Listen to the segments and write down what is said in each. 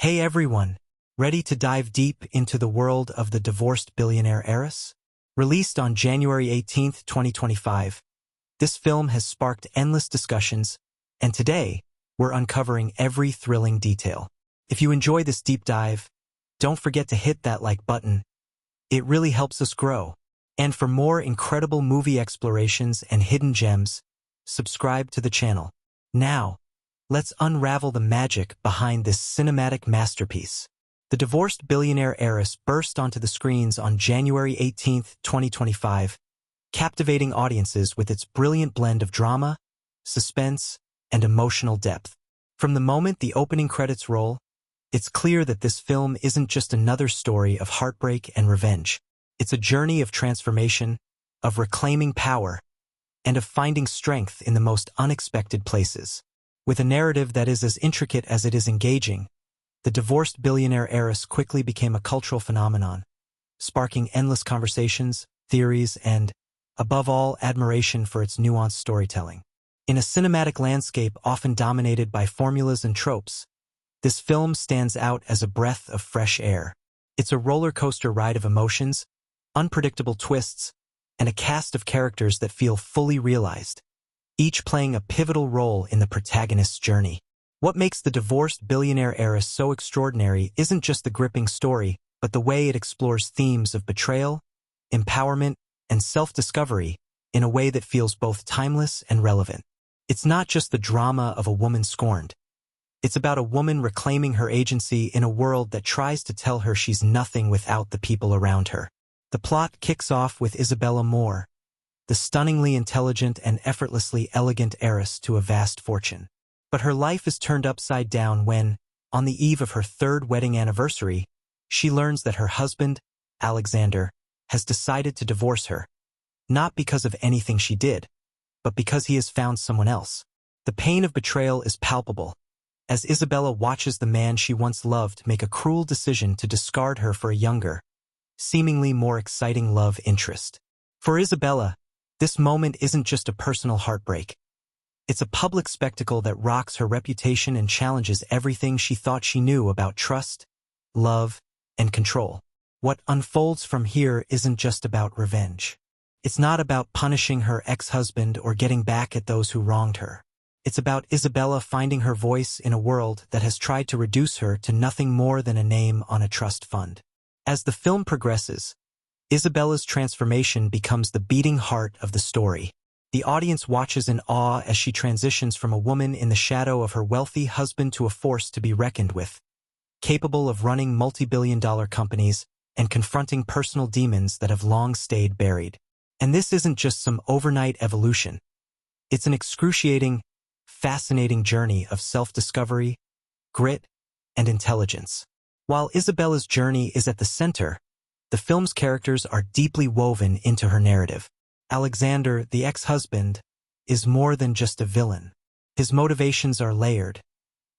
Hey everyone, ready to dive deep into the world of the divorced billionaire heiress? Released on January 18, 2025, this film has sparked endless discussions, and today, we're uncovering every thrilling detail. If you enjoy this deep dive, don't forget to hit that like button. It really helps us grow. And for more incredible movie explorations and hidden gems, subscribe to the channel. Now, let's unravel the magic behind this cinematic masterpiece. The divorced billionaire heiress burst onto the screens on January 18, 2025, captivating audiences with its brilliant blend of drama, suspense, and emotional depth. From the moment the opening credits roll, it's clear that this film isn't just another story of heartbreak and revenge. It's a journey of transformation, of reclaiming power, and of finding strength in the most unexpected places. With a narrative that is as intricate as it is engaging, the divorced billionaire heiress quickly became a cultural phenomenon, sparking endless conversations, theories, and, above all, admiration for its nuanced storytelling. In a cinematic landscape often dominated by formulas and tropes, this film stands out as a breath of fresh air. It's a roller coaster ride of emotions, unpredictable twists, and a cast of characters that feel fully realized, each playing a pivotal role in the protagonist's journey. What makes the divorced billionaire heiress so extraordinary isn't just the gripping story, but the way it explores themes of betrayal, empowerment, and self-discovery in a way that feels both timeless and relevant. It's not just the drama of a woman scorned. It's about a woman reclaiming her agency in a world that tries to tell her she's nothing without the people around her. The plot kicks off with Isabella Moore, the stunningly intelligent and effortlessly elegant heiress to a vast fortune. But her life is turned upside down when, on the eve of her third wedding anniversary, she learns that her husband, Alexander, has decided to divorce her, not because of anything she did, but because he has found someone else. The pain of betrayal is palpable, as Isabella watches the man she once loved make a cruel decision to discard her for a younger, seemingly more exciting love interest. For Isabella, this moment isn't just a personal heartbreak. It's a public spectacle that rocks her reputation and challenges everything she thought she knew about trust, love, and control. What unfolds from here isn't just about revenge. It's not about punishing her ex-husband or getting back at those who wronged her. It's about Isabella finding her voice in a world that has tried to reduce her to nothing more than a name on a trust fund. As the film progresses, Isabella's transformation becomes the beating heart of the story. The audience watches in awe as she transitions from a woman in the shadow of her wealthy husband to a force to be reckoned with, capable of running multi-billion-dollar companies and confronting personal demons that have long stayed buried. And this isn't just some overnight evolution. It's an excruciating, fascinating journey of self-discovery, grit, and intelligence. While Isabella's journey is at the center, the film's characters are deeply woven into her narrative. Alexander, the ex-husband, is more than just a villain. His motivations are layered,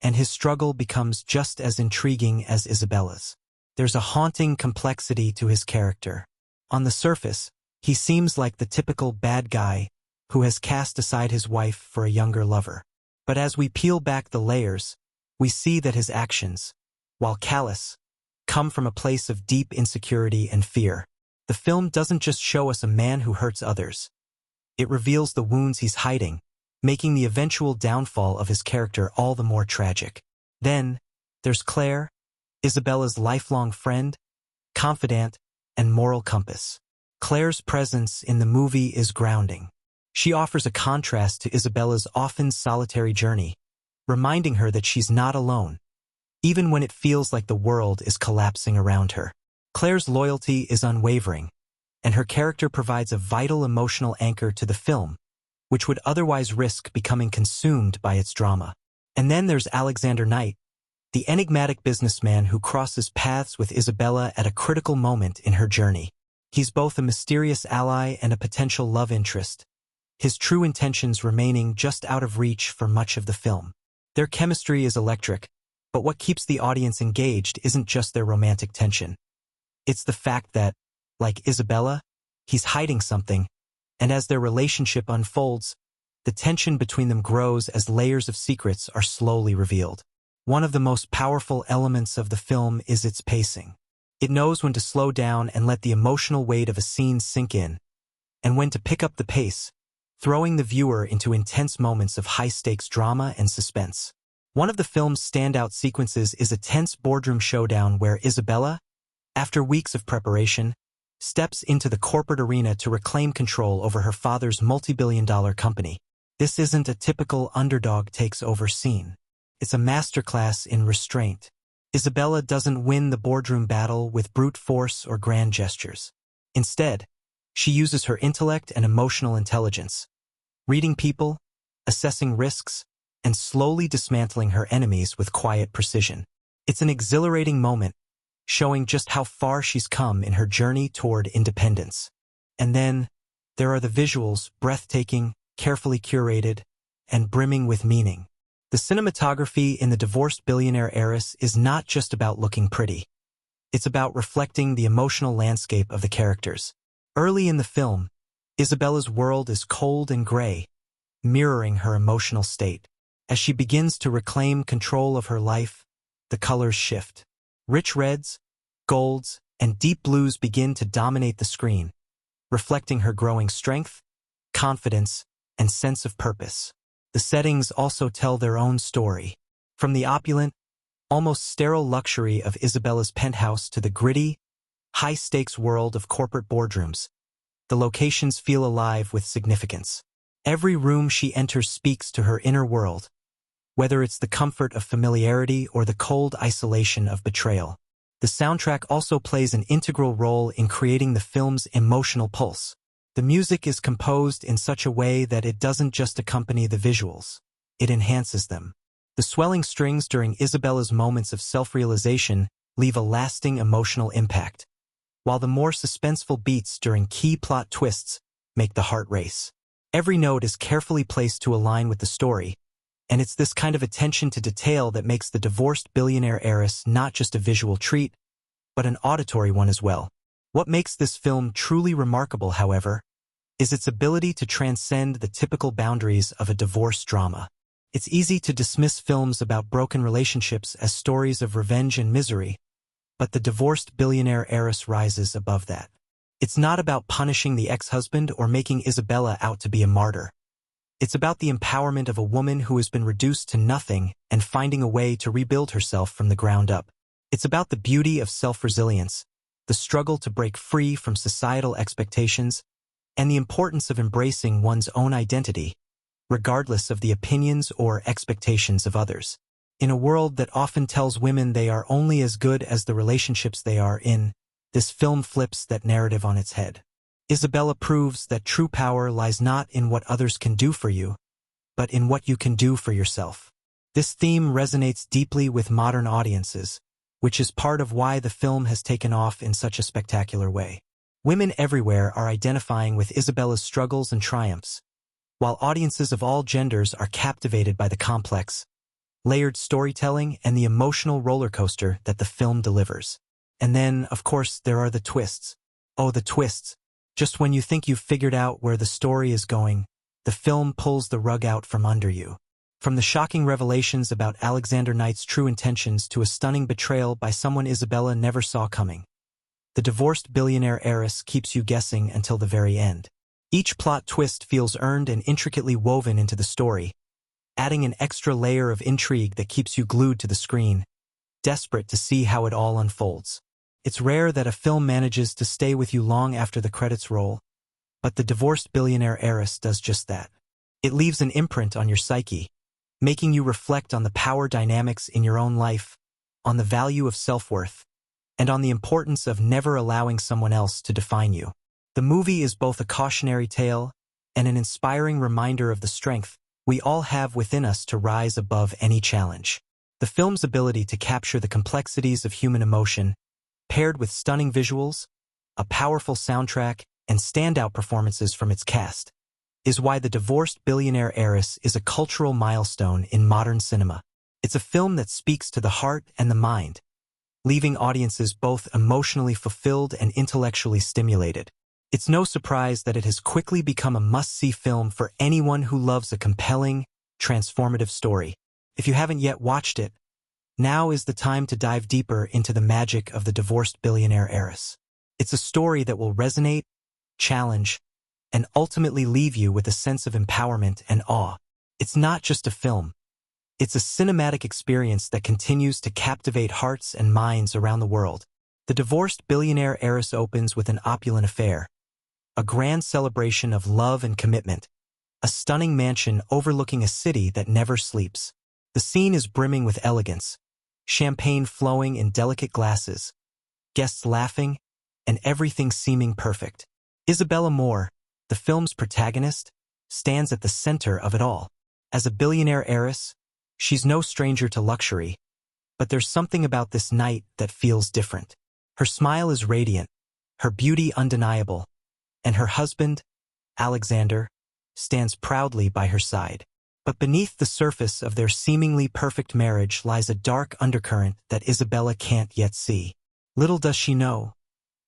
and his struggle becomes just as intriguing as Isabella's. There's a haunting complexity to his character. On the surface, he seems like the typical bad guy who has cast aside his wife for a younger lover. But as we peel back the layers, we see that his actions, while callous, come from a place of deep insecurity and fear. The film doesn't just show us a man who hurts others. It reveals the wounds he's hiding, making the eventual downfall of his character all the more tragic. Then, there's Claire, Isabella's lifelong friend, confidant, and moral compass. Claire's presence in the movie is grounding. She offers a contrast to Isabella's often solitary journey, reminding her that she's not alone, even when it feels like the world is collapsing around her. Claire's loyalty is unwavering, and her character provides a vital emotional anchor to the film, which would otherwise risk becoming consumed by its drama. And then there's Alexander Knight, the enigmatic businessman who crosses paths with Isabella at a critical moment in her journey. He's both a mysterious ally and a potential love interest, his true intentions remaining just out of reach for much of the film. Their chemistry is electric, but what keeps the audience engaged isn't just their romantic tension. It's the fact that, like Isabella, he's hiding something, and as their relationship unfolds, the tension between them grows as layers of secrets are slowly revealed. One of the most powerful elements of the film is its pacing. It knows when to slow down and let the emotional weight of a scene sink in, and when to pick up the pace, throwing the viewer into intense moments of high-stakes drama and suspense. One of the film's standout sequences is a tense boardroom showdown where Isabella, after weeks of preparation, steps into the corporate arena to reclaim control over her father's multi-billion-dollar company. This isn't a typical underdog takes over scene. It's a masterclass in restraint. Isabella doesn't win the boardroom battle with brute force or grand gestures. Instead, she uses her intellect and emotional intelligence, reading people, assessing risks, and slowly dismantling her enemies with quiet precision. It's an exhilarating moment, showing just how far she's come in her journey toward independence. And then, there are the visuals, breathtaking, carefully curated, and brimming with meaning. The cinematography in The Divorced Billionaire Heiress is not just about looking pretty. It's about reflecting the emotional landscape of the characters. Early in the film, Isabella's world is cold and gray, mirroring her emotional state. As she begins to reclaim control of her life, the colors shift. Rich reds, golds, and deep blues begin to dominate the screen, reflecting her growing strength, confidence, and sense of purpose. The settings also tell their own story. From the opulent, almost sterile luxury of Isabella's penthouse to the gritty, high-stakes world of corporate boardrooms, the locations feel alive with significance. Every room she enters speaks to her inner world, whether it's the comfort of familiarity or the cold isolation of betrayal. The soundtrack also plays an integral role in creating the film's emotional pulse. The music is composed in such a way that it doesn't just accompany the visuals, it enhances them. The swelling strings during Isabella's moments of self-realization leave a lasting emotional impact, while the more suspenseful beats during key plot twists make the heart race. Every note is carefully placed to align with the story, and it's this kind of attention to detail that makes The Divorced Billionaire Heiress not just a visual treat, but an auditory one as well. What makes this film truly remarkable, however, is its ability to transcend the typical boundaries of a divorce drama. It's easy to dismiss films about broken relationships as stories of revenge and misery, but The Divorced Billionaire Heiress rises above that. It's not about punishing the ex-husband or making Isabella out to be a martyr. It's about the empowerment of a woman who has been reduced to nothing and finding a way to rebuild herself from the ground up. It's about the beauty of self-resilience, the struggle to break free from societal expectations, and the importance of embracing one's own identity, regardless of the opinions or expectations of others. In a world that often tells women they are only as good as the relationships they are in, this film flips that narrative on its head. Isabella proves that true power lies not in what others can do for you, but in what you can do for yourself. This theme resonates deeply with modern audiences, which is part of why the film has taken off in such a spectacular way. Women everywhere are identifying with Isabella's struggles and triumphs, while audiences of all genders are captivated by the complex, layered storytelling and the emotional roller coaster that the film delivers. And then, of course, there are the twists. Oh, the twists. Just when you think you've figured out where the story is going, the film pulls the rug out from under you. From the shocking revelations about Alexander Knight's true intentions to a stunning betrayal by someone Isabella never saw coming, The Divorced Billionaire Heiress keeps you guessing until the very end. Each plot twist feels earned and intricately woven into the story, adding an extra layer of intrigue that keeps you glued to the screen, desperate to see how it all unfolds. It's rare that a film manages to stay with you long after the credits roll, but The Divorced Billionaire Heiress does just that. It leaves an imprint on your psyche, making you reflect on the power dynamics in your own life, on the value of self-worth, and on the importance of never allowing someone else to define you. The movie is both a cautionary tale and an inspiring reminder of the strength we all have within us to rise above any challenge. The film's ability to capture the complexities of human emotion, paired with stunning visuals, a powerful soundtrack, and standout performances from its cast, is why The Divorced Billionaire Heiress is a cultural milestone in modern cinema. It's a film that speaks to the heart and the mind, leaving audiences both emotionally fulfilled and intellectually stimulated. It's no surprise that it has quickly become a must-see film for anyone who loves a compelling, transformative story. If you haven't yet watched it, Now is the time to dive deeper into the magic of the divorced billionaire heiress. It's a story that will resonate, challenge, and ultimately leave you with a sense of empowerment and awe. It's not just a film. It's a cinematic experience that continues to captivate hearts and minds around the world. The divorced billionaire heiress opens with an opulent affair, a grand celebration of love and commitment, a stunning mansion overlooking a city that never sleeps. The scene is brimming with elegance, champagne flowing in delicate glasses, guests laughing, and everything seeming perfect. Isabella Moore, the film's protagonist, stands at the center of it all. As a billionaire heiress, she's no stranger to luxury, but there's something about this night that feels different. Her smile is radiant, her beauty undeniable, and her husband, Alexander, stands proudly by her side. But beneath the surface of their seemingly perfect marriage lies a dark undercurrent that Isabella can't yet see. Little does she know,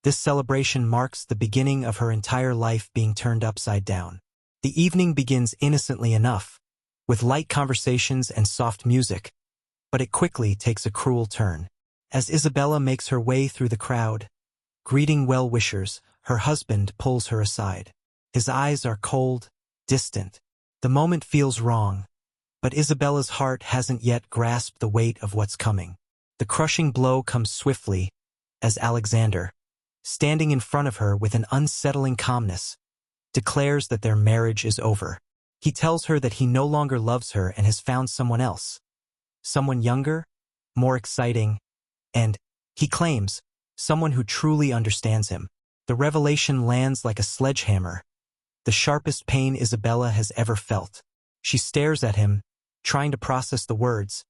this celebration marks the beginning of her entire life being turned upside down. The evening begins innocently enough, with light conversations and soft music, but it quickly takes a cruel turn. As Isabella makes her way through the crowd, greeting well-wishers, her husband pulls her aside. His eyes are cold, distant. The moment feels wrong, but Isabella's heart hasn't yet grasped the weight of what's coming. The crushing blow comes swiftly, as Alexander, standing in front of her with an unsettling calmness, declares that their marriage is over. He tells her that he no longer loves her and has found someone else. Someone younger, more exciting, and, he claims, someone who truly understands him. The revelation lands like a sledgehammer, the sharpest pain Isabella has ever felt. She stares at him, trying to process the words,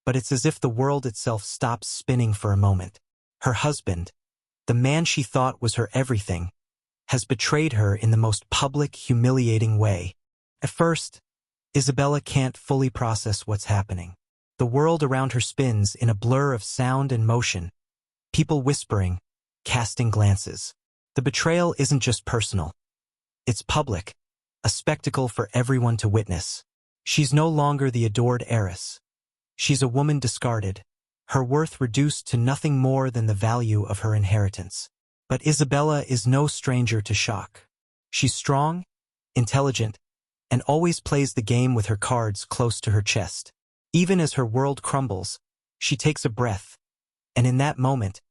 but it's as if the world itself stops spinning for a moment. Her husband, the man she thought was her everything, has betrayed her in the most public, humiliating way. At first, Isabella can't fully process what's happening. The world around her spins in a blur of sound and motion, people whispering, casting glances. The betrayal isn't just personal. It's public, a spectacle for everyone to witness. She's no longer the adored heiress. She's a woman discarded, her worth reduced to nothing more than the value of her inheritance. But Isabella is no stranger to shock. She's strong, intelligent, and always plays the game with her cards close to her chest. Even as her world crumbles, she takes a breath, and in that moment,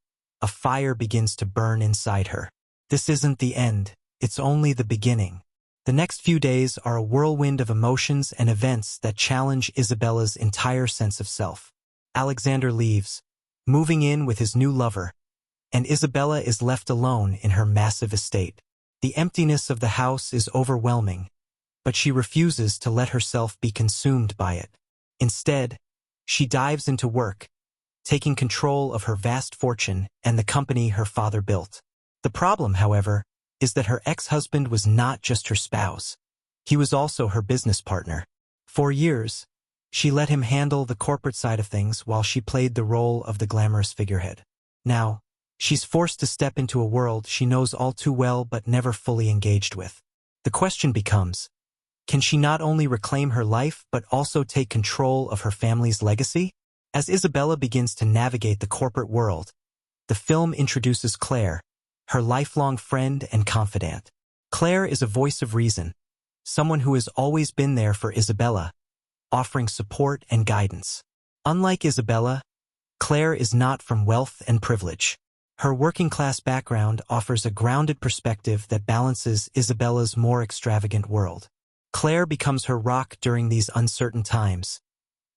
a fire begins to burn inside her. This isn't the end, it's only the beginning. The next few days are a whirlwind of emotions and events that challenge Isabella's entire sense of self. Alexander leaves, moving in with his new lover, and Isabella is left alone in her massive estate. The emptiness of the house is overwhelming, but she refuses to let herself be consumed by it. Instead, she dives into work, taking control of her vast fortune and the company her father built. The problem, however, is that her ex-husband was not just her spouse. He was also her business partner. For years, she let him handle the corporate side of things while she played the role of the glamorous figurehead. Now, she's forced to step into a world she knows all too well but never fully engaged with. The question becomes, can she not only reclaim her life but also take control of her family's legacy? As Isabella begins to navigate the corporate world, the film introduces Claire, her lifelong friend and confidant. Claire is a voice of reason, someone who has always been there for Isabella, offering support and guidance. Unlike Isabella, Claire is not from wealth and privilege. Her working-class background offers a grounded perspective that balances Isabella's more extravagant world. Claire becomes her rock during these uncertain times,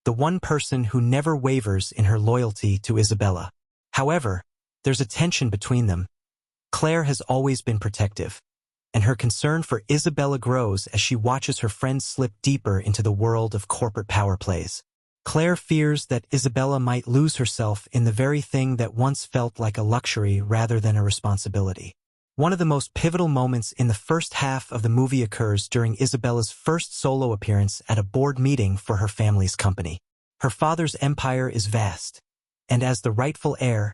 the one person who never wavers in her loyalty to Isabella. However, there's a tension between them. Claire has always been protective, and her concern for Isabella grows as she watches her friend slip deeper into the world of corporate power plays. Claire fears that Isabella might lose herself in the very thing that once felt like a luxury rather than a responsibility. One of the most pivotal moments in the first half of the movie occurs during Isabella's first solo appearance at a board meeting for her family's company. Her father's empire is vast, and as the rightful heir,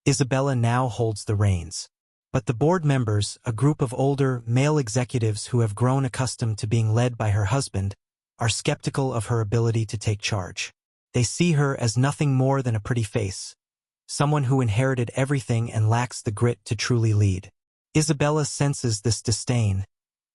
Isabella now holds the reins. But the board members, a group of older, male executives who have grown accustomed to being led by her husband, are skeptical of her ability to take charge. They see her as nothing more than a pretty face, someone who inherited everything and lacks the grit to truly lead. Isabella senses this disdain,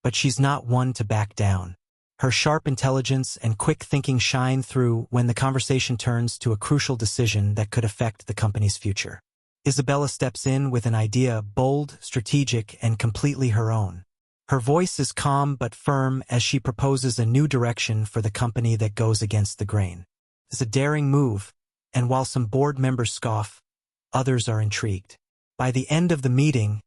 but she's not one to back down. Her sharp intelligence and quick thinking shine through when the conversation turns to a crucial decision that could affect the company's future. Isabella steps in with an idea bold, strategic, and completely her own. Her voice is calm but firm as she proposes a new direction for the company that goes against the grain. It's a daring move, and while some board members scoff, others are intrigued. By the end of the meeting,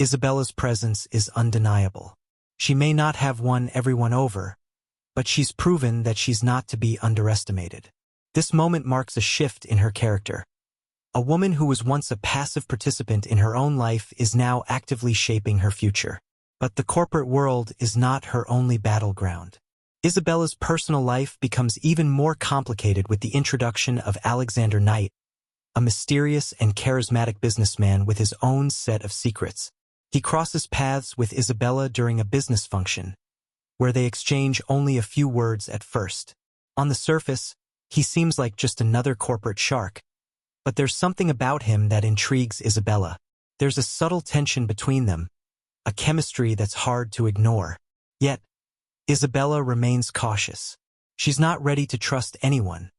Isabella's presence is undeniable. She may not have won everyone over, but she's proven that she's not to be underestimated. This moment marks a shift in her character. A woman who was once a passive participant in her own life is now actively shaping her future. But the corporate world is not her only battleground. Isabella's personal life becomes even more complicated with the introduction of Alexander Knight, a mysterious and charismatic businessman with his own set of secrets. He crosses paths with Isabella during a business function, where they exchange only a few words at first. On the surface, he seems like just another corporate shark, but there's something about him that intrigues Isabella. There's a subtle tension between them, a chemistry that's hard to ignore. Yet, Isabella remains cautious. She's not ready to trust anyone,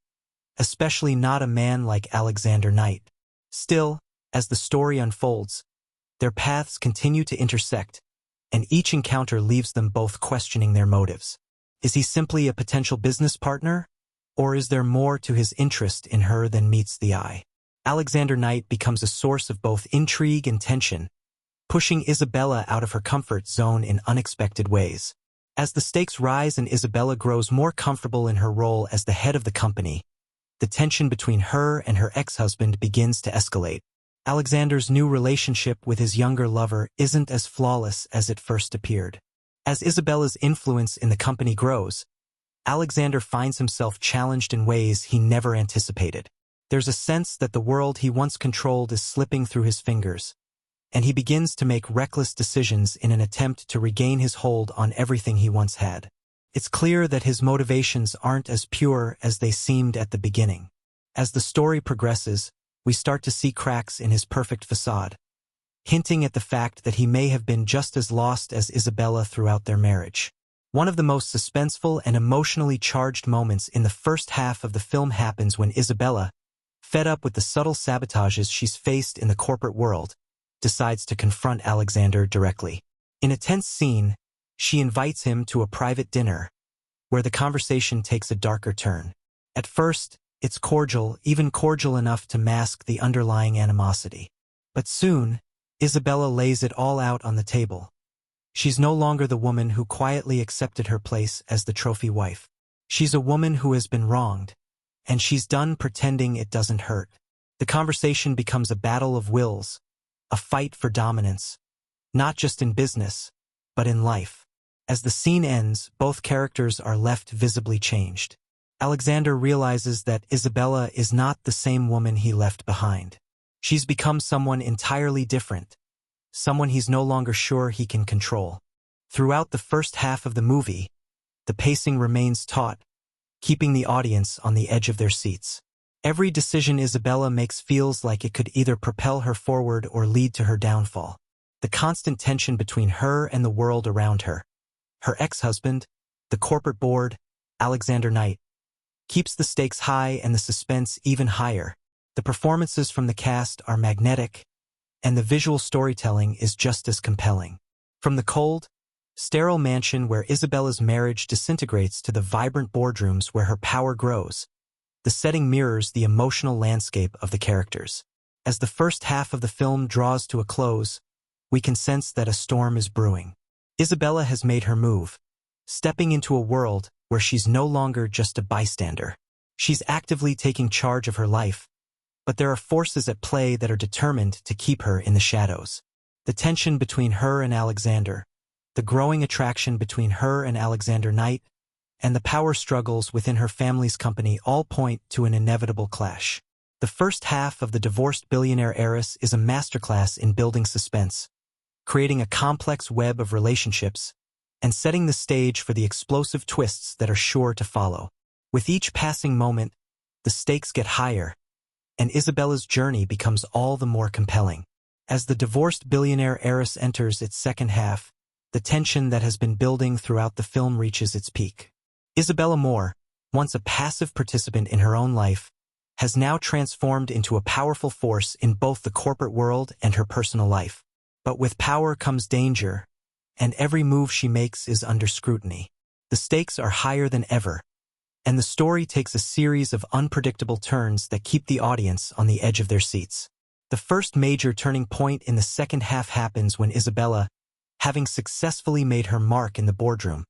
especially not a man like Alexander Knight. Still, as the story unfolds, their paths continue to intersect, and each encounter leaves them both questioning their motives. Is he simply a potential business partner, or is there more to his interest in her than meets the eye? Alexander Knight becomes a source of both intrigue and tension, pushing Isabella out of her comfort zone in unexpected ways. As the stakes rise and Isabella grows more comfortable in her role as the head of the company, the tension between her and her ex-husband begins to escalate. Alexander's new relationship with his younger lover isn't as flawless as it first appeared. As Isabella's influence in the company grows, Alexander finds himself challenged in ways he never anticipated. There's a sense that the world he once controlled is slipping through his fingers, and he begins to make reckless decisions in an attempt to regain his hold on everything he once had. It's clear that his motivations aren't as pure as they seemed at the beginning. As the story progresses, we start to see cracks in his perfect facade, hinting at the fact that he may have been just as lost as Isabella throughout their marriage. One of the most suspenseful and emotionally charged moments in the first half of the film happens when Isabella, fed up with the subtle sabotages she's faced in the corporate world, decides to confront Alexander directly. In a tense scene, she invites him to a private dinner, where the conversation takes a darker turn. At first, it's cordial, even cordial enough to mask the underlying animosity. But soon, Isabella lays it all out on the table. She's no longer the woman who quietly accepted her place as the trophy wife. She's a woman who has been wronged, and she's done pretending it doesn't hurt. The conversation becomes a battle of wills, a fight for dominance, not just in business, but in life. As the scene ends, both characters are left visibly changed. Alexander realizes that Isabella is not the same woman he left behind. She's become someone entirely different, someone he's no longer sure he can control. Throughout the first half of the movie, the pacing remains taut, keeping the audience on the edge of their seats. Every decision Isabella makes feels like it could either propel her forward or lead to her downfall. The constant tension between her and the world around her, her ex-husband, the corporate board, Alexander Knight, keeps the stakes high and the suspense even higher. The performances from the cast are magnetic, and the visual storytelling is just as compelling. From the cold, sterile mansion where Isabella's marriage disintegrates to the vibrant boardrooms where her power grows, the setting mirrors the emotional landscape of the characters. As the first half of the film draws to a close, we can sense that a storm is brewing. Isabella has made her move, stepping into a world where she's no longer just a bystander. She's actively taking charge of her life, but there are forces at play that are determined to keep her in the shadows. The tension between her and Alexander, the growing attraction between her and Alexander Knight, and the power struggles within her family's company all point to an inevitable clash. The first half of The Divorced Billionaire Heiress is a masterclass in building suspense, creating a complex web of relationships, and setting the stage for the explosive twists that are sure to follow. With each passing moment, the stakes get higher, and Isabella's journey becomes all the more compelling. As the divorced billionaire heiress enters its second half, the tension that has been building throughout the film reaches its peak. Isabella Moore, once a passive participant in her own life, has now transformed into a powerful force in both the corporate world and her personal life. But with power comes danger, and every move she makes is under scrutiny. The stakes are higher than ever, and the story takes a series of unpredictable turns that keep the audience on the edge of their seats. The first major turning point in the second half happens when Isabella, having successfully made her mark in the boardroom,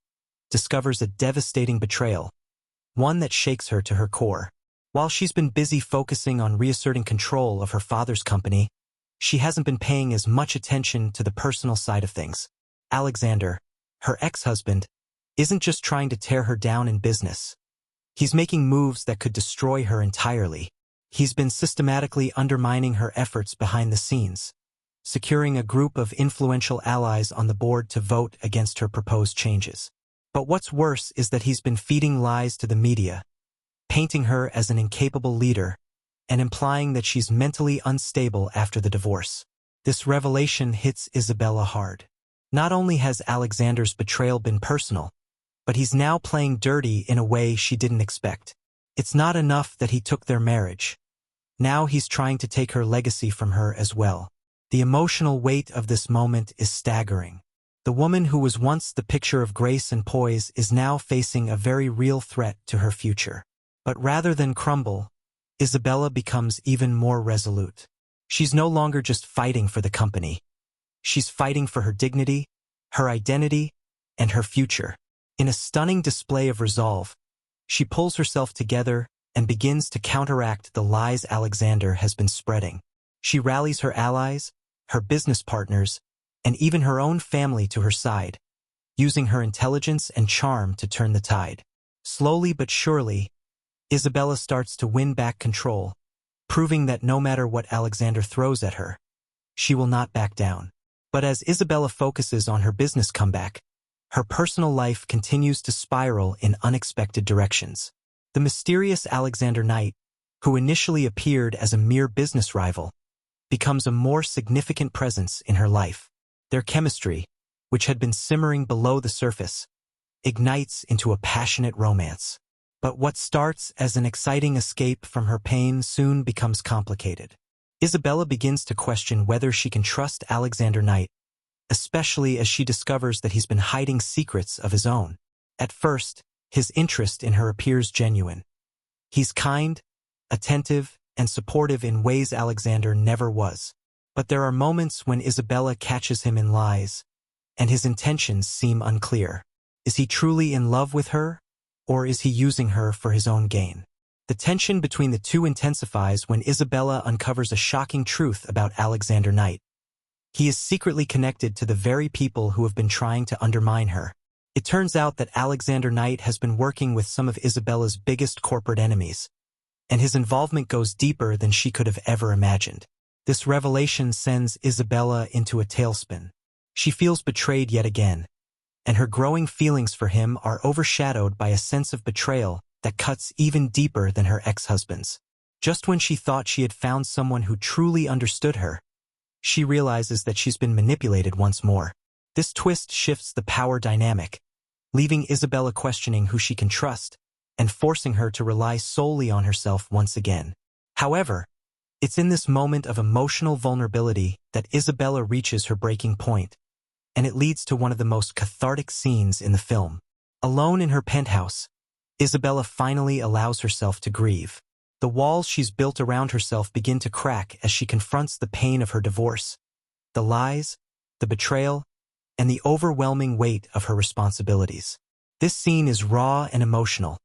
discovers a devastating betrayal, one that shakes her to her core. While she's been busy focusing on reasserting control of her father's company, she hasn't been paying as much attention to the personal side of things. Alexander, her ex-husband, isn't just trying to tear her down in business. He's making moves that could destroy her entirely. He's been systematically undermining her efforts behind the scenes, securing a group of influential allies on the board to vote against her proposed changes. But what's worse is that he's been feeding lies to the media, painting her as an incapable leader, and implying that she's mentally unstable after the divorce. This revelation hits Isabella hard. Not only has Alexander's betrayal been personal, but he's now playing dirty in a way she didn't expect. It's not enough that he took their marriage. Now he's trying to take her legacy from her as well. The emotional weight of this moment is staggering. The woman who was once the picture of grace and poise is now facing a very real threat to her future. But rather than crumble, Isabella becomes even more resolute. She's no longer just fighting for the company. She's fighting for her dignity, her identity, and her future. In a stunning display of resolve, she pulls herself together and begins to counteract the lies Alexander has been spreading. She rallies her allies, her business partners, and even her own family to her side, using her intelligence and charm to turn the tide. Slowly but surely, Isabella starts to win back control, proving that no matter what Alexander throws at her, she will not back down. But as Isabella focuses on her business comeback, her personal life continues to spiral in unexpected directions. The mysterious Alexander Knight, who initially appeared as a mere business rival, becomes a more significant presence in her life. Their chemistry, which had been simmering below the surface, ignites into a passionate romance. But what starts as an exciting escape from her pain soon becomes complicated. Isabella begins to question whether she can trust Alexander Knight, especially as she discovers that he's been hiding secrets of his own. At first, his interest in her appears genuine. He's kind, attentive, and supportive in ways Alexander never was. But there are moments when Isabella catches him in lies, and his intentions seem unclear. Is he truly in love with her, or is he using her for his own gain? The tension between the two intensifies when Isabella uncovers a shocking truth about Alexander Knight. He is secretly connected to the very people who have been trying to undermine her. It turns out that Alexander Knight has been working with some of Isabella's biggest corporate enemies, and his involvement goes deeper than she could have ever imagined. This revelation sends Isabella into a tailspin. She feels betrayed yet again, and her growing feelings for him are overshadowed by a sense of betrayal that cuts even deeper than her ex-husband's. Just when she thought she had found someone who truly understood her, she realizes that she's been manipulated once more. This twist shifts the power dynamic, leaving Isabella questioning who she can trust and forcing her to rely solely on herself once again. However, it's in this moment of emotional vulnerability that Isabella reaches her breaking point, and it leads to one of the most cathartic scenes in the film. Alone in her penthouse, Isabella finally allows herself to grieve. The walls she's built around herself begin to crack as she confronts the pain of her divorce, the lies, the betrayal, and the overwhelming weight of her responsibilities. This scene is raw and emotional,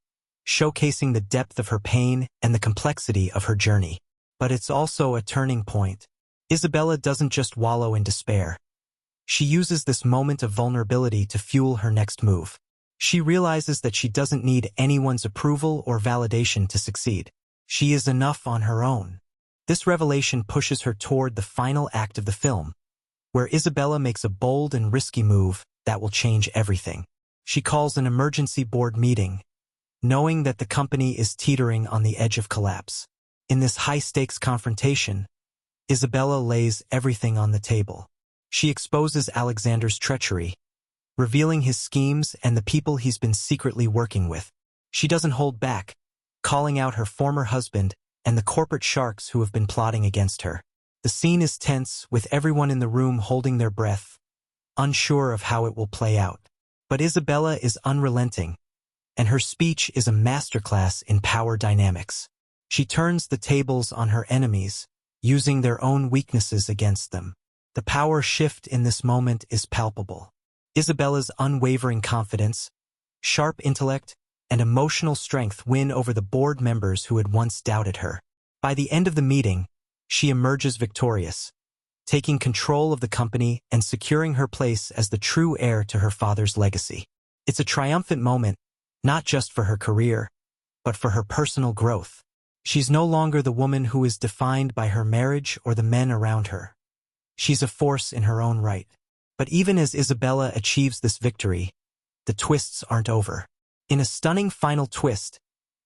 showcasing the depth of her pain and the complexity of her journey. But it's also a turning point. Isabella doesn't just wallow in despair. She uses this moment of vulnerability to fuel her next move. She realizes that she doesn't need anyone's approval or validation to succeed. She is enough on her own. This revelation pushes her toward the final act of the film, where Isabella makes a bold and risky move that will change everything. She calls an emergency board meeting, knowing that the company is teetering on the edge of collapse. In this high-stakes confrontation, Isabella lays everything on the table. She exposes Alexander's treachery, revealing his schemes and the people he's been secretly working with. She doesn't hold back, calling out her former husband and the corporate sharks who have been plotting against her. The scene is tense, with everyone in the room holding their breath, unsure of how it will play out. But Isabella is unrelenting, and her speech is a masterclass in power dynamics. She turns the tables on her enemies, using their own weaknesses against them. The power shift in this moment is palpable. Isabella's unwavering confidence, sharp intellect, and emotional strength win over the board members who had once doubted her. By the end of the meeting, she emerges victorious, taking control of the company and securing her place as the true heir to her father's legacy. It's a triumphant moment, not just for her career, but for her personal growth. She's no longer the woman who is defined by her marriage or the men around her. She's a force in her own right. But even as Isabella achieves this victory, the twists aren't over. In a stunning final twist,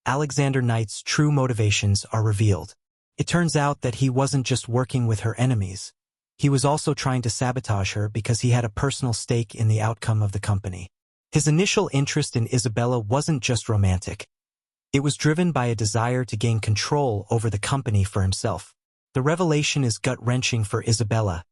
Alexander Knight's true motivations are revealed. It turns out that he wasn't just working with her enemies. He was also trying to sabotage her because he had a personal stake in the outcome of the company. His initial interest in Isabella wasn't just romantic. It was driven by a desire to gain control over the company for himself. The revelation is gut-wrenching for Isabella,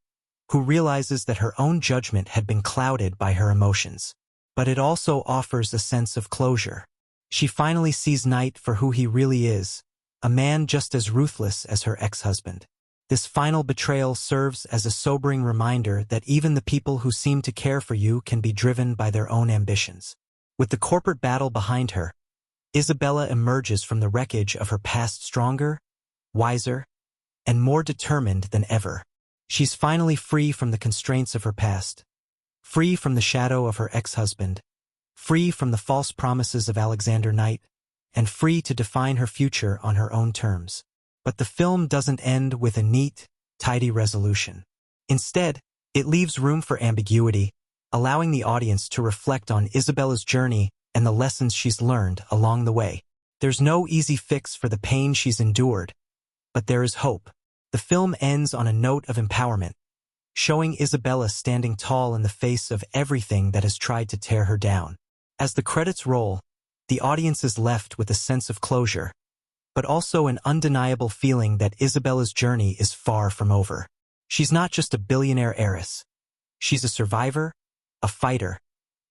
who realizes that her own judgment had been clouded by her emotions. But it also offers a sense of closure. She finally sees Knight for who he really is, a man just as ruthless as her ex-husband. This final betrayal serves as a sobering reminder that even the people who seem to care for you can be driven by their own ambitions. With the corporate battle behind her, Isabella emerges from the wreckage of her past stronger, wiser, and more determined than ever. She's finally free from the constraints of her past, free from the shadow of her ex-husband, free from the false promises of Alexander Knight, and free to define her future on her own terms. But the film doesn't end with a neat, tidy resolution. Instead, it leaves room for ambiguity, allowing the audience to reflect on Isabella's journey and the lessons she's learned along the way. There's no easy fix for the pain she's endured, but there is hope. The film ends on a note of empowerment, showing Isabella standing tall in the face of everything that has tried to tear her down. As the credits roll, the audience is left with a sense of closure, but also an undeniable feeling that Isabella's journey is far from over. She's not just a billionaire heiress. She's a survivor, a fighter,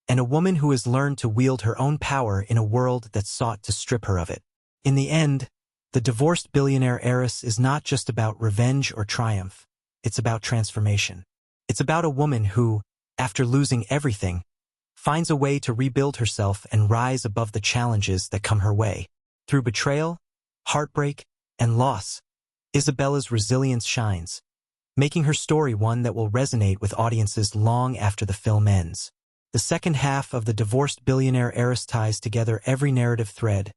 and a woman who has learned to wield her own power in a world that sought to strip her of it. In the end, the divorced billionaire heiress is not just about revenge or triumph. It's about transformation. It's about a woman who, after losing everything, finds a way to rebuild herself and rise above the challenges that come her way. Through betrayal, heartbreak, and loss, Isabella's resilience shines, making her story one that will resonate with audiences long after the film ends. The second half of The Divorced Billionaire Heiress ties together every narrative thread,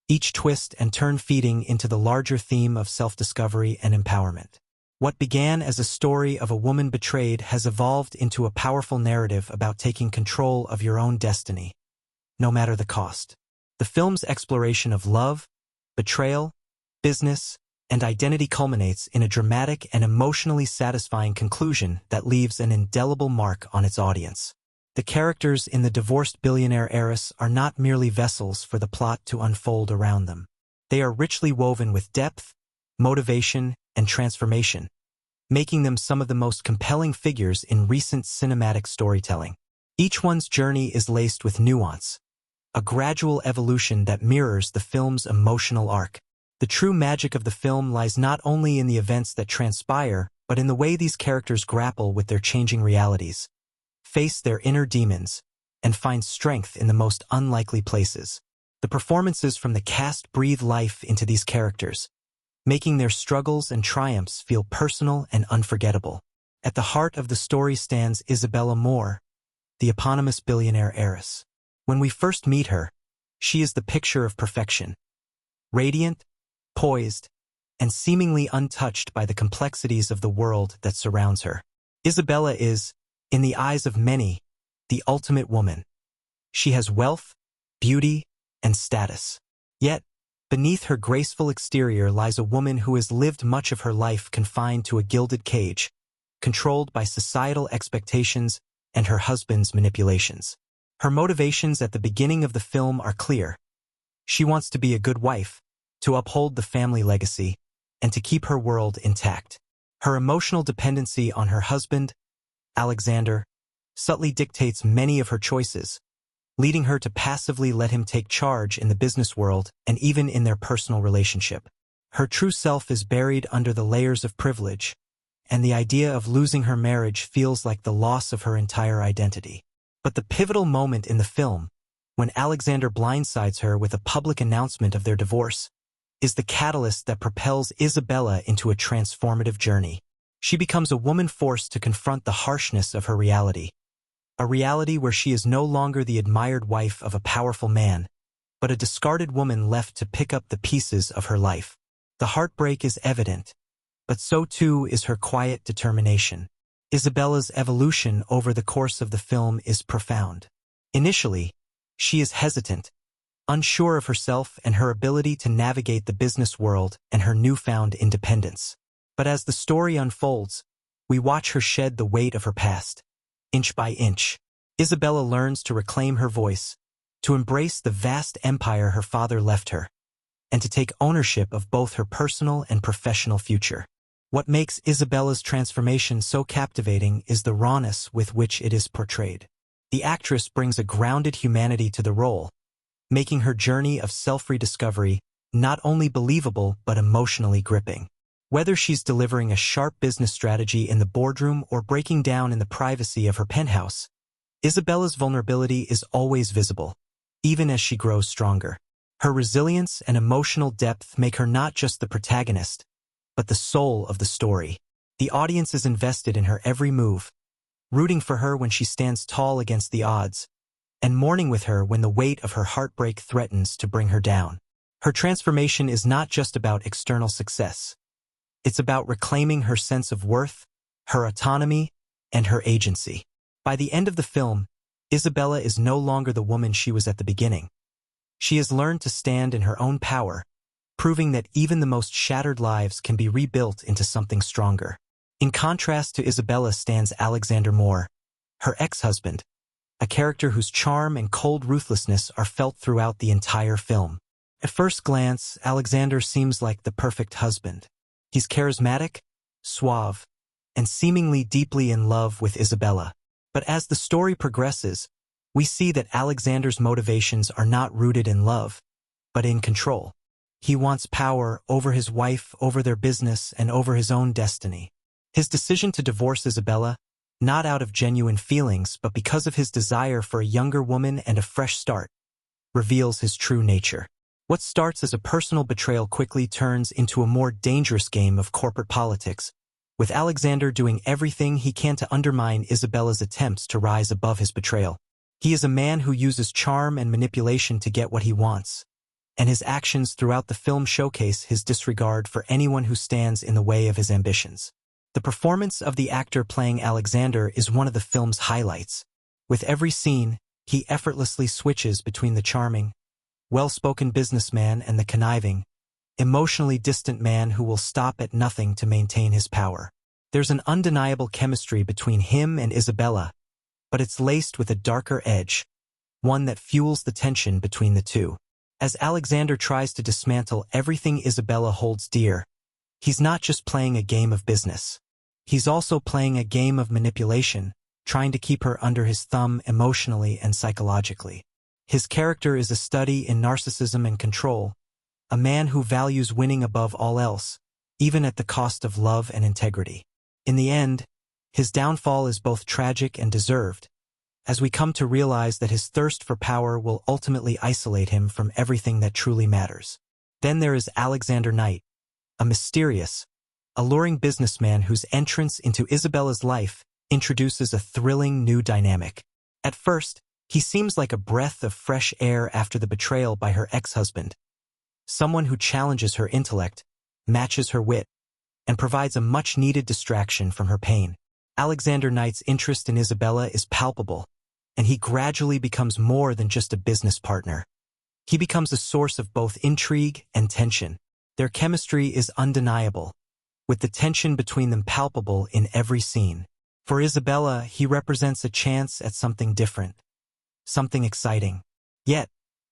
each twist and turn feeding into the larger theme of self-discovery and empowerment. What began as a story of a woman betrayed has evolved into a powerful narrative about taking control of your own destiny, no matter the cost. The film's exploration of love, betrayal, business, and identity culminates in a dramatic and emotionally satisfying conclusion that leaves an indelible mark on its audience. The characters in The Divorced Billionaire Heiress are not merely vessels for the plot to unfold around them. They are richly woven with depth, motivation, and transformation, making them some of the most compelling figures in recent cinematic storytelling. Each one's journey is laced with nuance, a gradual evolution that mirrors the film's emotional arc. The true magic of the film lies not only in the events that transpire, but in the way these characters grapple with their changing realities, face their inner demons, and find strength in the most unlikely places. The performances from the cast breathe life into these characters, making their struggles and triumphs feel personal and unforgettable. At the heart of the story stands Isabella Moore, the eponymous billionaire heiress. When we first meet her, she is the picture of perfection, radiant, poised, and seemingly untouched by the complexities of the world that surrounds her. Isabella is, in the eyes of many, the ultimate woman. She has wealth, beauty, and status. Yet, beneath her graceful exterior lies a woman who has lived much of her life confined to a gilded cage, controlled by societal expectations and her husband's manipulations. Her motivations at the beginning of the film are clear. She wants to be a good wife, to uphold the family legacy, and to keep her world intact. Her emotional dependency on her husband, Alexander, subtly dictates many of her choices, leading her to passively let him take charge in the business world and even in their personal relationship. Her true self is buried under the layers of privilege, and the idea of losing her marriage feels like the loss of her entire identity. But the pivotal moment in the film, when Alexander blindsides her with a public announcement of their divorce, is the catalyst that propels Isabella into a transformative journey. She becomes a woman forced to confront the harshness of her reality, a reality where she is no longer the admired wife of a powerful man, but a discarded woman left to pick up the pieces of her life. The heartbreak is evident, but so too is her quiet determination. Isabella's evolution over the course of the film is profound. Initially, she is hesitant, unsure of herself and her ability to navigate the business world and her newfound independence. But as the story unfolds, we watch her shed the weight of her past. Inch by inch, Isabella learns to reclaim her voice, to embrace the vast empire her father left her, and to take ownership of both her personal and professional future. What makes Isabella's transformation so captivating is the rawness with which it is portrayed. The actress brings a grounded humanity to the role, making her journey of self-rediscovery not only believable but emotionally gripping. Whether she's delivering a sharp business strategy in the boardroom or breaking down in the privacy of her penthouse, Isabella's vulnerability is always visible, even as she grows stronger. Her resilience and emotional depth make her not just the protagonist, but the soul of the story. The audience is invested in her every move, rooting for her when she stands tall against the odds, and mourning with her when the weight of her heartbreak threatens to bring her down. Her transformation is not just about external success. It's about reclaiming her sense of worth, her autonomy, and her agency. By the end of the film, Isabella is no longer the woman she was at the beginning. She has learned to stand in her own power, proving that even the most shattered lives can be rebuilt into something stronger. In contrast to Isabella stands Alexander Moore, her ex-husband, a character whose charm and cold ruthlessness are felt throughout the entire film. At first glance, Alexander seems like the perfect husband. He's charismatic, suave, and seemingly deeply in love with Isabella. But as the story progresses, we see that Alexander's motivations are not rooted in love, but in control. He wants power over his wife, over their business, and over his own destiny. His decision to divorce Isabella, not out of genuine feelings, but because of his desire for a younger woman and a fresh start, reveals his true nature. What starts as a personal betrayal quickly turns into a more dangerous game of corporate politics, with Alexander doing everything he can to undermine Isabella's attempts to rise above his betrayal. He is a man who uses charm and manipulation to get what he wants, and his actions throughout the film showcase his disregard for anyone who stands in the way of his ambitions. The performance of the actor playing Alexander is one of the film's highlights. With every scene, he effortlessly switches between the charming, well-spoken businessman and the conniving, emotionally distant man who will stop at nothing to maintain his power. There's an undeniable chemistry between him and Isabella, but it's laced with a darker edge, one that fuels the tension between the two. As Alexander tries to dismantle everything Isabella holds dear, he's not just playing a game of business. He's also playing a game of manipulation, trying to keep her under his thumb emotionally and psychologically. His character is a study in narcissism and control, a man who values winning above all else, even at the cost of love and integrity. In the end, his downfall is both tragic and deserved, as we come to realize that his thirst for power will ultimately isolate him from everything that truly matters. Then there is Alexander Knight, a mysterious, alluring businessman whose entrance into Isabella's life introduces a thrilling new dynamic. At first, he seems like a breath of fresh air after the betrayal by her ex-husband, someone who challenges her intellect, matches her wit, and provides a much-needed distraction from her pain. Alexander Knight's interest in Isabella is palpable, and he gradually becomes more than just a business partner. He becomes a source of both intrigue and tension. Their chemistry is undeniable, with the tension between them palpable in every scene. For Isabella, he represents a chance at something different, something exciting. Yet,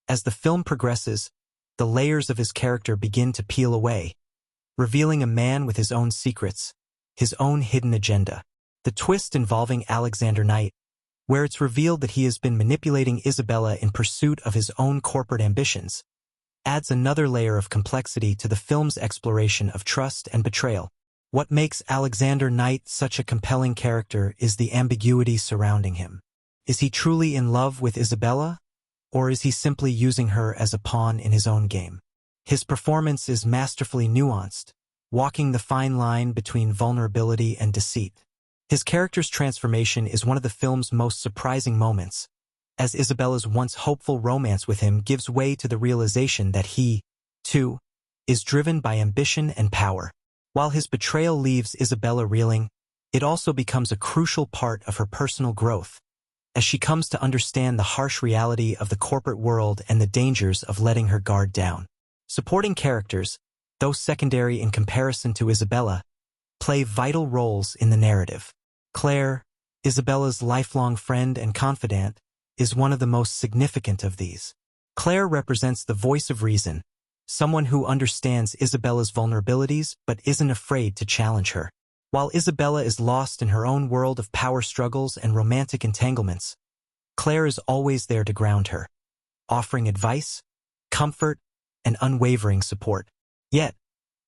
as the film progresses, the layers of his character begin to peel away, revealing a man with his own secrets, his own hidden agenda. The twist involving Alexander Knight, where it's revealed that he has been manipulating Isabella in pursuit of his own corporate ambitions, adds another layer of complexity to the film's exploration of trust and betrayal. What makes Alexander Knight such a compelling character is the ambiguity surrounding him. Is he truly in love with Isabella, or is he simply using her as a pawn in his own game? His performance is masterfully nuanced, walking the fine line between vulnerability and deceit. His character's transformation is one of the film's most surprising moments, as Isabella's once hopeful romance with him gives way to the realization that he, too, is driven by ambition and power. While his betrayal leaves Isabella reeling, it also becomes a crucial part of her personal growth, as she comes to understand the harsh reality of the corporate world and the dangers of letting her guard down. Supporting characters, though secondary in comparison to Isabella, play vital roles in the narrative. Claire, Isabella's lifelong friend and confidant, is one of the most significant of these. Claire represents the voice of reason, someone who understands Isabella's vulnerabilities but isn't afraid to challenge her. While Isabella is lost in her own world of power struggles and romantic entanglements, Claire is always there to ground her, offering advice, comfort, and unwavering support. Yet,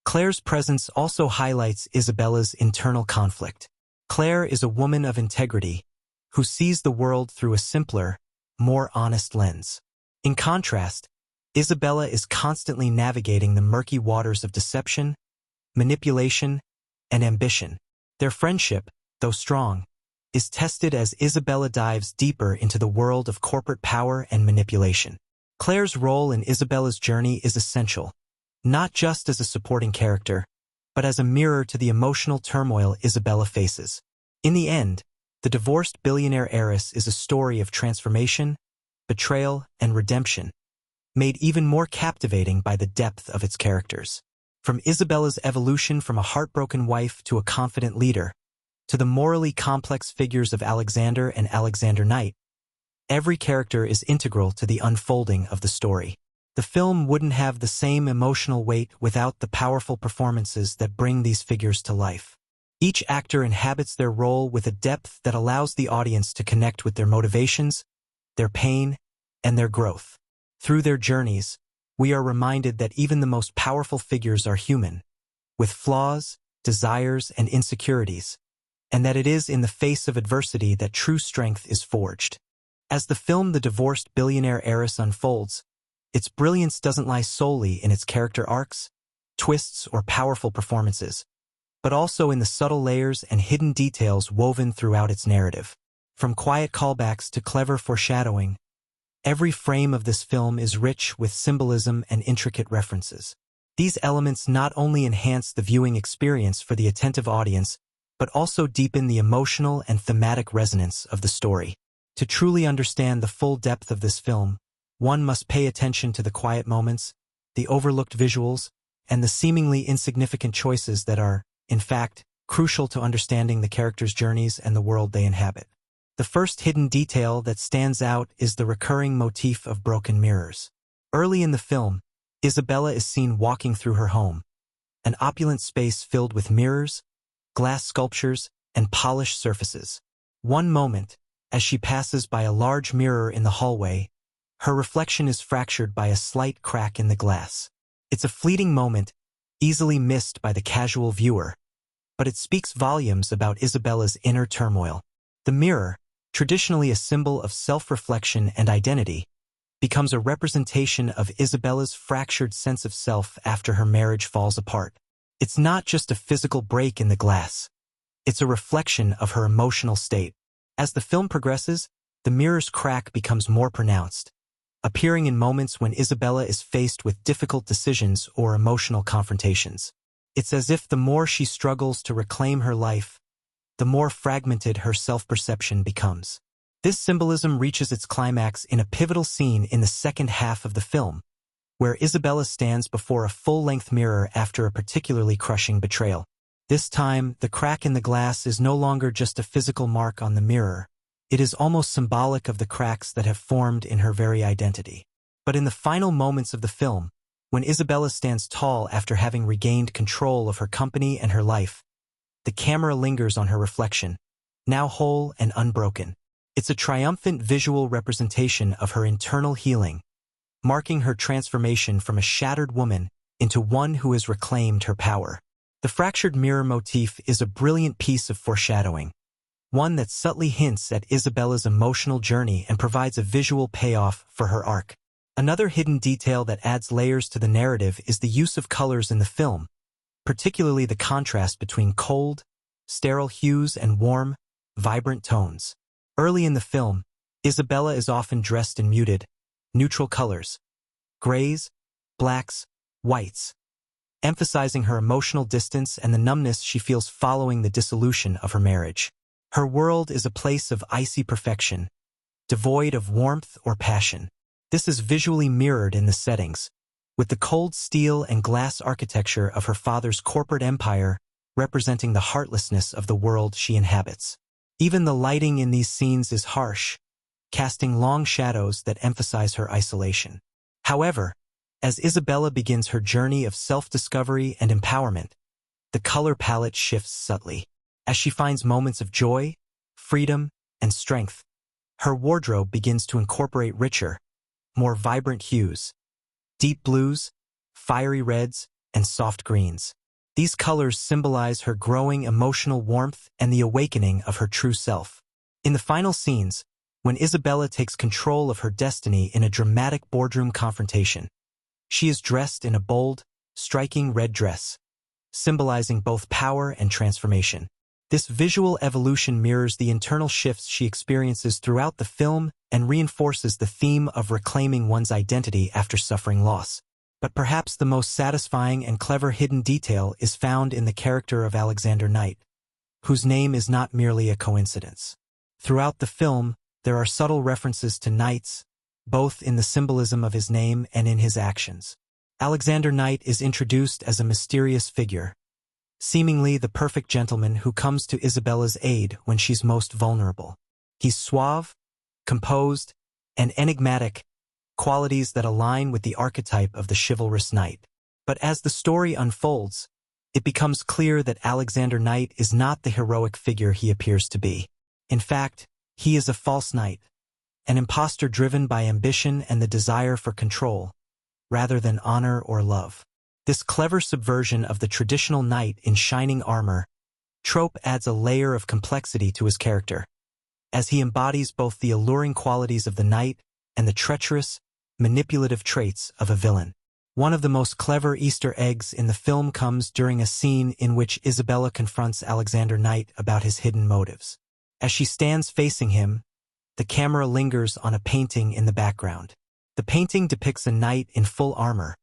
Claire's presence also highlights Isabella's internal conflict. Claire is a woman of integrity, who sees the world through a simpler, more honest lens. In contrast, Isabella is constantly navigating the murky waters of deception, manipulation, and ambition. Their friendship, though strong, is tested as Isabella dives deeper into the world of corporate power and manipulation. Claire's role in Isabella's journey is essential, not just as a supporting character, but as a mirror to the emotional turmoil Isabella faces. In the end, The Divorced Billionaire Heiress is a story of transformation, betrayal, and redemption, made even more captivating by the depth of its characters. From Isabella's evolution from a heartbroken wife to a confident leader, to the morally complex figures of Alexander and Alexander Knight, every character is integral to the unfolding of the story. The film wouldn't have the same emotional weight without the powerful performances that bring these figures to life. Each actor inhabits their role with a depth that allows the audience to connect with their motivations, their pain, and their growth. Through their journeys, we are reminded that even the most powerful figures are human, with flaws, desires, and insecurities, and that it is in the face of adversity that true strength is forged. As the film The Divorced Billionaire Heiress unfolds, its brilliance doesn't lie solely in its character arcs, twists, or powerful performances, but also in the subtle layers and hidden details woven throughout its narrative. From quiet callbacks to clever foreshadowing, every frame of this film is rich with symbolism and intricate references. These elements not only enhance the viewing experience for the attentive audience, but also deepen the emotional and thematic resonance of the story. To truly understand the full depth of this film, one must pay attention to the quiet moments, the overlooked visuals, and the seemingly insignificant choices that are, in fact, crucial to understanding the characters' journeys and the world they inhabit. The first hidden detail that stands out is the recurring motif of broken mirrors. Early in the film, Isabella is seen walking through her home, an opulent space filled with mirrors, glass sculptures, and polished surfaces. One moment, as she passes by a large mirror in the hallway, her reflection is fractured by a slight crack in the glass. It's a fleeting moment, easily missed by the casual viewer, but it speaks volumes about Isabella's inner turmoil. The mirror, traditionally a symbol of self-reflection and identity, becomes a representation of Isabella's fractured sense of self after her marriage falls apart. It's not just a physical break in the glass. It's a reflection of her emotional state. As the film progresses, the mirror's crack becomes more pronounced, appearing in moments when Isabella is faced with difficult decisions or emotional confrontations. It's as if the more she struggles to reclaim her life, the more fragmented her self-perception becomes. This symbolism reaches its climax in a pivotal scene in the second half of the film, where Isabella stands before a full-length mirror after a particularly crushing betrayal. This time, the crack in the glass is no longer just a physical mark on the mirror. It is almost symbolic of the cracks that have formed in her very identity. But in the final moments of the film, when Isabella stands tall after having regained control of her company and her life, the camera lingers on her reflection, now whole and unbroken. It's a triumphant visual representation of her internal healing, marking her transformation from a shattered woman into one who has reclaimed her power. The fractured mirror motif is a brilliant piece of foreshadowing, one that subtly hints at Isabella's emotional journey and provides a visual payoff for her arc. Another hidden detail that adds layers to the narrative is the use of colors in the film, particularly the contrast between cold, sterile hues and warm, vibrant tones. Early in the film, Isabella is often dressed in muted, neutral colors, grays, blacks, whites, emphasizing her emotional distance and the numbness she feels following the dissolution of her marriage. Her world is a place of icy perfection, devoid of warmth or passion. This is visually mirrored in the settings, with the cold steel and glass architecture of her father's corporate empire representing the heartlessness of the world she inhabits. Even the lighting in these scenes is harsh, casting long shadows that emphasize her isolation. However, as Isabella begins her journey of self-discovery and empowerment, the color palette shifts subtly. As she finds moments of joy, freedom, and strength, her wardrobe begins to incorporate richer, more vibrant hues, deep blues, fiery reds, and soft greens. These colors symbolize her growing emotional warmth and the awakening of her true self. In the final scenes, when Isabella takes control of her destiny in a dramatic boardroom confrontation, she is dressed in a bold, striking red dress, symbolizing both power and transformation. This visual evolution mirrors the internal shifts she experiences throughout the film and reinforces the theme of reclaiming one's identity after suffering loss. But perhaps the most satisfying and clever hidden detail is found in the character of Alexander Knight, whose name is not merely a coincidence. Throughout the film, there are subtle references to knights, both in the symbolism of his name and in his actions. Alexander Knight is introduced as a mysterious figure, seemingly the perfect gentleman who comes to Isabella's aid when she's most vulnerable. He's suave, composed, and enigmatic, qualities that align with the archetype of the chivalrous knight. But as the story unfolds, it becomes clear that Alexander Knight is not the heroic figure he appears to be. In fact, he is a false knight, an impostor driven by ambition and the desire for control, rather than honor or love. This clever subversion of the traditional knight in shining armor trope adds a layer of complexity to his character, as he embodies both the alluring qualities of the knight and the treacherous, manipulative traits of a villain. One of the most clever Easter eggs in the film comes during a scene in which Isabella confronts Alexander Knight about his hidden motives. As she stands facing him, the camera lingers on a painting in the background. The painting depicts a knight in full armor,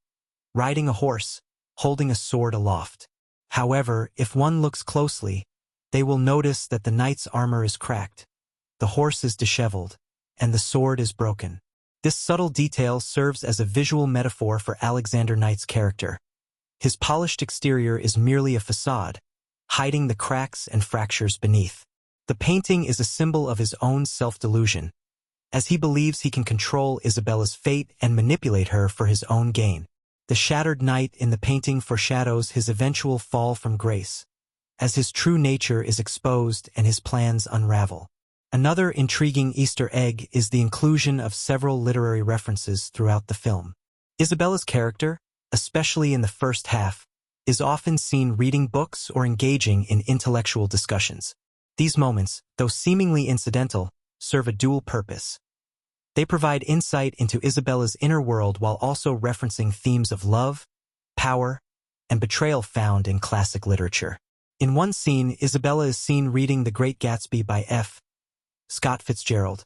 riding a horse, holding a sword aloft. However, if one looks closely, they will notice that the knight's armor is cracked, the horse is disheveled, and the sword is broken. This subtle detail serves as a visual metaphor for Alexander Knight's character. His polished exterior is merely a facade, hiding the cracks and fractures beneath. The painting is a symbol of his own self-delusion, as he believes he can control Isabella's fate and manipulate her for his own gain. The shattered knight in the painting foreshadows his eventual fall from grace, as his true nature is exposed and his plans unravel. Another intriguing Easter egg is the inclusion of several literary references throughout the film. Isabella's character, especially in the first half, is often seen reading books or engaging in intellectual discussions. These moments, though seemingly incidental, serve a dual purpose. They provide insight into Isabella's inner world while also referencing themes of love, power, and betrayal found in classic literature. In one scene, Isabella is seen reading The Great Gatsby by F. Scott Fitzgerald,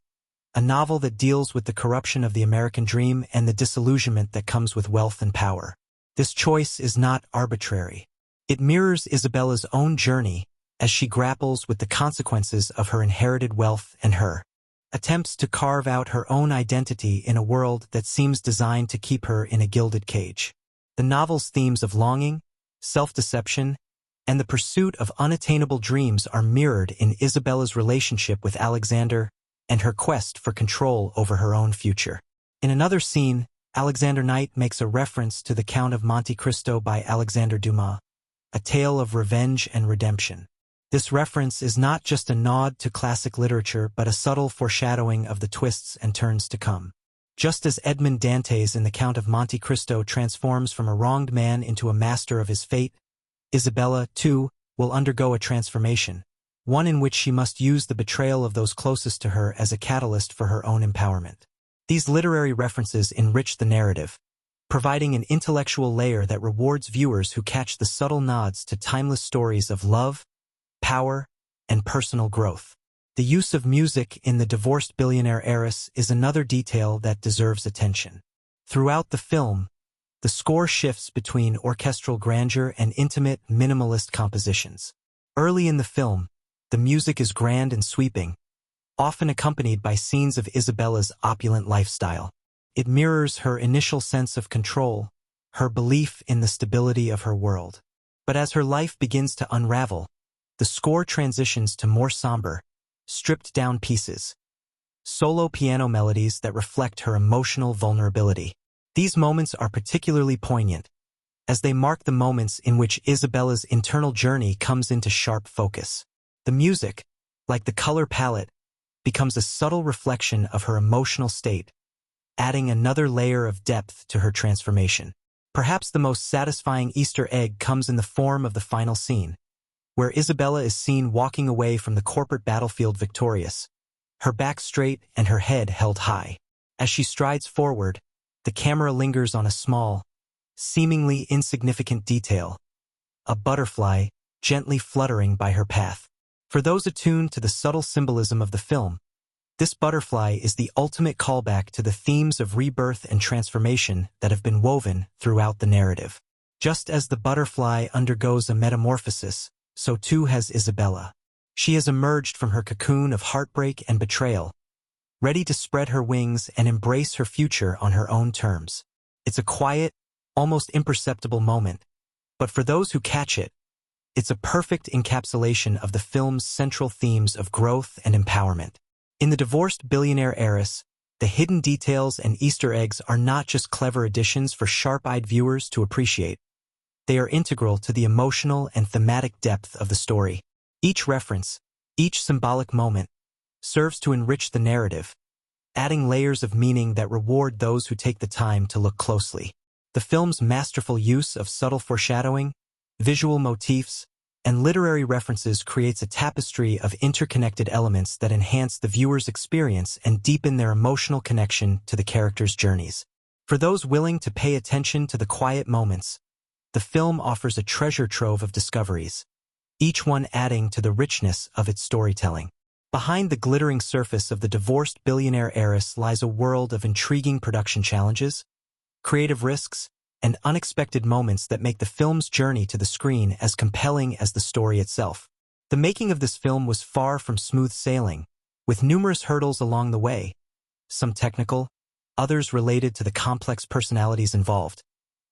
a novel that deals with the corruption of the American dream and the disillusionment that comes with wealth and power. This choice is not arbitrary. It mirrors Isabella's own journey as she grapples with the consequences of her inherited wealth and her attempts to carve out her own identity in a world that seems designed to keep her in a gilded cage. The novel's themes of longing, self-deception, and the pursuit of unattainable dreams are mirrored in Isabella's relationship with Alexander and her quest for control over her own future. In another scene, Alexander Knight makes a reference to The Count of Monte Cristo by Alexandre Dumas, a tale of revenge and redemption. This reference is not just a nod to classic literature but a subtle foreshadowing of the twists and turns to come. Just as Edmond Dantes in The Count of Monte Cristo transforms from a wronged man into a master of his fate, Isabella, too, will undergo a transformation, one in which she must use the betrayal of those closest to her as a catalyst for her own empowerment. These literary references enrich the narrative, providing an intellectual layer that rewards viewers who catch the subtle nods to timeless stories of love, power, and personal growth. The use of music in The Divorced Billionaire Heiress is another detail that deserves attention. Throughout the film, the score shifts between orchestral grandeur and intimate, minimalist compositions. Early in the film, the music is grand and sweeping, often accompanied by scenes of Isabella's opulent lifestyle. It mirrors her initial sense of control, her belief in the stability of her world. But as her life begins to unravel, the score transitions to more somber, stripped-down pieces, solo piano melodies that reflect her emotional vulnerability. These moments are particularly poignant, as they mark the moments in which Isabella's internal journey comes into sharp focus. The music, like the color palette, becomes a subtle reflection of her emotional state, adding another layer of depth to her transformation. Perhaps the most satisfying Easter egg comes in the form of the final scene, where Isabella is seen walking away from the corporate battlefield victorious, her back straight and her head held high. As she strides forward, the camera lingers on a small, seemingly insignificant detail, a butterfly gently fluttering by her path. For those attuned to the subtle symbolism of the film, this butterfly is the ultimate callback to the themes of rebirth and transformation that have been woven throughout the narrative. Just as the butterfly undergoes a metamorphosis, so too has Isabella. She has emerged from her cocoon of heartbreak and betrayal, ready to spread her wings and embrace her future on her own terms. It's a quiet, almost imperceptible moment, but for those who catch it, it's a perfect encapsulation of the film's central themes of growth and empowerment. In The Divorced Billionaire Heiress, the hidden details and Easter eggs are not just clever additions for sharp-eyed viewers to appreciate. They are integral to the emotional and thematic depth of the story. Each reference, each symbolic moment, serves to enrich the narrative, adding layers of meaning that reward those who take the time to look closely. The film's masterful use of subtle foreshadowing, visual motifs, and literary references creates a tapestry of interconnected elements that enhance the viewer's experience and deepen their emotional connection to the characters' journeys. For those willing to pay attention to the quiet moments, the film offers a treasure trove of discoveries, each one adding to the richness of its storytelling. Behind the glittering surface of The Divorced Billionaire Heiress lies a world of intriguing production challenges, creative risks, and unexpected moments that make the film's journey to the screen as compelling as the story itself. The making of this film was far from smooth sailing, with numerous hurdles along the way, some technical, others related to the complex personalities involved.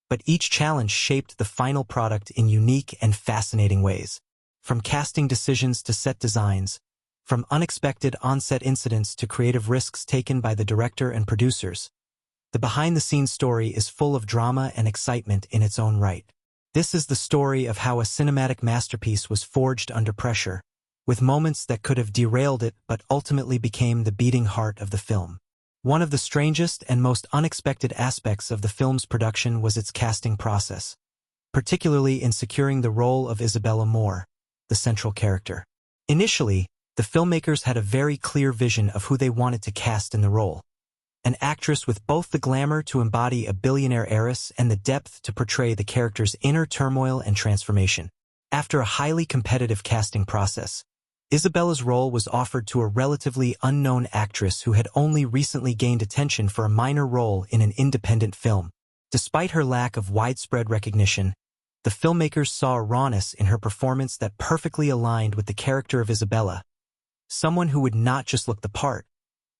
But each challenge shaped the final product in unique and fascinating ways. From casting decisions to set designs, from unexpected on-set incidents to creative risks taken by the director and producers, the behind-the-scenes story is full of drama and excitement in its own right. This is the story of how a cinematic masterpiece was forged under pressure, with moments that could have derailed it but ultimately became the beating heart of the film. One of the strangest and most unexpected aspects of the film's production was its casting process, particularly in securing the role of Isabella Moore, the central character. Initially, the filmmakers had a very clear vision of who they wanted to cast in the role. An actress with both the glamour to embody a billionaire heiress and the depth to portray the character's inner turmoil and transformation. After a highly competitive casting process, Isabella's role was offered to a relatively unknown actress who had only recently gained attention for a minor role in an independent film. Despite her lack of widespread recognition, the filmmakers saw a rawness in her performance that perfectly aligned with the character of Isabella, someone who would not just look the part,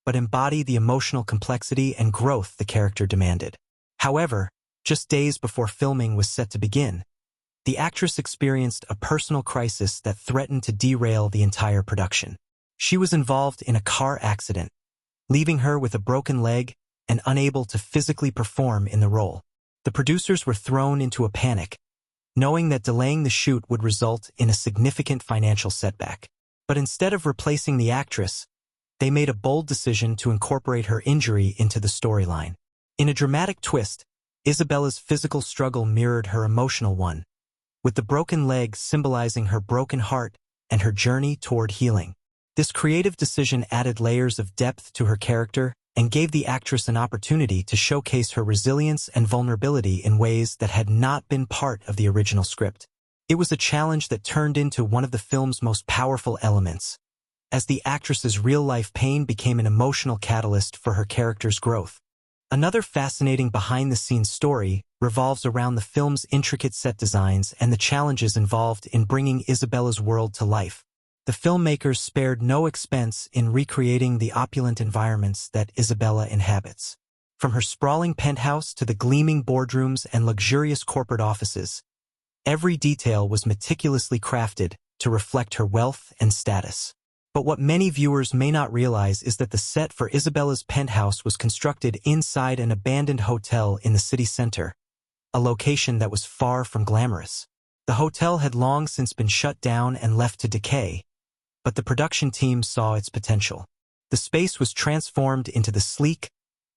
but embody the emotional complexity and growth the character demanded. However, just days before filming was set to begin, the actress experienced a personal crisis that threatened to derail the entire production. She was involved in a car accident, leaving her with a broken leg and unable to physically perform in the role. The producers were thrown into a panic, knowing that delaying the shoot would result in a significant financial setback. But instead of replacing the actress, they made a bold decision to incorporate her injury into the storyline. In a dramatic twist, Isabella's physical struggle mirrored her emotional one, with the broken leg symbolizing her broken heart and her journey toward healing. This creative decision added layers of depth to her character and gave the actress an opportunity to showcase her resilience and vulnerability in ways that had not been part of the original script. It was a challenge that turned into one of the film's most powerful elements, as the actress's real-life pain became an emotional catalyst for her character's growth. Another fascinating behind-the-scenes story revolves around the film's intricate set designs and the challenges involved in bringing Isabella's world to life. The filmmakers spared no expense in recreating the opulent environments that Isabella inhabits. From her sprawling penthouse to the gleaming boardrooms and luxurious corporate offices, every detail was meticulously crafted to reflect her wealth and status. But what many viewers may not realize is that the set for Isabella's penthouse was constructed inside an abandoned hotel in the city center, a location that was far from glamorous. The hotel had long since been shut down and left to decay, but the production team saw its potential. The space was transformed into the sleek,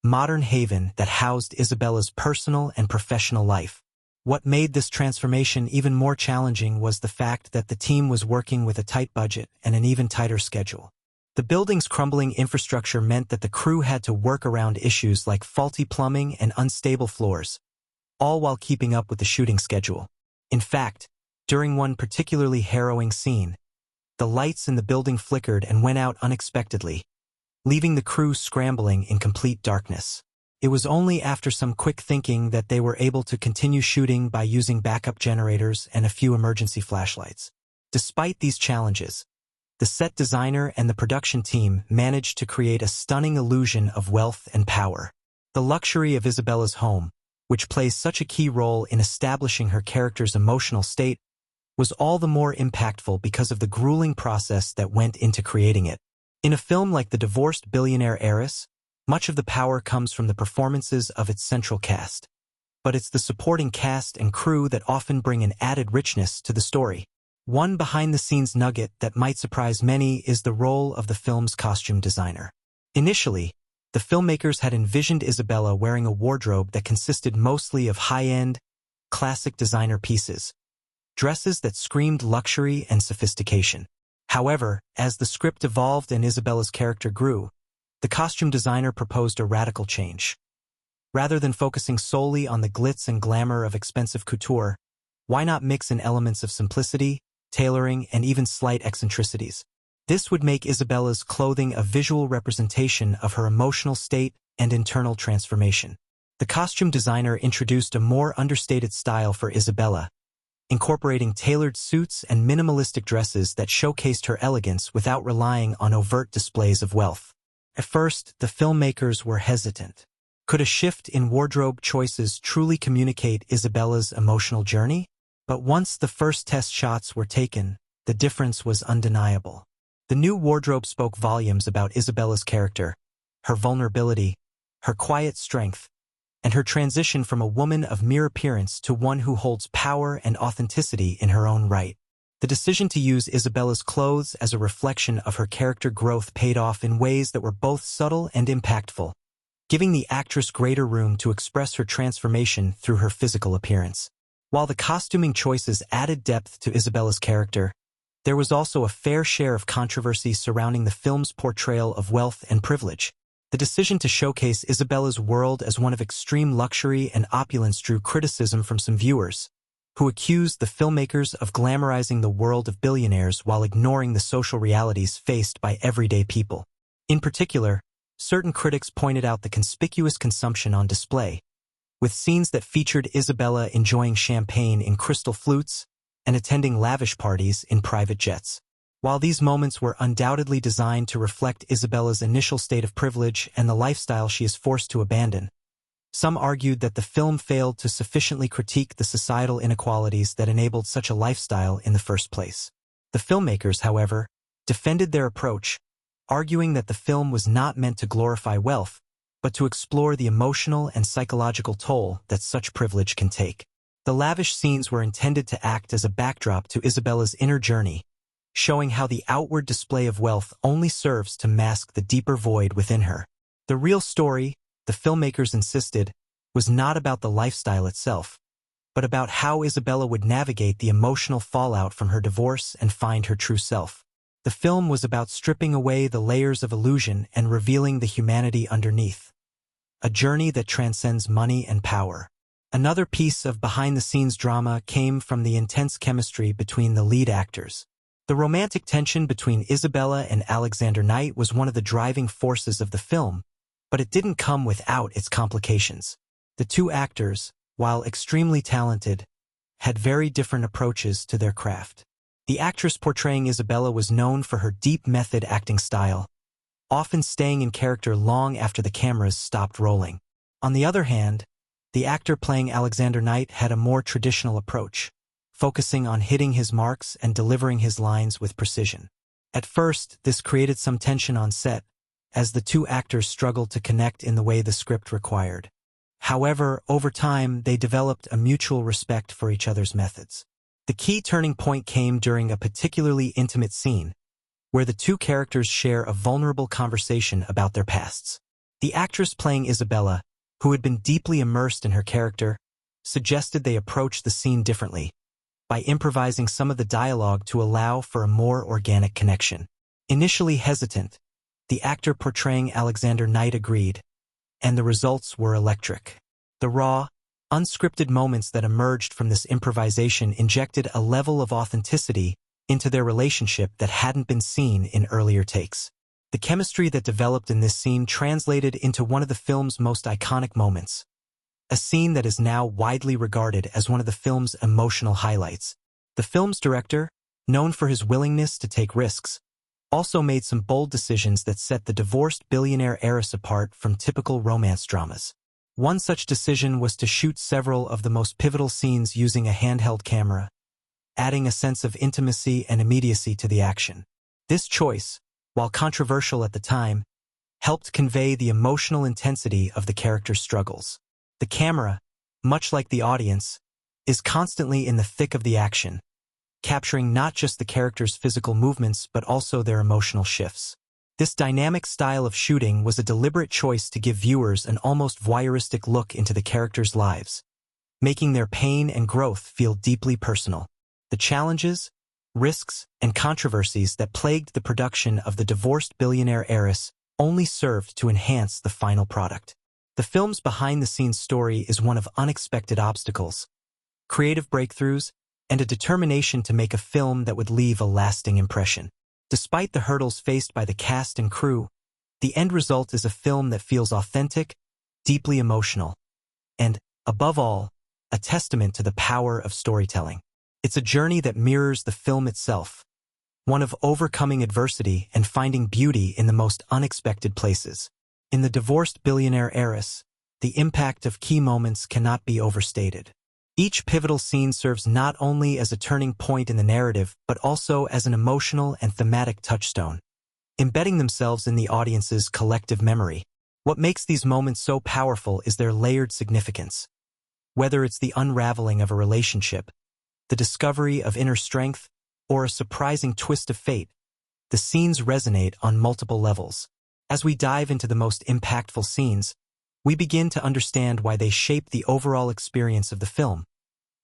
modern haven that housed Isabella's personal and professional life. What made this transformation even more challenging was the fact that the team was working with a tight budget and an even tighter schedule. The building's crumbling infrastructure meant that the crew had to work around issues like faulty plumbing and unstable floors, all while keeping up with the shooting schedule. In fact, during one particularly harrowing scene, the lights in the building flickered and went out unexpectedly, leaving the crew scrambling in complete darkness. It was only after some quick thinking that they were able to continue shooting by using backup generators and a few emergency flashlights. Despite these challenges, the set designer and the production team managed to create a stunning illusion of wealth and power. The luxury of Isabella's home, which plays such a key role in establishing her character's emotional state, was all the more impactful because of the grueling process that went into creating it. In a film like The Divorced Billionaire Heiress, much of the power comes from the performances of its central cast. But it's the supporting cast and crew that often bring an added richness to the story. One behind-the-scenes nugget that might surprise many is the role of the film's costume designer. Initially, the filmmakers had envisioned Isabella wearing a wardrobe that consisted mostly of high-end, classic designer pieces, dresses that screamed luxury and sophistication. However, as the script evolved and Isabella's character grew, the costume designer proposed a radical change. Rather than focusing solely on the glitz and glamour of expensive couture, why not mix in elements of simplicity, tailoring, and even slight eccentricities? This would make Isabella's clothing a visual representation of her emotional state and internal transformation. The costume designer introduced a more understated style for Isabella, incorporating tailored suits and minimalistic dresses that showcased her elegance without relying on overt displays of wealth. At first, the filmmakers were hesitant. Could a shift in wardrobe choices truly communicate Isabella's emotional journey? But once the first test shots were taken, the difference was undeniable. The new wardrobe spoke volumes about Isabella's character, her vulnerability, her quiet strength, and her transition from a woman of mere appearance to one who holds power and authenticity in her own right. The decision to use Isabella's clothes as a reflection of her character growth paid off in ways that were both subtle and impactful, giving the actress greater room to express her transformation through her physical appearance. While the costuming choices added depth to Isabella's character, there was also a fair share of controversy surrounding the film's portrayal of wealth and privilege. The decision to showcase Isabella's world as one of extreme luxury and opulence drew criticism from some viewers, who accused the filmmakers of glamorizing the world of billionaires while ignoring the social realities faced by everyday people. In particular, certain critics pointed out the conspicuous consumption on display, with scenes that featured Isabella enjoying champagne in crystal flutes and attending lavish parties in private jets. While these moments were undoubtedly designed to reflect Isabella's initial state of privilege and the lifestyle she is forced to abandon, some argued that the film failed to sufficiently critique the societal inequalities that enabled such a lifestyle in the first place. The filmmakers, however, defended their approach, arguing that the film was not meant to glorify wealth, but to explore the emotional and psychological toll that such privilege can take. The lavish scenes were intended to act as a backdrop to Isabella's inner journey, showing how the outward display of wealth only serves to mask the deeper void within her. The real story, the filmmakers insisted, was not about the lifestyle itself, but about how Isabella would navigate the emotional fallout from her divorce and find her true self. The film was about stripping away the layers of illusion and revealing the humanity underneath. A journey that transcends money and power. Another piece of behind-the-scenes drama came from the intense chemistry between the lead actors. The romantic tension between Isabella and Alexander Knight was one of the driving forces of the film, but it didn't come without its complications. The two actors, while extremely talented, had very different approaches to their craft. The actress portraying Isabella was known for her deep method acting style, often staying in character long after the cameras stopped rolling. On the other hand, the actor playing Alexander Knight had a more traditional approach, focusing on hitting his marks and delivering his lines with precision. At first, this created some tension on set, as the two actors struggled to connect in the way the script required. However, over time, they developed a mutual respect for each other's methods. The key turning point came during a particularly intimate scene, where the two characters share a vulnerable conversation about their pasts. The actress playing Isabella, who had been deeply immersed in her character, suggested they approach the scene differently, by improvising some of the dialogue to allow for a more organic connection. Initially hesitant, the actor portraying Alexander Knight agreed, and the results were electric. The raw, unscripted moments that emerged from this improvisation injected a level of authenticity into their relationship that hadn't been seen in earlier takes. The chemistry that developed in this scene translated into one of the film's most iconic moments, a scene that is now widely regarded as one of the film's emotional highlights. The film's director, known for his willingness to take risks, also made some bold decisions that set the divorced billionaire heiress apart from typical romance dramas. One such decision was to shoot several of the most pivotal scenes using a handheld camera, adding a sense of intimacy and immediacy to the action. This choice, while controversial at the time, helped convey the emotional intensity of the character's struggles. The camera, much like the audience, is constantly in the thick of the action, capturing not just the characters' physical movements but also their emotional shifts. This dynamic style of shooting was a deliberate choice to give viewers an almost voyeuristic look into the characters' lives, making their pain and growth feel deeply personal. The challenges, risks, and controversies that plagued the production of The Divorced Billionaire Heiress only served to enhance the final product. The film's behind-the-scenes story is one of unexpected obstacles, creative breakthroughs, and a determination to make a film that would leave a lasting impression. Despite the hurdles faced by the cast and crew, the end result is a film that feels authentic, deeply emotional, and, above all, a testament to the power of storytelling. It's a journey that mirrors the film itself, one of overcoming adversity and finding beauty in the most unexpected places. In The Divorced Billionaire Heiress, the impact of key moments cannot be overstated. Each pivotal scene serves not only as a turning point in the narrative, but also as an emotional and thematic touchstone, embedding themselves in the audience's collective memory. What makes these moments so powerful is their layered significance. Whether it's the unraveling of a relationship, the discovery of inner strength, or a surprising twist of fate, the scenes resonate on multiple levels. As we dive into the most impactful scenes, we begin to understand why they shape the overall experience of the film,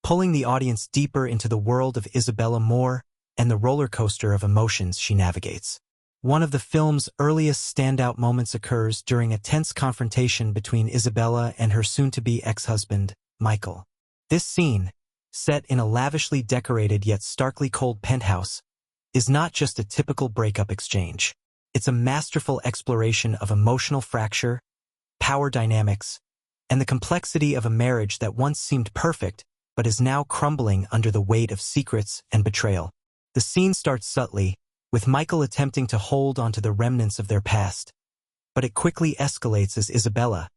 pulling the audience deeper into the world of Isabella Moore and the roller coaster of emotions she navigates. One of the film's earliest standout moments occurs during a tense confrontation between Isabella and her soon-to-be ex-husband, Michael. This scene, set in a lavishly decorated yet starkly cold penthouse, is not just a typical breakup exchange. It's a masterful exploration of emotional fracture, power dynamics, and the complexity of a marriage that once seemed perfect but is now crumbling under the weight of secrets and betrayal. The scene starts subtly, with Michael attempting to hold onto the remnants of their past. But it quickly escalates as Isabella,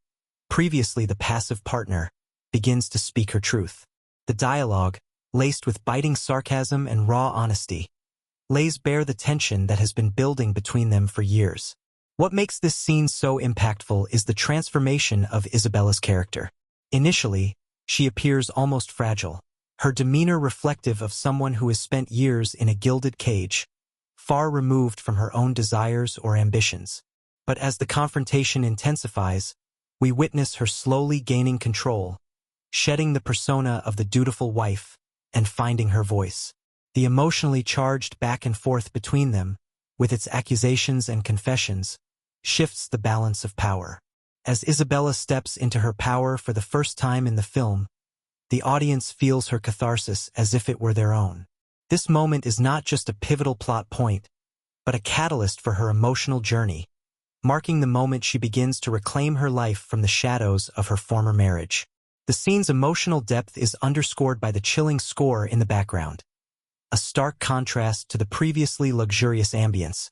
previously the passive partner, begins to speak her truth. The dialogue, laced with biting sarcasm and raw honesty, lays bare the tension that has been building between them for years. What makes this scene so impactful is the transformation of Isabella's character. Initially, she appears almost fragile, her demeanor reflective of someone who has spent years in a gilded cage, far removed from her own desires or ambitions. But as the confrontation intensifies, we witness her slowly gaining control, shedding the persona of the dutiful wife and finding her voice. The emotionally charged back and forth between them, with its accusations and confessions, shifts the balance of power. As Isabella steps into her power for the first time in the film, the audience feels her catharsis as if it were their own. This moment is not just a pivotal plot point, but a catalyst for her emotional journey, marking the moment she begins to reclaim her life from the shadows of her former marriage. The scene's emotional depth is underscored by the chilling score in the background, a stark contrast to the previously luxurious ambience,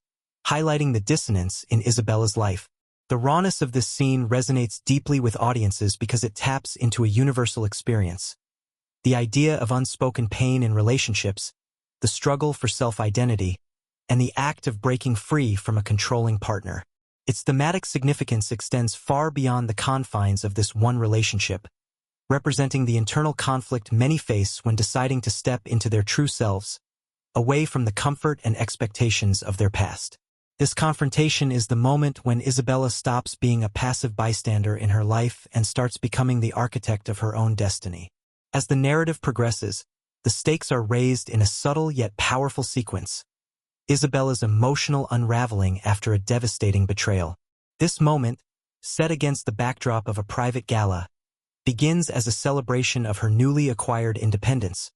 highlighting the dissonance in Isabella's life. The rawness of this scene resonates deeply with audiences because it taps into a universal experience. The idea of unspoken pain in relationships, the struggle for self-identity, and the act of breaking free from a controlling partner. Its thematic significance extends far beyond the confines of this one relationship, representing the internal conflict many face when deciding to step into their true selves, away from the comfort and expectations of their past. This confrontation is the moment when Isabella stops being a passive bystander in her life and starts becoming the architect of her own destiny. As the narrative progresses, the stakes are raised in a subtle yet powerful sequence. Isabella's emotional unraveling after a devastating betrayal. This moment, set against the backdrop of a private gala, begins as a celebration of her newly acquired independence,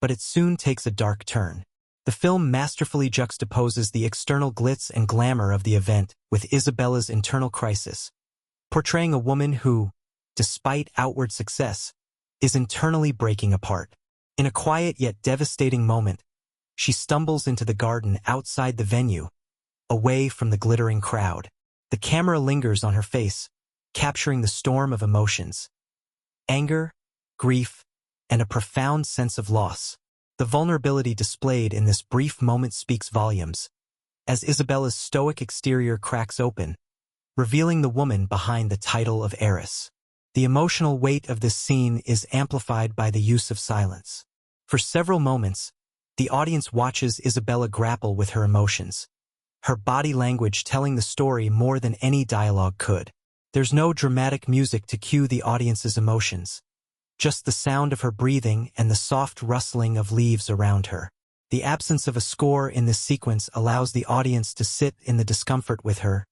but it soon takes a dark turn. The film masterfully juxtaposes the external glitz and glamour of the event with Isabella's internal crisis, portraying a woman who, despite outward success, is internally breaking apart. In a quiet yet devastating moment, she stumbles into the garden outside the venue, away from the glittering crowd. The camera lingers on her face, capturing the storm of emotions: anger, grief, and a profound sense of loss. The vulnerability displayed in this brief moment speaks volumes, as Isabella's stoic exterior cracks open, revealing the woman behind the title of heiress. The emotional weight of this scene is amplified by the use of silence. For several moments, the audience watches Isabella grapple with her emotions, her body language telling the story more than any dialogue could. There's no dramatic music to cue the audience's emotions, just the sound of her breathing and the soft rustling of leaves around her. The absence of a score in this sequence allows the audience to sit in the discomfort with her,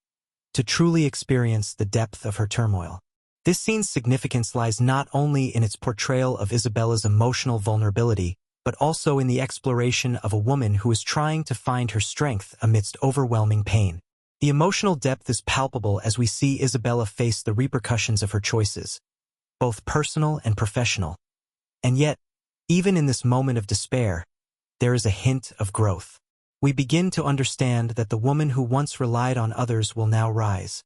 to truly experience the depth of her turmoil. This scene's significance lies not only in its portrayal of Isabella's emotional vulnerability, but also in the exploration of a woman who is trying to find her strength amidst overwhelming pain. The emotional depth is palpable as we see Isabella face the repercussions of her choices, both personal and professional. And yet, even in this moment of despair, there is a hint of growth. We begin to understand that the woman who once relied on others will now rise,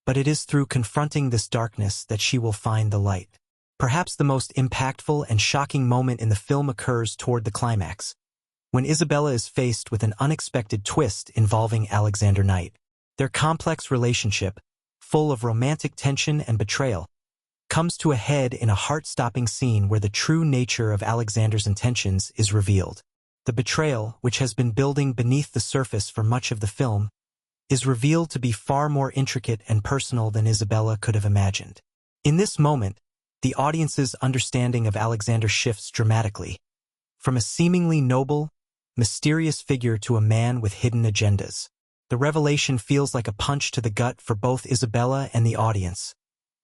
but it is through confronting this darkness that she will find the light. Perhaps the most impactful and shocking moment in the film occurs toward the climax, when Isabella is faced with an unexpected twist involving Alexander Knight. Their complex relationship, full of romantic tension and betrayal, comes to a head in a heart-stopping scene where the true nature of Alexander's intentions is revealed. The betrayal, which has been building beneath the surface for much of the film, is revealed to be far more intricate and personal than Isabella could have imagined. In this moment, the audience's understanding of Alexander shifts dramatically, from a seemingly noble, mysterious figure to a man with hidden agendas. The revelation feels like a punch to the gut for both Isabella and the audience,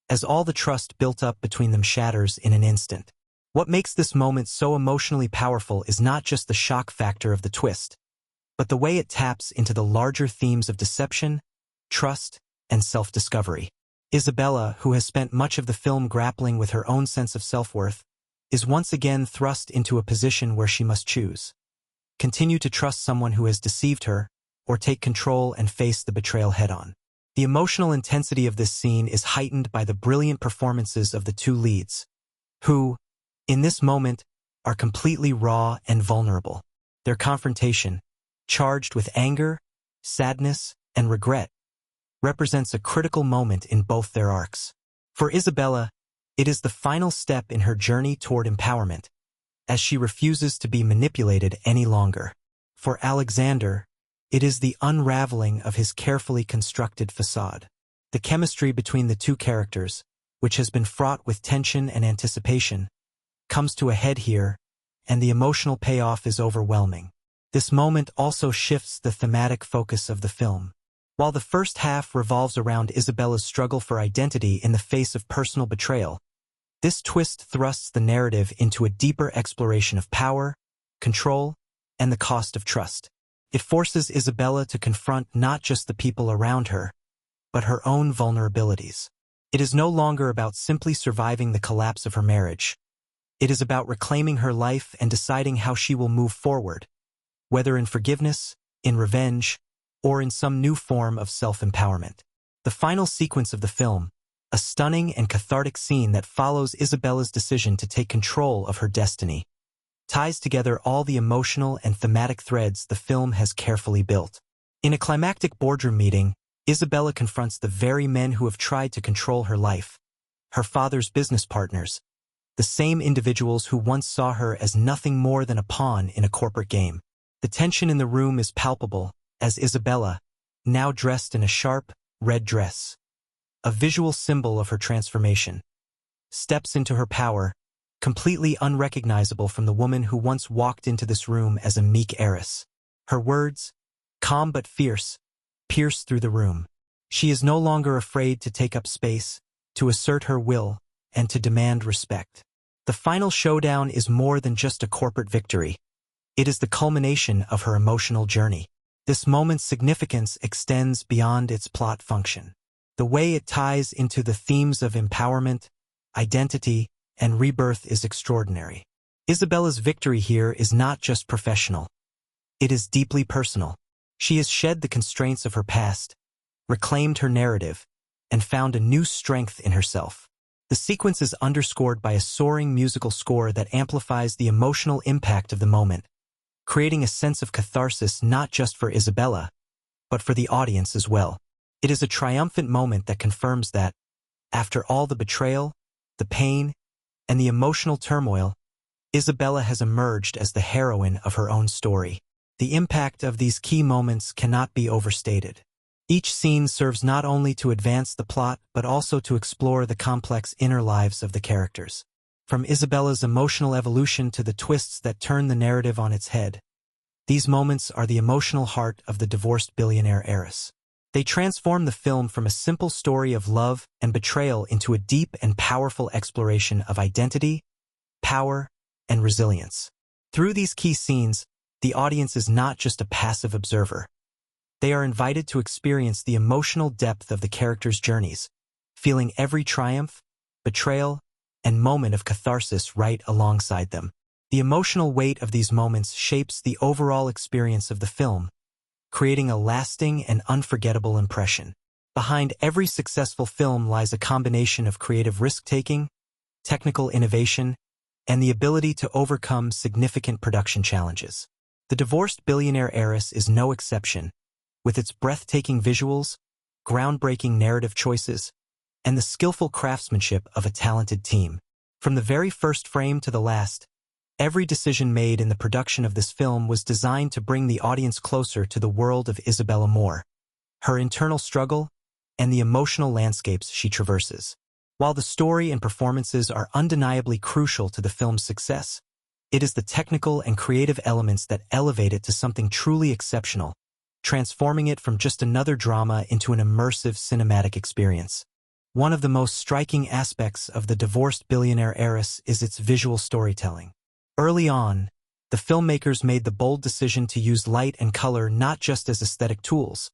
as all the trust built up between them shatters in an instant. What makes this moment so emotionally powerful is not just the shock factor of the twist, but the way it taps into the larger themes of deception, trust, and self-discovery. Isabella, who has spent much of the film grappling with her own sense of self-worth, is once again thrust into a position where she must choose. continue to trust someone who has deceived her, or take control and face the betrayal head-on. The emotional intensity of this scene is heightened by the brilliant performances of the two leads, who, in this moment, are completely raw and vulnerable. Their confrontation, charged with anger, sadness, and regret, represents a critical moment in both their arcs. For Isabella, it is the final step in her journey toward empowerment, as she refuses to be manipulated any longer. For Alexander, it is the unraveling of his carefully constructed facade. The chemistry between the two characters, which has been fraught with tension and anticipation, comes to a head here, and the emotional payoff is overwhelming. This moment also shifts the thematic focus of the film. While the first half revolves around Isabella's struggle for identity in the face of personal betrayal, this twist thrusts the narrative into a deeper exploration of power, control, and the cost of trust. It forces Isabella to confront not just the people around her, but her own vulnerabilities. It is no longer about simply surviving the collapse of her marriage. It is about reclaiming her life and deciding how she will move forward, whether in forgiveness, in revenge, or in some new form of self-empowerment. The final sequence of the film, a stunning and cathartic scene that follows Isabella's decision to take control of her destiny, ties together all the emotional and thematic threads the film has carefully built. In a climactic boardroom meeting, Isabella confronts the very men who have tried to control her life, her father's business partners, the same individuals who once saw her as nothing more than a pawn in a corporate game. The tension in the room is palpable as Isabella, now dressed in a sharp, red dress, a visual symbol of her transformation, steps into her power, completely unrecognizable from the woman who once walked into this room as a meek heiress. Her words, calm but fierce, pierce through the room. She is no longer afraid to take up space, to assert her will, and to demand respect. The final showdown is more than just a corporate victory. It is the culmination of her emotional journey. This moment's significance extends beyond its plot function. The way it ties into the themes of empowerment, identity, and rebirth is extraordinary. Isabella's victory here is not just professional. It is deeply personal. She has shed the constraints of her past, reclaimed her narrative, and found a new strength in herself. The sequence is underscored by a soaring musical score that amplifies the emotional impact of the moment, creating a sense of catharsis not just for Isabella, but for the audience as well. It is a triumphant moment that confirms that, after all the betrayal, the pain, and the emotional turmoil, Isabella has emerged as the heroine of her own story. The impact of these key moments cannot be overstated. Each scene serves not only to advance the plot but also to explore the complex inner lives of the characters. From Isabella's emotional evolution to the twists that turn the narrative on its head, these moments are the emotional heart of the divorced billionaire heiress. They transform the film from a simple story of love and betrayal into a deep and powerful exploration of identity, power, and resilience. Through these key scenes, the audience is not just a passive observer. They are invited to experience the emotional depth of the characters' journeys, feeling every triumph, betrayal, and moment of catharsis right alongside them. The emotional weight of these moments shapes the overall experience of the film, creating a lasting and unforgettable impression. Behind every successful film lies a combination of creative risk-taking, technical innovation, and the ability to overcome significant production challenges. The Divorced Billionaire Heiress is no exception, with its breathtaking visuals, groundbreaking narrative choices, and the skillful craftsmanship of a talented team. From the very first frame to the last, every decision made in the production of this film was designed to bring the audience closer to the world of Isabella Moore, her internal struggle, and the emotional landscapes she traverses. While the story and performances are undeniably crucial to the film's success, it is the technical and creative elements that elevate it to something truly exceptional, transforming it from just another drama into an immersive cinematic experience. One of the most striking aspects of The Divorced Billionaire Heiress is its visual storytelling. Early on, the filmmakers made the bold decision to use light and color not just as aesthetic tools,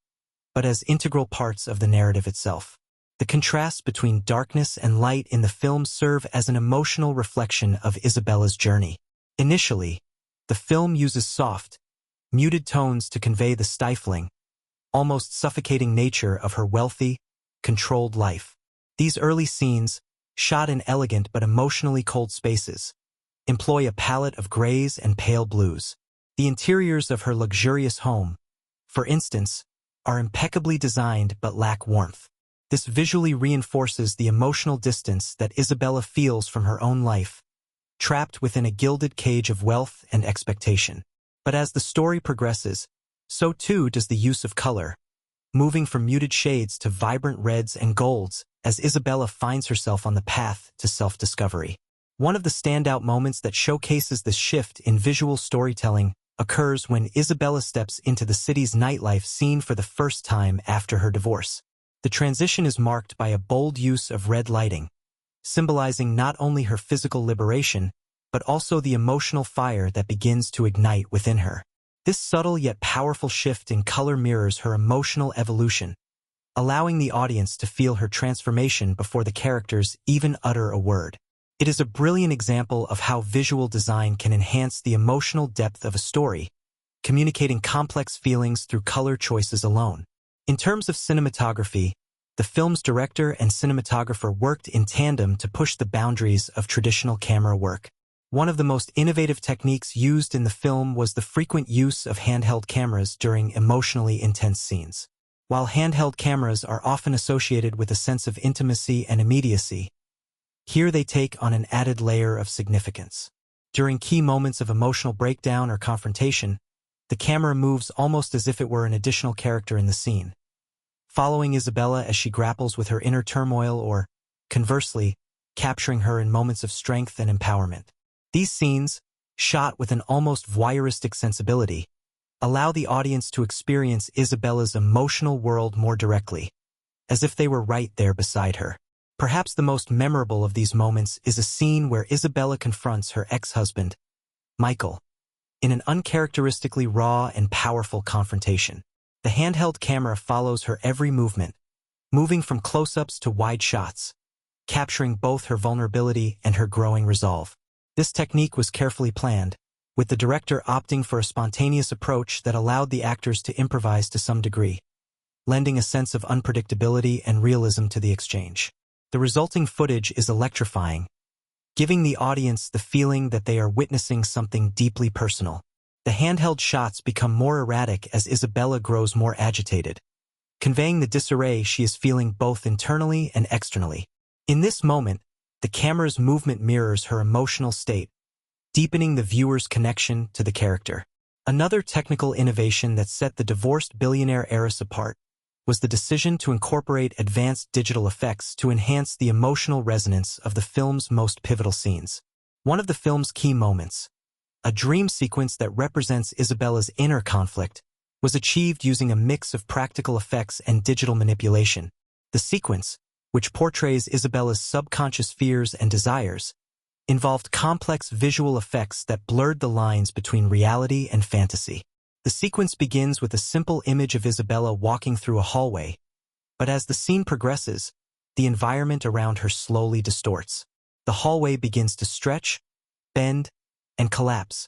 but as integral parts of the narrative itself. The contrasts between darkness and light in the film serve as an emotional reflection of Isabella's journey. Initially, the film uses soft, muted tones to convey the stifling, almost suffocating nature of her wealthy, controlled life. These early scenes, shot in elegant but emotionally cold spaces, employ a palette of grays and pale blues. The interiors of her luxurious home, for instance, are impeccably designed but lack warmth. This visually reinforces the emotional distance that Isabella feels from her own life, trapped within a gilded cage of wealth and expectation. But as the story progresses, so too does the use of color, moving from muted shades to vibrant reds and golds as Isabella finds herself on the path to self-discovery. One of the standout moments that showcases this shift in visual storytelling occurs when Isabella steps into the city's nightlife scene for the first time after her divorce. The transition is marked by a bold use of red lighting, symbolizing not only her physical liberation, but also the emotional fire that begins to ignite within her. This subtle yet powerful shift in color mirrors her emotional evolution, allowing the audience to feel her transformation before the characters even utter a word. It is a brilliant example of how visual design can enhance the emotional depth of a story, communicating complex feelings through color choices alone. In terms of cinematography, the film's director and cinematographer worked in tandem to push the boundaries of traditional camera work. One of the most innovative techniques used in the film was the frequent use of handheld cameras during emotionally intense scenes. While handheld cameras are often associated with a sense of intimacy and immediacy, here they take on an added layer of significance. During key moments of emotional breakdown or confrontation, the camera moves almost as if it were an additional character in the scene, following Isabella as she grapples with her inner turmoil or, conversely, capturing her in moments of strength and empowerment. These scenes, shot with an almost voyeuristic sensibility, allow the audience to experience Isabella's emotional world more directly, as if they were right there beside her. Perhaps the most memorable of these moments is a scene where Isabella confronts her ex-husband, Michael, in an uncharacteristically raw and powerful confrontation. The handheld camera follows her every movement, moving from close-ups to wide shots, capturing both her vulnerability and her growing resolve. This technique was carefully planned, with the director opting for a spontaneous approach that allowed the actors to improvise to some degree, lending a sense of unpredictability and realism to the exchange. The resulting footage is electrifying, giving the audience the feeling that they are witnessing something deeply personal. The handheld shots become more erratic as Isabella grows more agitated, conveying the disarray she is feeling both internally and externally. In this moment, the camera's movement mirrors her emotional state, deepening the viewer's connection to the character. Another technical innovation that set the divorced billionaire heiress apart was the decision to incorporate advanced digital effects to enhance the emotional resonance of the film's most pivotal scenes. One of the film's key moments, a dream sequence that represents Isabella's inner conflict, was achieved using a mix of practical effects and digital manipulation. The sequence, which portrays Isabella's subconscious fears and desires, involved complex visual effects that blurred the lines between reality and fantasy. The sequence begins with a simple image of Isabella walking through a hallway, but as the scene progresses, the environment around her slowly distorts. The hallway begins to stretch, bend, and collapse,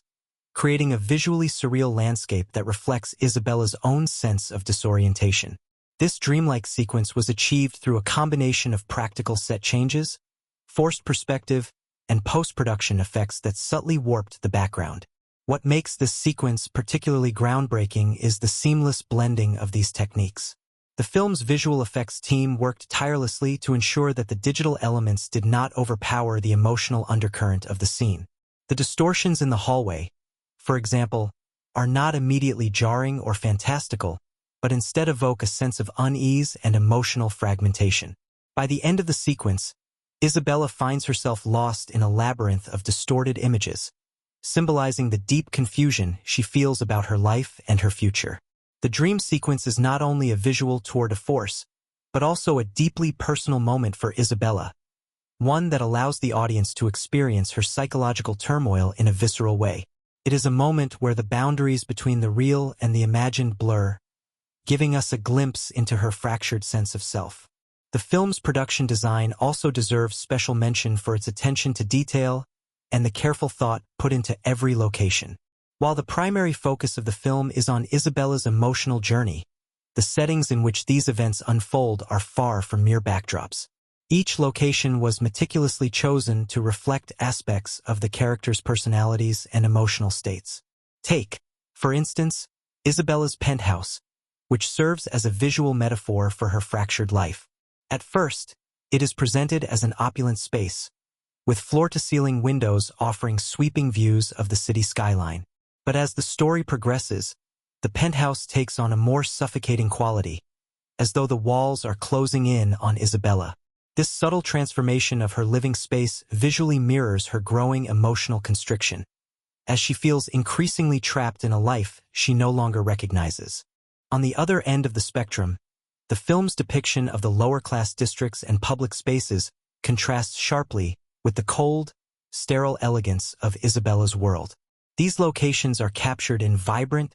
creating a visually surreal landscape that reflects Isabella's own sense of disorientation. This dreamlike sequence was achieved through a combination of practical set changes, forced perspective, and post-production effects that subtly warped the background. What makes this sequence particularly groundbreaking is the seamless blending of these techniques. The film's visual effects team worked tirelessly to ensure that the digital elements did not overpower the emotional undercurrent of the scene. The distortions in the hallway, for example, are not immediately jarring or fantastical, but instead evoke a sense of unease and emotional fragmentation. By the end of the sequence, Isabella finds herself lost in a labyrinth of distorted images, symbolizing the deep confusion she feels about her life and her future. The dream sequence is not only a visual tour de force, but also a deeply personal moment for Isabella, one that allows the audience to experience her psychological turmoil in a visceral way. It is a moment where the boundaries between the real and the imagined blur, giving us a glimpse into her fractured sense of self. The film's production design also deserves special mention for its attention to detail and the careful thought put into every location. While the primary focus of the film is on Isabella's emotional journey, the settings in which these events unfold are far from mere backdrops. Each location was meticulously chosen to reflect aspects of the characters' personalities and emotional states. Take, for instance, Isabella's penthouse, which serves as a visual metaphor for her fractured life. At first, it is presented as an opulent space, with floor-to-ceiling windows offering sweeping views of the city skyline. But as the story progresses, the penthouse takes on a more suffocating quality, as though the walls are closing in on Isabella. This subtle transformation of her living space visually mirrors her growing emotional constriction, as she feels increasingly trapped in a life she no longer recognizes. On the other end of the spectrum, the film's depiction of the lower-class districts and public spaces contrasts sharply with the cold, sterile elegance of Isabella's world. These locations are captured in vibrant,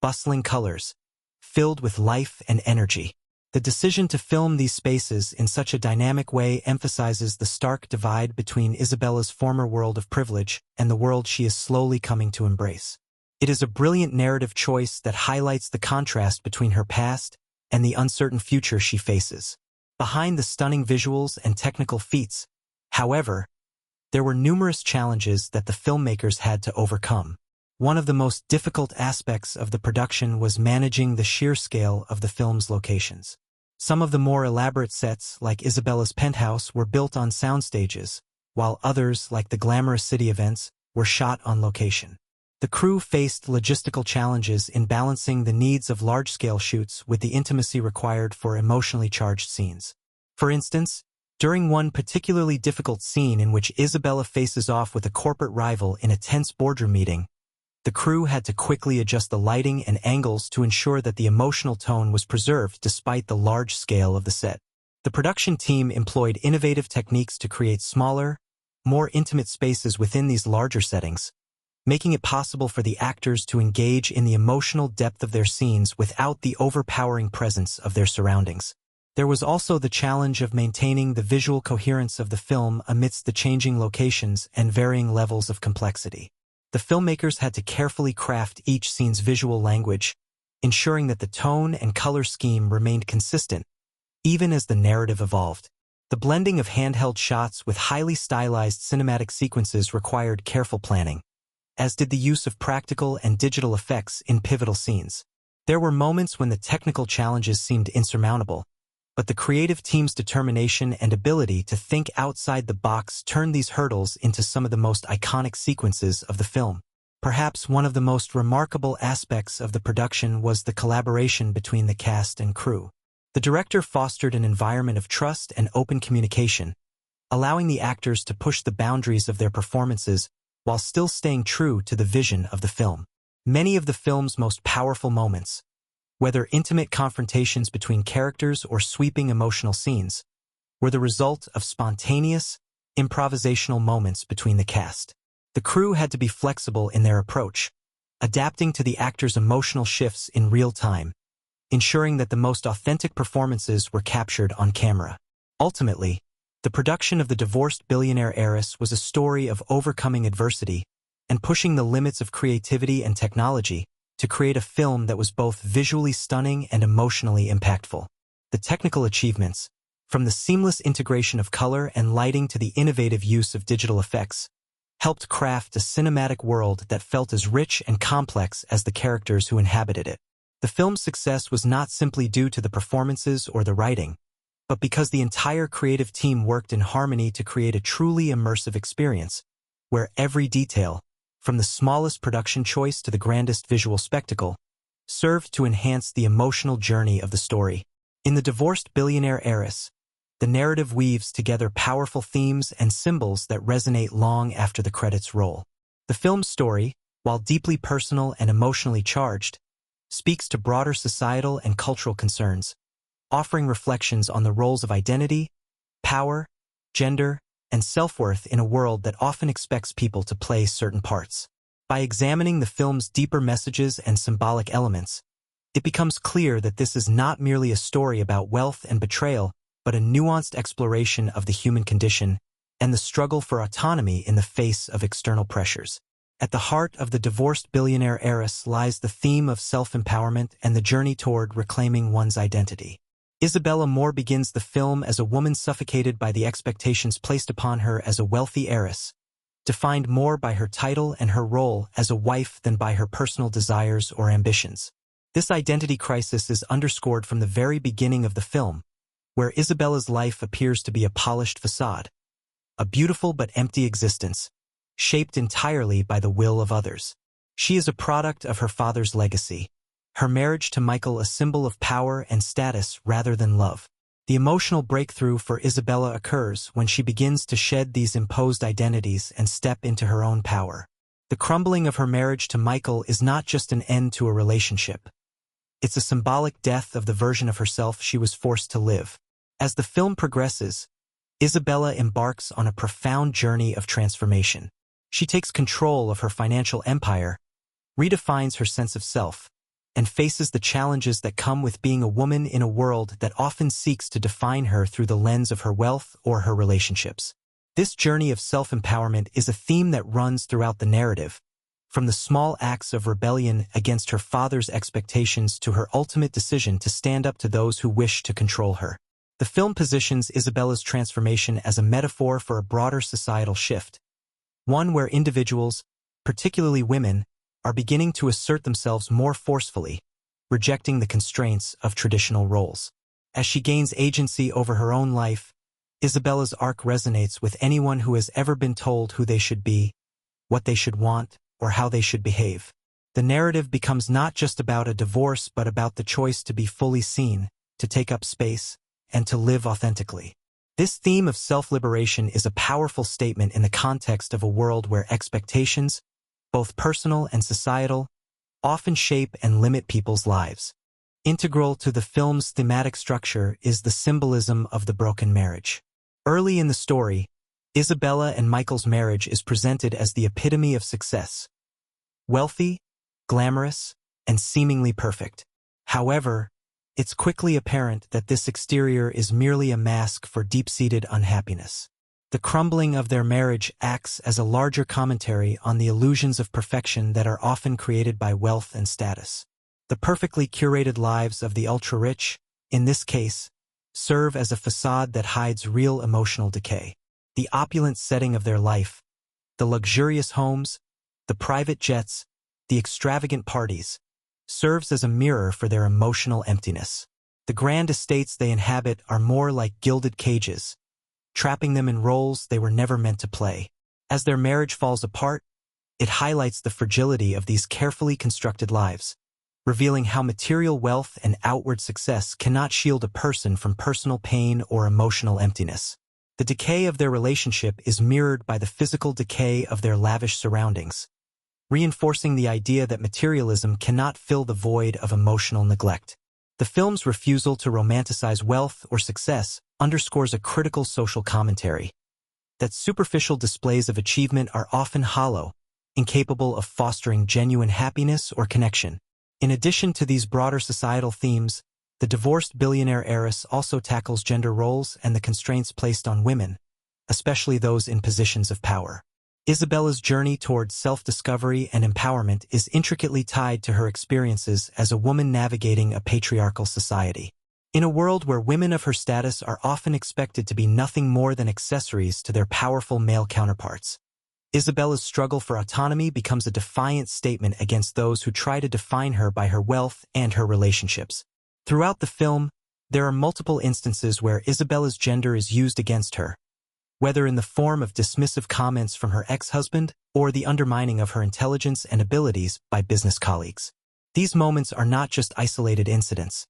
bustling colors, filled with life and energy. The decision to film these spaces in such a dynamic way emphasizes the stark divide between Isabella's former world of privilege and the world she is slowly coming to embrace. It is a brilliant narrative choice that highlights the contrast between her past and the uncertain future she faces. Behind the stunning visuals and technical feats, however, there were numerous challenges that the filmmakers had to overcome. One of the most difficult aspects of the production was managing the sheer scale of the film's locations. Some of the more elaborate sets, like Isabella's penthouse, were built on soundstages, while others, like the glamorous city events, were shot on location. The crew faced logistical challenges in balancing the needs of large-scale shoots with the intimacy required for emotionally charged scenes. For instance, during one particularly difficult scene in which Isabella faces off with a corporate rival in a tense boardroom meeting, the crew had to quickly adjust the lighting and angles to ensure that the emotional tone was preserved despite the large scale of the set. The production team employed innovative techniques to create smaller, more intimate spaces within these larger settings, making it possible for the actors to engage in the emotional depth of their scenes without the overpowering presence of their surroundings. There was also the challenge of maintaining the visual coherence of the film amidst the changing locations and varying levels of complexity. The filmmakers had to carefully craft each scene's visual language, ensuring that the tone and color scheme remained consistent, even as the narrative evolved. The blending of handheld shots with highly stylized cinematic sequences required careful planning, as did the use of practical and digital effects in pivotal scenes. There were moments when the technical challenges seemed insurmountable, but the creative team's determination and ability to think outside the box turned these hurdles into some of the most iconic sequences of the film. Perhaps one of the most remarkable aspects of the production was the collaboration between the cast and crew. The director fostered an environment of trust and open communication, allowing the actors to push the boundaries of their performances while still staying true to the vision of the film. Many of the film's most powerful moments, whether intimate confrontations between characters or sweeping emotional scenes, were the result of spontaneous, improvisational moments between the cast. The crew had to be flexible in their approach, adapting to the actors' emotional shifts in real time, ensuring that the most authentic performances were captured on camera. Ultimately, the production of The Divorced Billionaire Heiress was a story of overcoming adversity and pushing the limits of creativity and technology to create a film that was both visually stunning and emotionally impactful. The technical achievements, from the seamless integration of color and lighting to the innovative use of digital effects, helped craft a cinematic world that felt as rich and complex as the characters who inhabited it. The film's success was not simply due to the performances or the writing, but because the entire creative team worked in harmony to create a truly immersive experience, where every detail, from the smallest production choice to the grandest visual spectacle, served to enhance the emotional journey of the story. In The Divorced Billionaire Heiress, the narrative weaves together powerful themes and symbols that resonate long after the credits roll. The film's story, while deeply personal and emotionally charged, speaks to broader societal and cultural concerns, offering reflections on the roles of identity, power, gender, and self-worth in a world that often expects people to play certain parts. By examining the film's deeper messages and symbolic elements, it becomes clear that this is not merely a story about wealth and betrayal, but a nuanced exploration of the human condition and the struggle for autonomy in the face of external pressures. At the heart of the divorced billionaire heiress lies the theme of self-empowerment and the journey toward reclaiming one's identity. Isabella Moore begins the film as a woman suffocated by the expectations placed upon her as a wealthy heiress, defined more by her title and her role as a wife than by her personal desires or ambitions. This identity crisis is underscored from the very beginning of the film, where Isabella's life appears to be a polished facade, a beautiful but empty existence, shaped entirely by the will of others. She is a product of her father's legacy, her marriage to Michael a symbol of power and status rather than love. The emotional breakthrough for Isabella occurs when she begins to shed these imposed identities and step into her own power. The crumbling of her marriage to Michael is not just an end to a relationship. It's a symbolic death of the version of herself she was forced to live. As the film progresses, Isabella embarks on a profound journey of transformation. She takes control of her financial empire, redefines her sense of self, and faces the challenges that come with being a woman in a world that often seeks to define her through the lens of her wealth or her relationships. This journey of self-empowerment is a theme that runs throughout the narrative, from the small acts of rebellion against her father's expectations to her ultimate decision to stand up to those who wish to control her. The film positions Isabella's transformation as a metaphor for a broader societal shift, one where individuals, particularly women, are beginning to assert themselves more forcefully, rejecting the constraints of traditional roles. As she gains agency over her own life, Isabella's arc resonates with anyone who has ever been told who they should be, what they should want, or how they should behave. The narrative becomes not just about a divorce but about the choice to be fully seen, to take up space, and to live authentically. This theme of self-liberation is a powerful statement in the context of a world where expectations, both personal and societal, often shape and limit people's lives. Integral to the film's thematic structure is the symbolism of the broken marriage. Early in the story, Isabella and Michael's marriage is presented as the epitome of success. Wealthy, glamorous, and seemingly perfect. However, it's quickly apparent that this exterior is merely a mask for deep-seated unhappiness. The crumbling of their marriage acts as a larger commentary on the illusions of perfection that are often created by wealth and status. The perfectly curated lives of the ultra-rich, in this case, serve as a facade that hides real emotional decay. The opulent setting of their life, the luxurious homes, the private jets, the extravagant parties, serves as a mirror for their emotional emptiness. The grand estates they inhabit are more like gilded cages, trapping them in roles they were never meant to play. As their marriage falls apart, it highlights the fragility of these carefully constructed lives, revealing how material wealth and outward success cannot shield a person from personal pain or emotional emptiness. The decay of their relationship is mirrored by the physical decay of their lavish surroundings, reinforcing the idea that materialism cannot fill the void of emotional neglect. The film's refusal to romanticize wealth or success underscores a critical social commentary, that superficial displays of achievement are often hollow, incapable of fostering genuine happiness or connection. In addition to these broader societal themes, the divorced billionaire heiress also tackles gender roles and the constraints placed on women, especially those in positions of power. Isabella's journey towards self-discovery and empowerment is intricately tied to her experiences as a woman navigating a patriarchal society. In a world where women of her status are often expected to be nothing more than accessories to their powerful male counterparts, Isabella's struggle for autonomy becomes a defiant statement against those who try to define her by her wealth and her relationships. Throughout the film, there are multiple instances where Isabella's gender is used against her, whether in the form of dismissive comments from her ex-husband or the undermining of her intelligence and abilities by business colleagues. These moments are not just isolated incidents.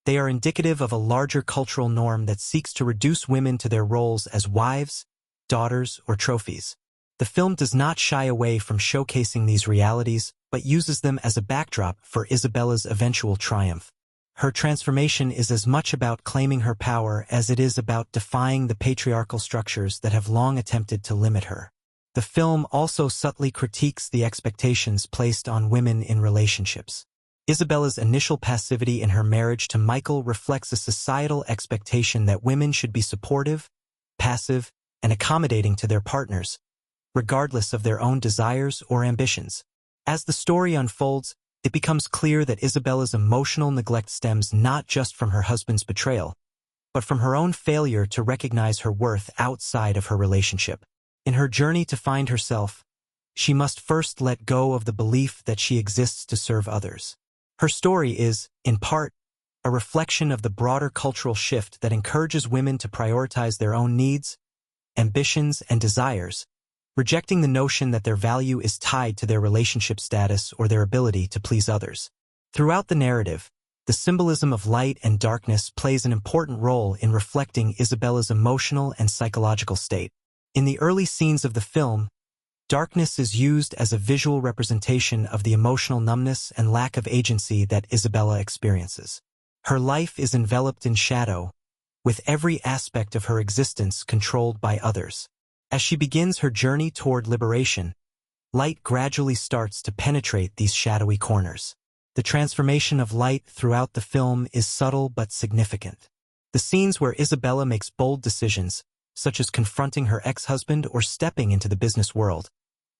They are indicative of a larger cultural norm that seeks to reduce women to their roles as wives, daughters, or trophies. The film does not shy away from showcasing these realities, but uses them as a backdrop for Isabella's eventual triumph. Her transformation is as much about claiming her power as it is about defying the patriarchal structures that have long attempted to limit her. The film also subtly critiques the expectations placed on women in relationships. Isabella's initial passivity in her marriage to Michael reflects a societal expectation that women should be supportive, passive, and accommodating to their partners, regardless of their own desires or ambitions. As the story unfolds, it becomes clear that Isabella's emotional neglect stems not just from her husband's betrayal, but from her own failure to recognize her worth outside of her relationship. In her journey to find herself, she must first let go of the belief that she exists to serve others. Her story is, in part, a reflection of the broader cultural shift that encourages women to prioritize their own needs, ambitions, and desires, rejecting the notion that their value is tied to their relationship status or their ability to please others. Throughout the narrative, the symbolism of light and darkness plays an important role in reflecting Isabella's emotional and psychological state. In the early scenes of the film, darkness is used as a visual representation of the emotional numbness and lack of agency that Isabella experiences. Her life is enveloped in shadow, with every aspect of her existence controlled by others. As she begins her journey toward liberation, light gradually starts to penetrate these shadowy corners. The transformation of light throughout the film is subtle but significant. The scenes where Isabella makes bold decisions, such as confronting her ex-husband or stepping into the business world,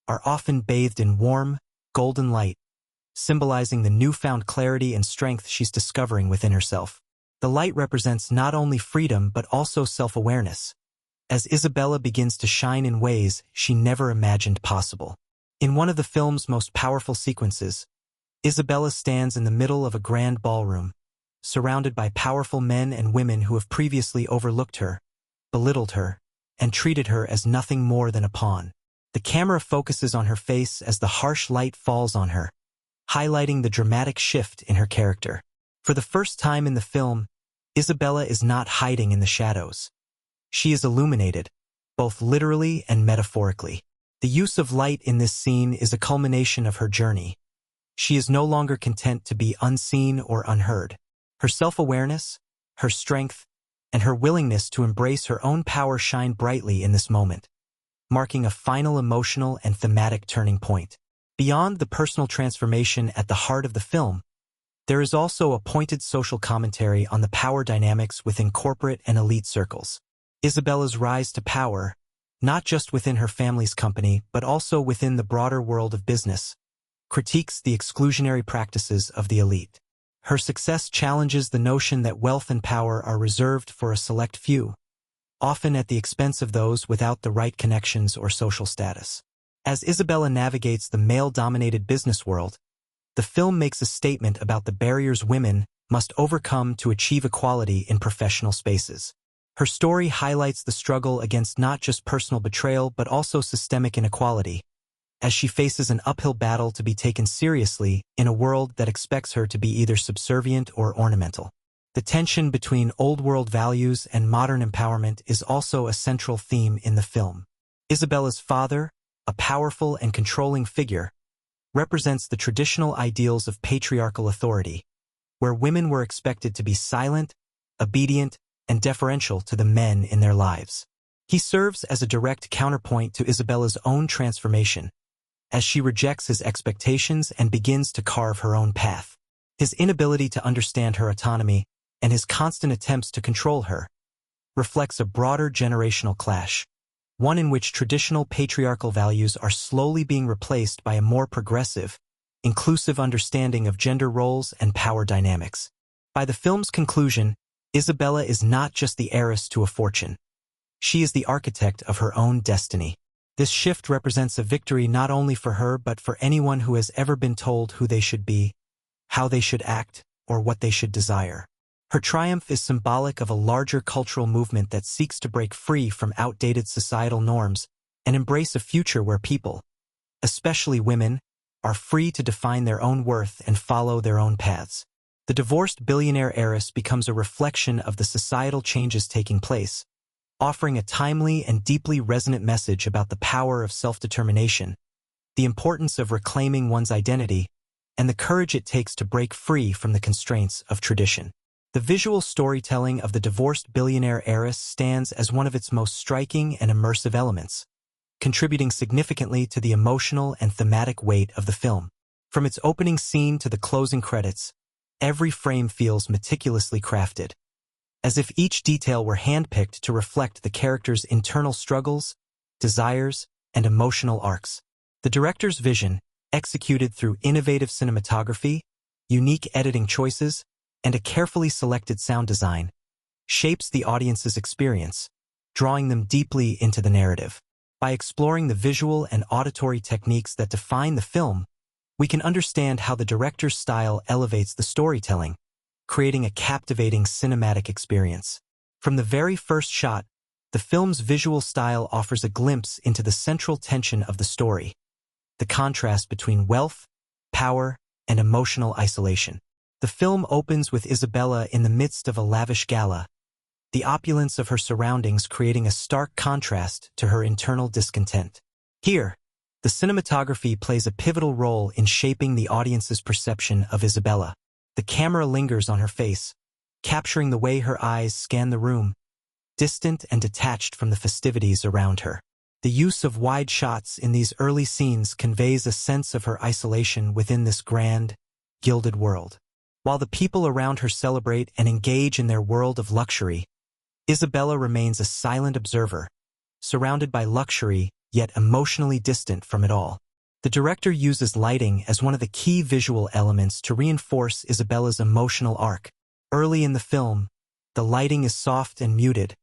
are often bathed in warm, golden light, symbolizing the newfound clarity and strength she's discovering within herself. The light represents not only freedom but also self-awareness, as Isabella begins to shine in ways she never imagined possible. In one of the film's most powerful sequences, Isabella stands in the middle of a grand ballroom, surrounded by powerful men and women who have previously overlooked her, belittled her, and treated her as nothing more than a pawn. The camera focuses on her face as the harsh light falls on her, highlighting the dramatic shift in her character. For the first time in the film, Isabella is not hiding in the shadows. She is illuminated, both literally and metaphorically. The use of light in this scene is a culmination of her journey. She is no longer content to be unseen or unheard. Her self-awareness, her strength, and her willingness to embrace her own power shine brightly in this moment, marking a final emotional and thematic turning point. Beyond the personal transformation at the heart of the film, there is also a pointed social commentary on the power dynamics within corporate and elite circles. Isabella's rise to power, not just within her family's company but also within the broader world of business, critiques the exclusionary practices of the elite. Her success challenges the notion that wealth and power are reserved for a select few, often at the expense of those without the right connections or social status. As Isabella navigates the male-dominated business world, the film makes a statement about the barriers women must overcome to achieve equality in professional spaces. Her story highlights the struggle against not just personal betrayal but also systemic inequality, as she faces an uphill battle to be taken seriously in a world that expects her to be either subservient or ornamental. The tension between old-world values and modern empowerment is also a central theme in the film. Isabella's father, a powerful and controlling figure, represents the traditional ideals of patriarchal authority, where women were expected to be silent, obedient, and deferential to the men in their lives. He serves as a direct counterpoint to Isabella's own transformation, as she rejects his expectations and begins to carve her own path. His inability to understand her autonomy and his constant attempts to control her reflects a broader generational clash, one in which traditional patriarchal values are slowly being replaced by a more progressive, inclusive understanding of gender roles and power dynamics. By the film's conclusion, Isabella is not just the heiress to a fortune. She is the architect of her own destiny. This shift represents a victory not only for her but for anyone who has ever been told who they should be, how they should act, or what they should desire. Her triumph is symbolic of a larger cultural movement that seeks to break free from outdated societal norms and embrace a future where people, especially women, are free to define their own worth and follow their own paths. The divorced billionaire heiress becomes a reflection of the societal changes taking place, offering a timely and deeply resonant message about the power of self-determination, the importance of reclaiming one's identity, and the courage it takes to break free from the constraints of tradition. The visual storytelling of the divorced billionaire heiress stands as one of its most striking and immersive elements, contributing significantly to the emotional and thematic weight of the film. From its opening scene to the closing credits, every frame feels meticulously crafted, as if each detail were handpicked to reflect the character's internal struggles, desires, and emotional arcs. The director's vision, executed through innovative cinematography, unique editing choices, and a carefully selected sound design, shapes the audience's experience, drawing them deeply into the narrative. By exploring the visual and auditory techniques that define the film, we can understand how the director's style elevates the storytelling, creating a captivating cinematic experience. From the very first shot, the film's visual style offers a glimpse into the central tension of the story, the contrast between wealth, power, and emotional isolation. The film opens with Isabella in the midst of a lavish gala, the opulence of her surroundings creating a stark contrast to her internal discontent. Here, the cinematography plays a pivotal role in shaping the audience's perception of Isabella. The camera lingers on her face, capturing the way her eyes scan the room, distant and detached from the festivities around her. The use of wide shots in these early scenes conveys a sense of her isolation within this grand, gilded world. While the people around her celebrate and engage in their world of luxury, Isabella remains a silent observer, surrounded by luxury yet emotionally distant from it all. The director uses lighting as one of the key visual elements to reinforce Isabella's emotional arc. Early in the film, the lighting is soft and muted,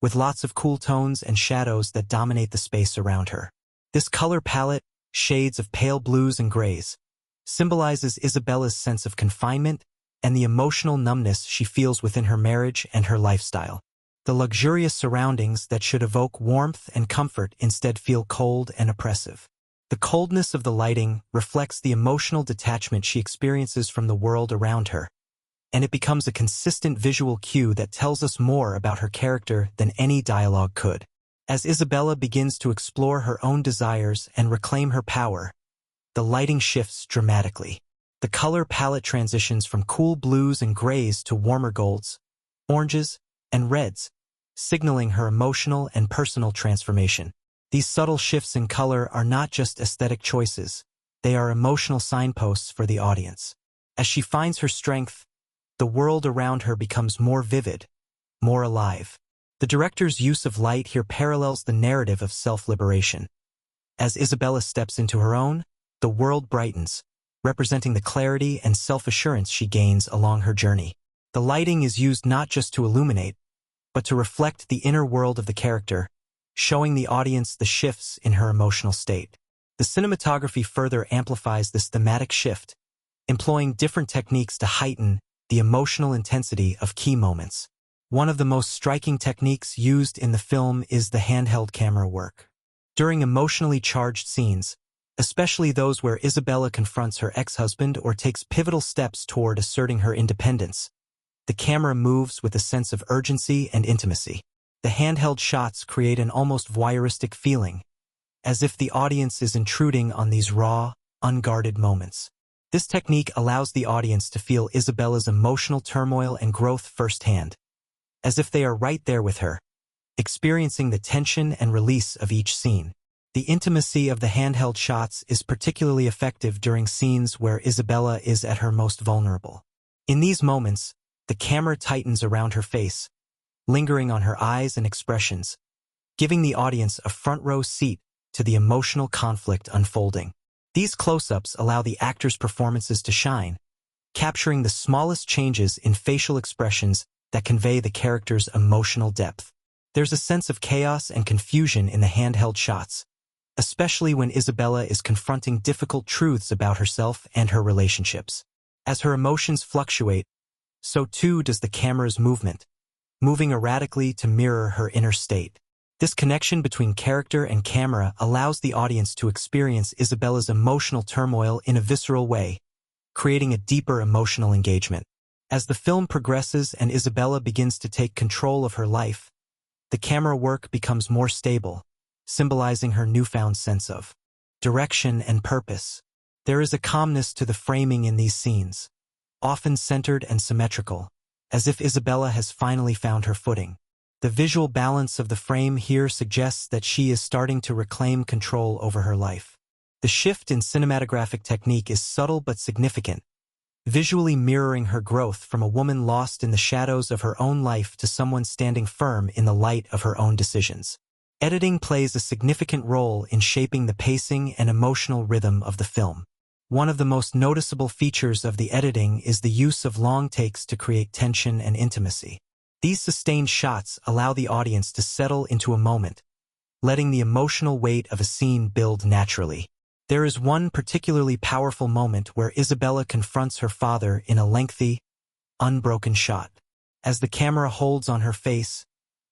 with lots of cool tones and shadows that dominate the space around her. This color palette, shades of pale blues and grays, symbolizes Isabella's sense of confinement and the emotional numbness she feels within her marriage and her lifestyle. The luxurious surroundings that should evoke warmth and comfort instead feel cold and oppressive. The coldness of the lighting reflects the emotional detachment she experiences from the world around her, and it becomes a consistent visual cue that tells us more about her character than any dialogue could. As Isabella begins to explore her own desires and reclaim her power, the lighting shifts dramatically. The color palette transitions from cool blues and grays to warmer golds, oranges, and reds, signaling her emotional and personal transformation. These subtle shifts in color are not just aesthetic choices, they are emotional signposts for the audience. As she finds her strength, the world around her becomes more vivid, more alive. The director's use of light here parallels the narrative of self-liberation. As Isabella steps into her own, the world brightens, representing the clarity and self-assurance she gains along her journey. The lighting is used not just to illuminate, but to reflect the inner world of the character, showing the audience the shifts in her emotional state. The cinematography further amplifies this thematic shift, employing different techniques to heighten the emotional intensity of key moments. One of the most striking techniques used in the film is the handheld camera work. During emotionally charged scenes, especially those where Isabella confronts her ex-husband or takes pivotal steps toward asserting her independence, the camera moves with a sense of urgency and intimacy. The handheld shots create an almost voyeuristic feeling, as if the audience is intruding on these raw, unguarded moments. This technique allows the audience to feel Isabella's emotional turmoil and growth firsthand, as if they are right there with her, experiencing the tension and release of each scene. The intimacy of the handheld shots is particularly effective during scenes where Isabella is at her most vulnerable. In these moments, the camera tightens around her face, lingering on her eyes and expressions, giving the audience a front-row seat to the emotional conflict unfolding. These close-ups allow the actors' performances to shine, capturing the smallest changes in facial expressions that convey the character's emotional depth. There's a sense of chaos and confusion in the handheld shots, especially when Isabella is confronting difficult truths about herself and her relationships. As her emotions fluctuate, so too does the camera's movement, moving erratically to mirror her inner state. This connection between character and camera allows the audience to experience Isabella's emotional turmoil in a visceral way, creating a deeper emotional engagement. As the film progresses and Isabella begins to take control of her life, the camera work becomes more stable, symbolizing her newfound sense of direction and purpose. There is a calmness to the framing in these scenes, often centered and symmetrical, as if Isabella has finally found her footing. The visual balance of the frame here suggests that she is starting to reclaim control over her life. The shift in cinematographic technique is subtle but significant, visually mirroring her growth from a woman lost in the shadows of her own life to someone standing firm in the light of her own decisions. Editing plays a significant role in shaping the pacing and emotional rhythm of the film. One of the most noticeable features of the editing is the use of long takes to create tension and intimacy. These sustained shots allow the audience to settle into a moment, letting the emotional weight of a scene build naturally. There is one particularly powerful moment where Isabella confronts her father in a lengthy, unbroken shot. As the camera holds on her face,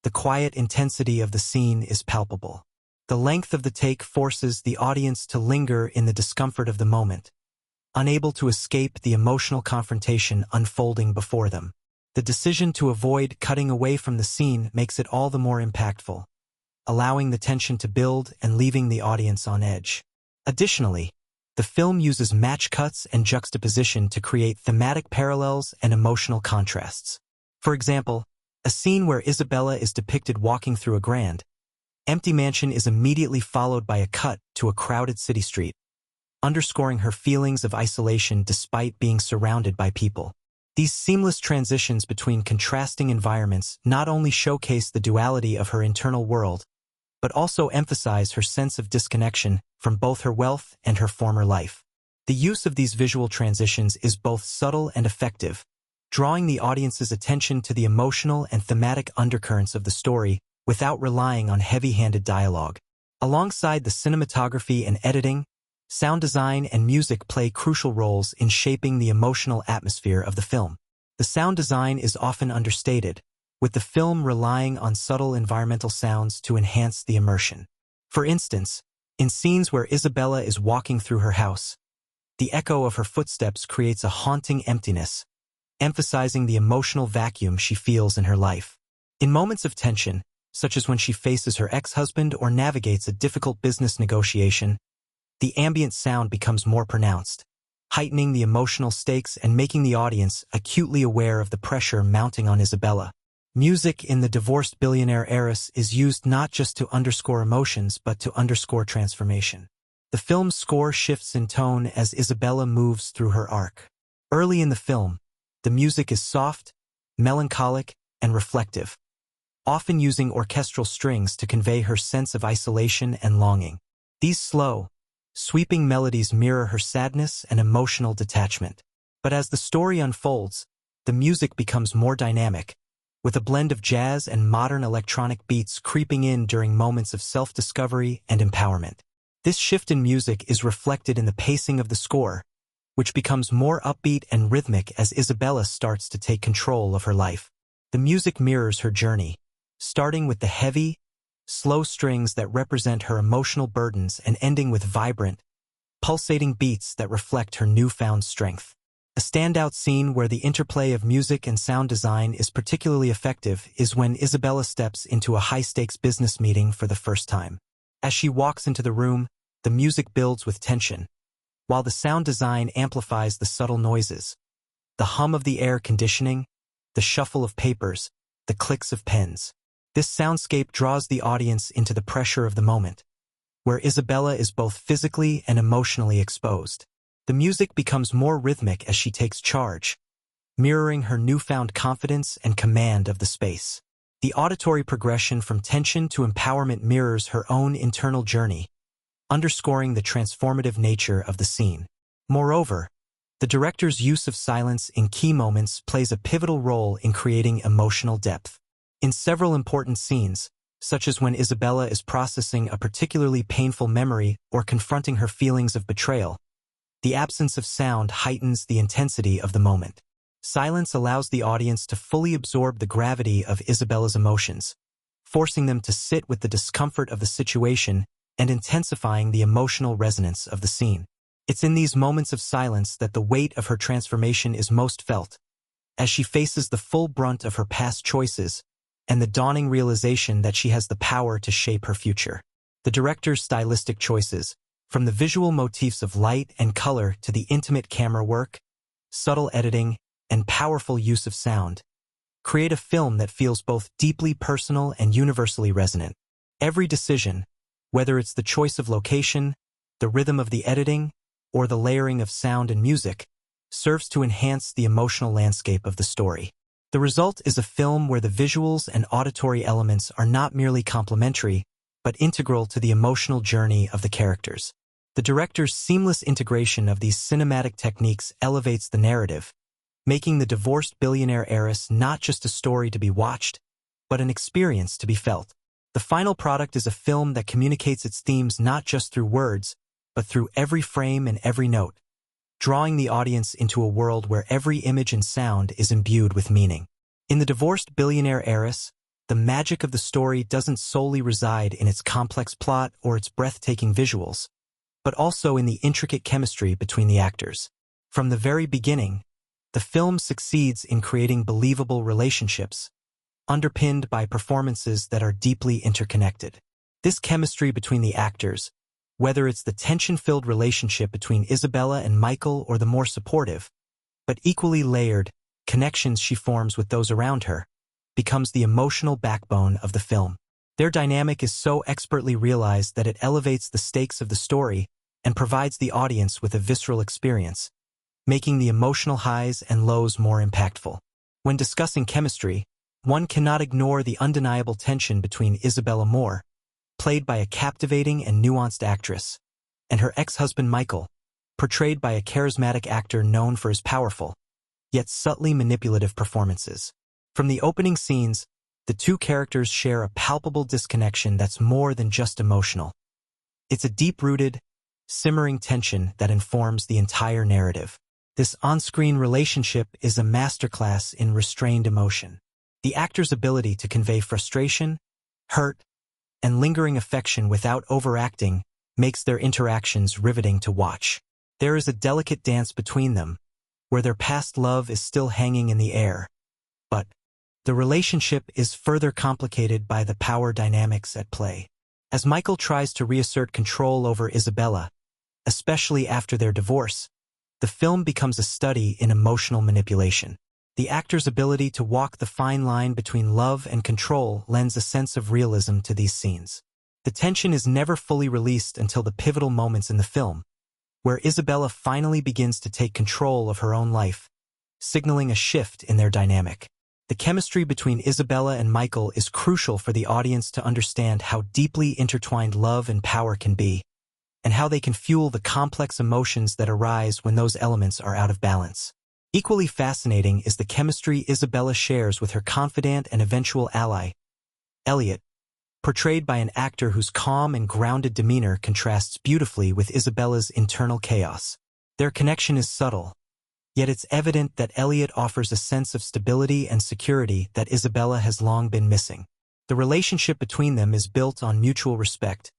the quiet intensity of the scene is palpable. The length of the take forces the audience to linger in the discomfort of the moment, unable to escape the emotional confrontation unfolding before them. The decision to avoid cutting away from the scene makes it all the more impactful, allowing the tension to build and leaving the audience on edge. Additionally, the film uses match cuts and juxtaposition to create thematic parallels and emotional contrasts. For example, a scene where Isabella is depicted walking through a grand, empty mansion is immediately followed by a cut to a crowded city street, underscoring her feelings of isolation despite being surrounded by people. These seamless transitions between contrasting environments not only showcase the duality of her internal world, but also emphasize her sense of disconnection from both her wealth and her former life. The use of these visual transitions is both subtle and effective, drawing the audience's attention to the emotional and thematic undercurrents of the story without relying on heavy-handed dialogue. Alongside the cinematography and editing, sound design and music play crucial roles in shaping the emotional atmosphere of the film. The sound design is often understated, with the film relying on subtle environmental sounds to enhance the immersion. For instance, in scenes where Isabella is walking through her house, the echo of her footsteps creates a haunting emptiness, emphasizing the emotional vacuum she feels in her life. In moments of tension, such as when she faces her ex-husband or navigates a difficult business negotiation, the ambient sound becomes more pronounced, heightening the emotional stakes and making the audience acutely aware of the pressure mounting on Isabella. Music in The Divorced Billionaire Heiress is used not just to underscore emotions but to underscore transformation. The film's score shifts in tone as Isabella moves through her arc. Early in the film, the music is soft, melancholic, and reflective, often using orchestral strings to convey her sense of isolation and longing. These slow, sweeping melodies mirror her sadness and emotional detachment. But as the story unfolds, the music becomes more dynamic, with a blend of jazz and modern electronic beats creeping in during moments of self-discovery and empowerment. This shift in music is reflected in the pacing of the score, which becomes more upbeat and rhythmic as Isabella starts to take control of her life. The music mirrors her journey, starting with the heavy, slow strings that represent her emotional burdens and ending with vibrant, pulsating beats that reflect her newfound strength. A standout scene where the interplay of music and sound design is particularly effective is when Isabella steps into a high-stakes business meeting for the first time. As she walks into the room, the music builds with tension, while the sound design amplifies the subtle noises. The hum of the air conditioning, the shuffle of papers, the clicks of pens. This soundscape draws the audience into the pressure of the moment, where Isabella is both physically and emotionally exposed. The music becomes more rhythmic as she takes charge, mirroring her newfound confidence and command of the space. The auditory progression from tension to empowerment mirrors her own internal journey, underscoring the transformative nature of the scene. Moreover, the director's use of silence in key moments plays a pivotal role in creating emotional depth. In several important scenes, such as when Isabella is processing a particularly painful memory or confronting her feelings of betrayal, the absence of sound heightens the intensity of the moment. Silence allows the audience to fully absorb the gravity of Isabella's emotions, forcing them to sit with the discomfort of the situation and intensifying the emotional resonance of the scene. It's in these moments of silence that the weight of her transformation is most felt, as she faces the full brunt of her past choices and the dawning realization that she has the power to shape her future. The director's stylistic choices, from the visual motifs of light and color to the intimate camera work, subtle editing, and powerful use of sound, create a film that feels both deeply personal and universally resonant. Every decision, whether it's the choice of location, the rhythm of the editing, or the layering of sound and music, serves to enhance the emotional landscape of the story. The result is a film where the visuals and auditory elements are not merely complementary, but integral to the emotional journey of the characters. The director's seamless integration of these cinematic techniques elevates the narrative, making The Divorced Billionaire Heiress not just a story to be watched, but an experience to be felt. The final product is a film that communicates its themes not just through words, but through every frame and every note, drawing the audience into a world where every image and sound is imbued with meaning. In The Divorced Billionaire Heiress, the magic of the story doesn't solely reside in its complex plot or its breathtaking visuals, but also in the intricate chemistry between the actors. From the very beginning, the film succeeds in creating believable relationships, underpinned by performances that are deeply interconnected. This chemistry between the actors, whether it's the tension-filled relationship between Isabella and Michael or the more supportive, but equally layered, connections she forms with those around her, becomes the emotional backbone of the film. Their dynamic is so expertly realized that it elevates the stakes of the story and provides the audience with a visceral experience, making the emotional highs and lows more impactful. When discussing chemistry, one cannot ignore the undeniable tension between Isabella Moore, played by a captivating and nuanced actress, and her ex-husband Michael, portrayed by a charismatic actor known for his powerful, yet subtly manipulative performances. From the opening scenes, the two characters share a palpable disconnection that's more than just emotional. It's a deep-rooted, simmering tension that informs the entire narrative. This on-screen relationship is a masterclass in restrained emotion. The actor's ability to convey frustration, hurt, and lingering affection without overacting makes their interactions riveting to watch. There is a delicate dance between them, where their past love is still hanging in the air, but the relationship is further complicated by the power dynamics at play. As Michael tries to reassert control over Isabella, especially after their divorce, the film becomes a study in emotional manipulation. The actor's ability to walk the fine line between love and control lends a sense of realism to these scenes. The tension is never fully released until the pivotal moments in the film, where Isabella finally begins to take control of her own life, signaling a shift in their dynamic. The chemistry between Isabella and Michael is crucial for the audience to understand how deeply intertwined love and power can be, and how they can fuel the complex emotions that arise when those elements are out of balance. Equally fascinating is the chemistry Isabella shares with her confidant and eventual ally, Elliot, portrayed by an actor whose calm and grounded demeanor contrasts beautifully with Isabella's internal chaos. Their connection is subtle, yet it's evident that Elliot offers a sense of stability and security that Isabella has long been missing. The relationship between them is built on mutual respect,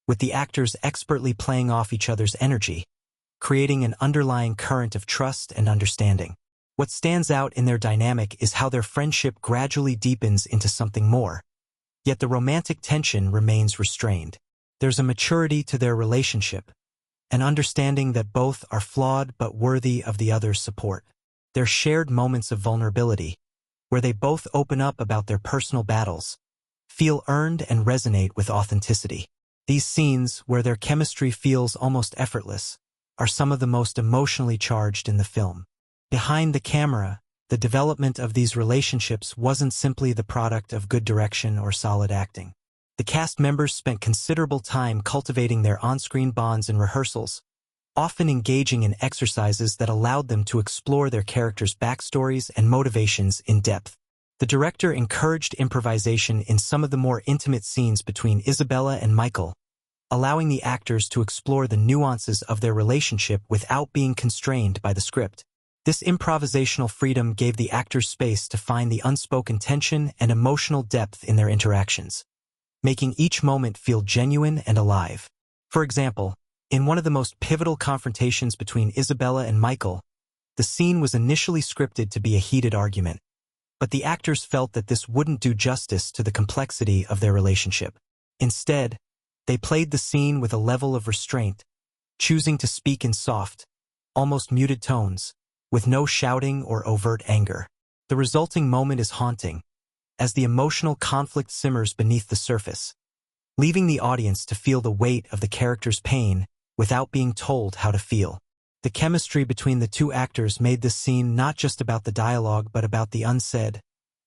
with the actors expertly playing off each other's energy, creating an underlying current of trust and understanding. What stands out in their dynamic is how their friendship gradually deepens into something more, yet the romantic tension remains restrained. There's a maturity to their relationship, an understanding that both are flawed but worthy of the other's support. Their shared moments of vulnerability, where they both open up about their personal battles, feel earned and resonate with authenticity. These scenes, where their chemistry feels almost effortless, are some of the most emotionally charged in the film. Behind the camera, the development of these relationships wasn't simply the product of good direction or solid acting. The cast members spent considerable time cultivating their on-screen bonds in rehearsals, often engaging in exercises that allowed them to explore their characters' backstories and motivations in depth. The director encouraged improvisation in some of the more intimate scenes between Isabella and Michael, allowing the actors to explore the nuances of their relationship without being constrained by the script. This improvisational freedom gave the actors space to find the unspoken tension and emotional depth in their interactions, making each moment feel genuine and alive. For example, in one of the most pivotal confrontations between Isabella and Michael, the scene was initially scripted to be a heated argument, but the actors felt that this wouldn't do justice to the complexity of their relationship. Instead, they played the scene with a level of restraint, choosing to speak in soft, almost muted tones, with no shouting or overt anger. The resulting moment is haunting, as the emotional conflict simmers beneath the surface, leaving the audience to feel the weight of the character's pain without being told how to feel. The chemistry between the two actors made this scene not just about the dialogue but about the unsaid,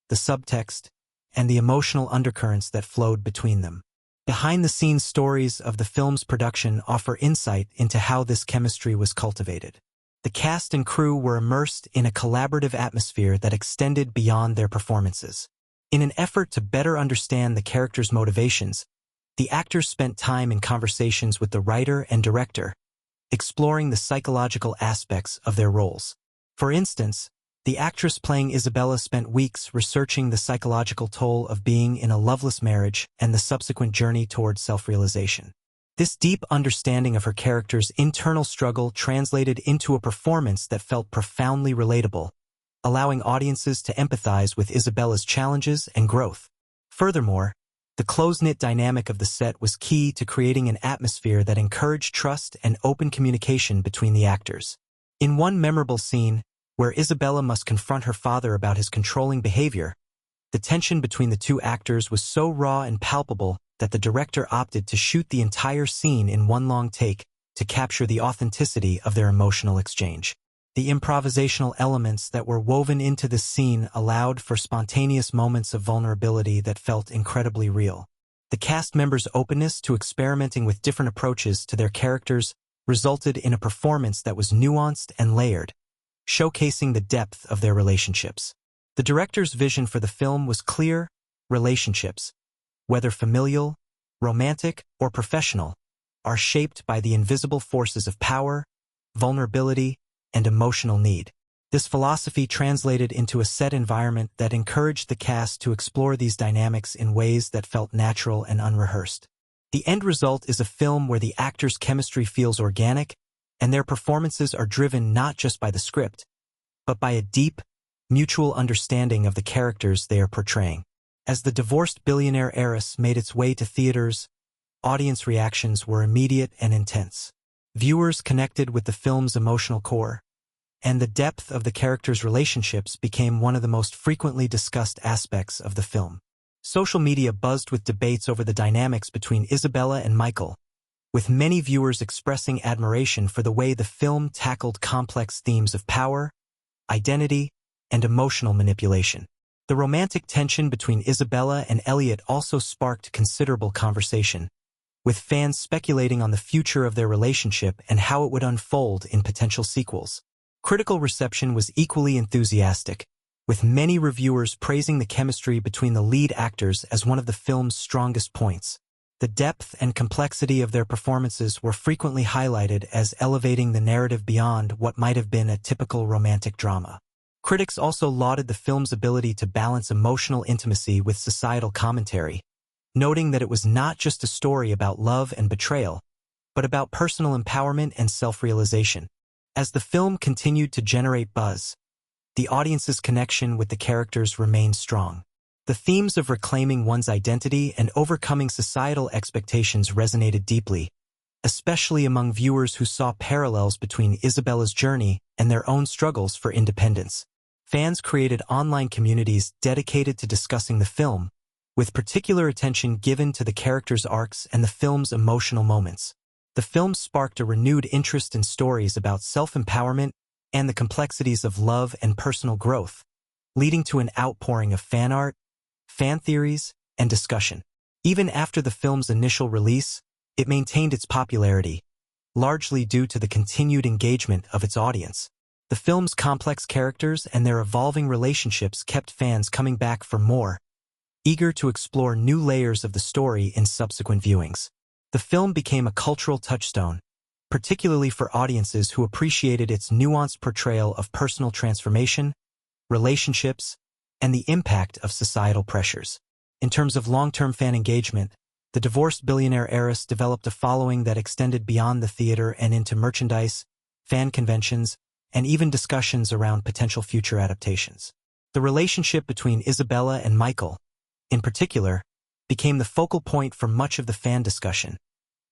the subtext, and the emotional undercurrents that flowed between them. Behind-the-scenes stories of the film's production offer insight into how this chemistry was cultivated. The cast and crew were immersed in a collaborative atmosphere that extended beyond their performances. In an effort to better understand the characters' motivations, the actors spent time in conversations with the writer and director, exploring the psychological aspects of their roles. For instance, the actress playing Isabella spent weeks researching the psychological toll of being in a loveless marriage and the subsequent journey towards self-realization. This deep understanding of her character's internal struggle translated into a performance that felt profoundly relatable, allowing audiences to empathize with Isabella's challenges and growth. Furthermore, the close-knit dynamic of the set was key to creating an atmosphere that encouraged trust and open communication between the actors. In one memorable scene, where Isabella must confront her father about his controlling behavior, the tension between the two actors was so raw and palpable that the director opted to shoot the entire scene in one long take to capture the authenticity of their emotional exchange. The improvisational elements that were woven into this scene allowed for spontaneous moments of vulnerability that felt incredibly real. The cast members' openness to experimenting with different approaches to their characters resulted in a performance that was nuanced and layered, showcasing the depth of their relationships. The director's vision for the film was clear: relationships, whether familial, romantic, or professional, are shaped by the invisible forces of power, vulnerability, and emotional need. This philosophy translated into a set environment that encouraged the cast to explore these dynamics in ways that felt natural and unrehearsed. The end result is a film where the actors' chemistry feels organic, and their performances are driven not just by the script, but by a deep, mutual understanding of the characters they are portraying. As the divorced billionaire heiress made its way to theaters, audience reactions were immediate and intense. Viewers connected with the film's emotional core, and the depth of the characters' relationships became one of the most frequently discussed aspects of the film. Social media buzzed with debates over the dynamics between Isabella and Michael, with many viewers expressing admiration for the way the film tackled complex themes of power, identity, and emotional manipulation. The romantic tension between Isabella and Elliot also sparked considerable conversation, with fans speculating on the future of their relationship and how it would unfold in potential sequels. Critical reception was equally enthusiastic, with many reviewers praising the chemistry between the lead actors as one of the film's strongest points. The depth and complexity of their performances were frequently highlighted as elevating the narrative beyond what might have been a typical romantic drama. Critics also lauded the film's ability to balance emotional intimacy with societal commentary, noting that it was not just a story about love and betrayal, but about personal empowerment and self-realization. As the film continued to generate buzz, the audience's connection with the characters remained strong. The themes of reclaiming one's identity and overcoming societal expectations resonated deeply, especially among viewers who saw parallels between Isabella's journey and their own struggles for independence. Fans created online communities dedicated to discussing the film, with particular attention given to the characters' arcs and the film's emotional moments. The film sparked a renewed interest in stories about self-empowerment and the complexities of love and personal growth, leading to an outpouring of fan art, fan theories, and discussion. Even after the film's initial release, it maintained its popularity, largely due to the continued engagement of its audience. The film's complex characters and their evolving relationships kept fans coming back for more, eager to explore new layers of the story in subsequent viewings. The film became a cultural touchstone, particularly for audiences who appreciated its nuanced portrayal of personal transformation, relationships, and the impact of societal pressures. In terms of long-term fan engagement, the divorced billionaire heiress developed a following that extended beyond the theater and into merchandise, fan conventions, and even discussions around potential future adaptations. The relationship between Isabella and Michael, in particular, became the focal point for much of the fan discussion,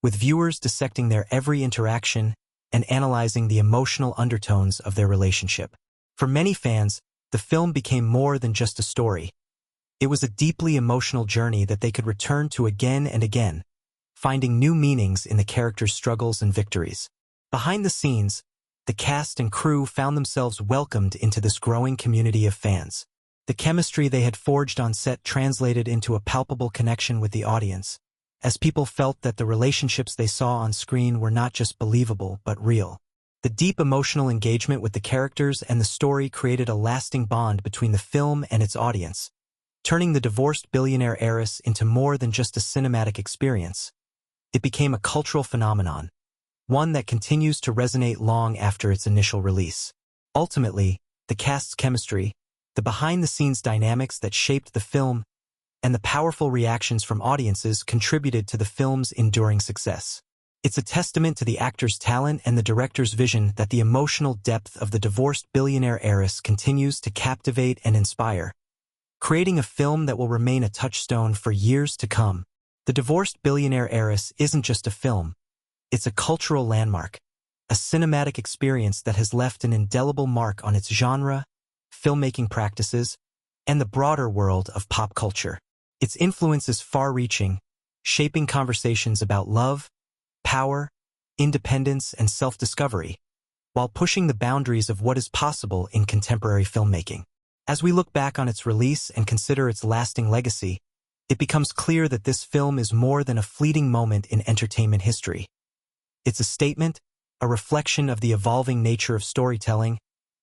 with viewers dissecting their every interaction and analyzing the emotional undertones of their relationship. For many fans, the film became more than just a story. It was a deeply emotional journey that they could return to again and again, finding new meanings in the characters' struggles and victories. Behind the scenes, the cast and crew found themselves welcomed into this growing community of fans. The chemistry they had forged on set translated into a palpable connection with the audience, as people felt that the relationships they saw on screen were not just believable but real. The deep emotional engagement with the characters and the story created a lasting bond between the film and its audience, turning the divorced billionaire heiress into more than just a cinematic experience. It became a cultural phenomenon, one that continues to resonate long after its initial release. Ultimately, the cast's chemistry, the behind-the-scenes dynamics that shaped the film, and the powerful reactions from audiences contributed to the film's enduring success. It's a testament to the actor's talent and the director's vision that the emotional depth of the divorced billionaire heiress continues to captivate and inspire, creating a film that will remain a touchstone for years to come. The divorced billionaire heiress isn't just a film, it's a cultural landmark, a cinematic experience that has left an indelible mark on its genre, filmmaking practices, and the broader world of pop culture. Its influence is far-reaching, shaping conversations about love, power, independence, and self-discovery, while pushing the boundaries of what is possible in contemporary filmmaking. As we look back on its release and consider its lasting legacy, it becomes clear that this film is more than a fleeting moment in entertainment history. It's a statement, a reflection of the evolving nature of storytelling,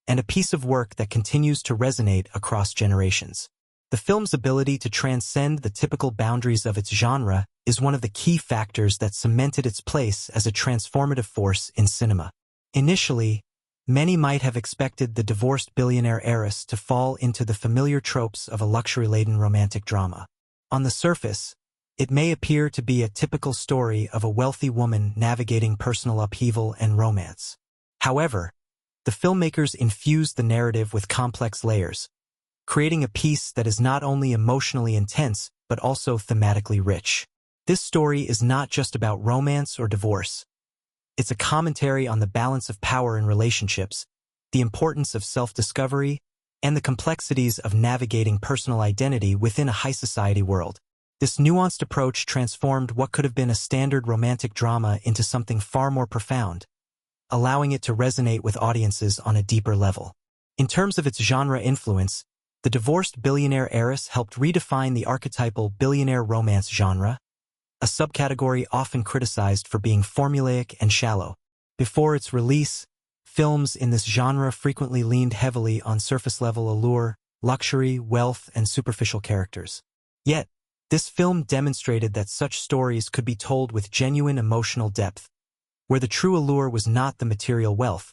and a piece of work that continues to resonate across generations. The film's ability to transcend the typical boundaries of its genre is one of the key factors that cemented its place as a transformative force in cinema. Initially, many might have expected the divorced billionaire heiress to fall into the familiar tropes of a luxury-laden romantic drama. On the surface, it may appear to be a typical story of a wealthy woman navigating personal upheaval and romance. However, the filmmakers infused the narrative with complex layers, creating a piece that is not only emotionally intense but also thematically rich. This story is not just about romance or divorce. It's a commentary on the balance of power in relationships, the importance of self-discovery, and the complexities of navigating personal identity within a high-society world. This nuanced approach transformed what could have been a standard romantic drama into something far more profound, allowing it to resonate with audiences on a deeper level. In terms of its genre influence, the divorced billionaire heiress helped redefine the archetypal billionaire romance genre, a subcategory often criticized for being formulaic and shallow. Before its release, films in this genre frequently leaned heavily on surface-level allure, luxury, wealth, and superficial characters. Yet, this film demonstrated that such stories could be told with genuine emotional depth, where the true allure was not the material wealth,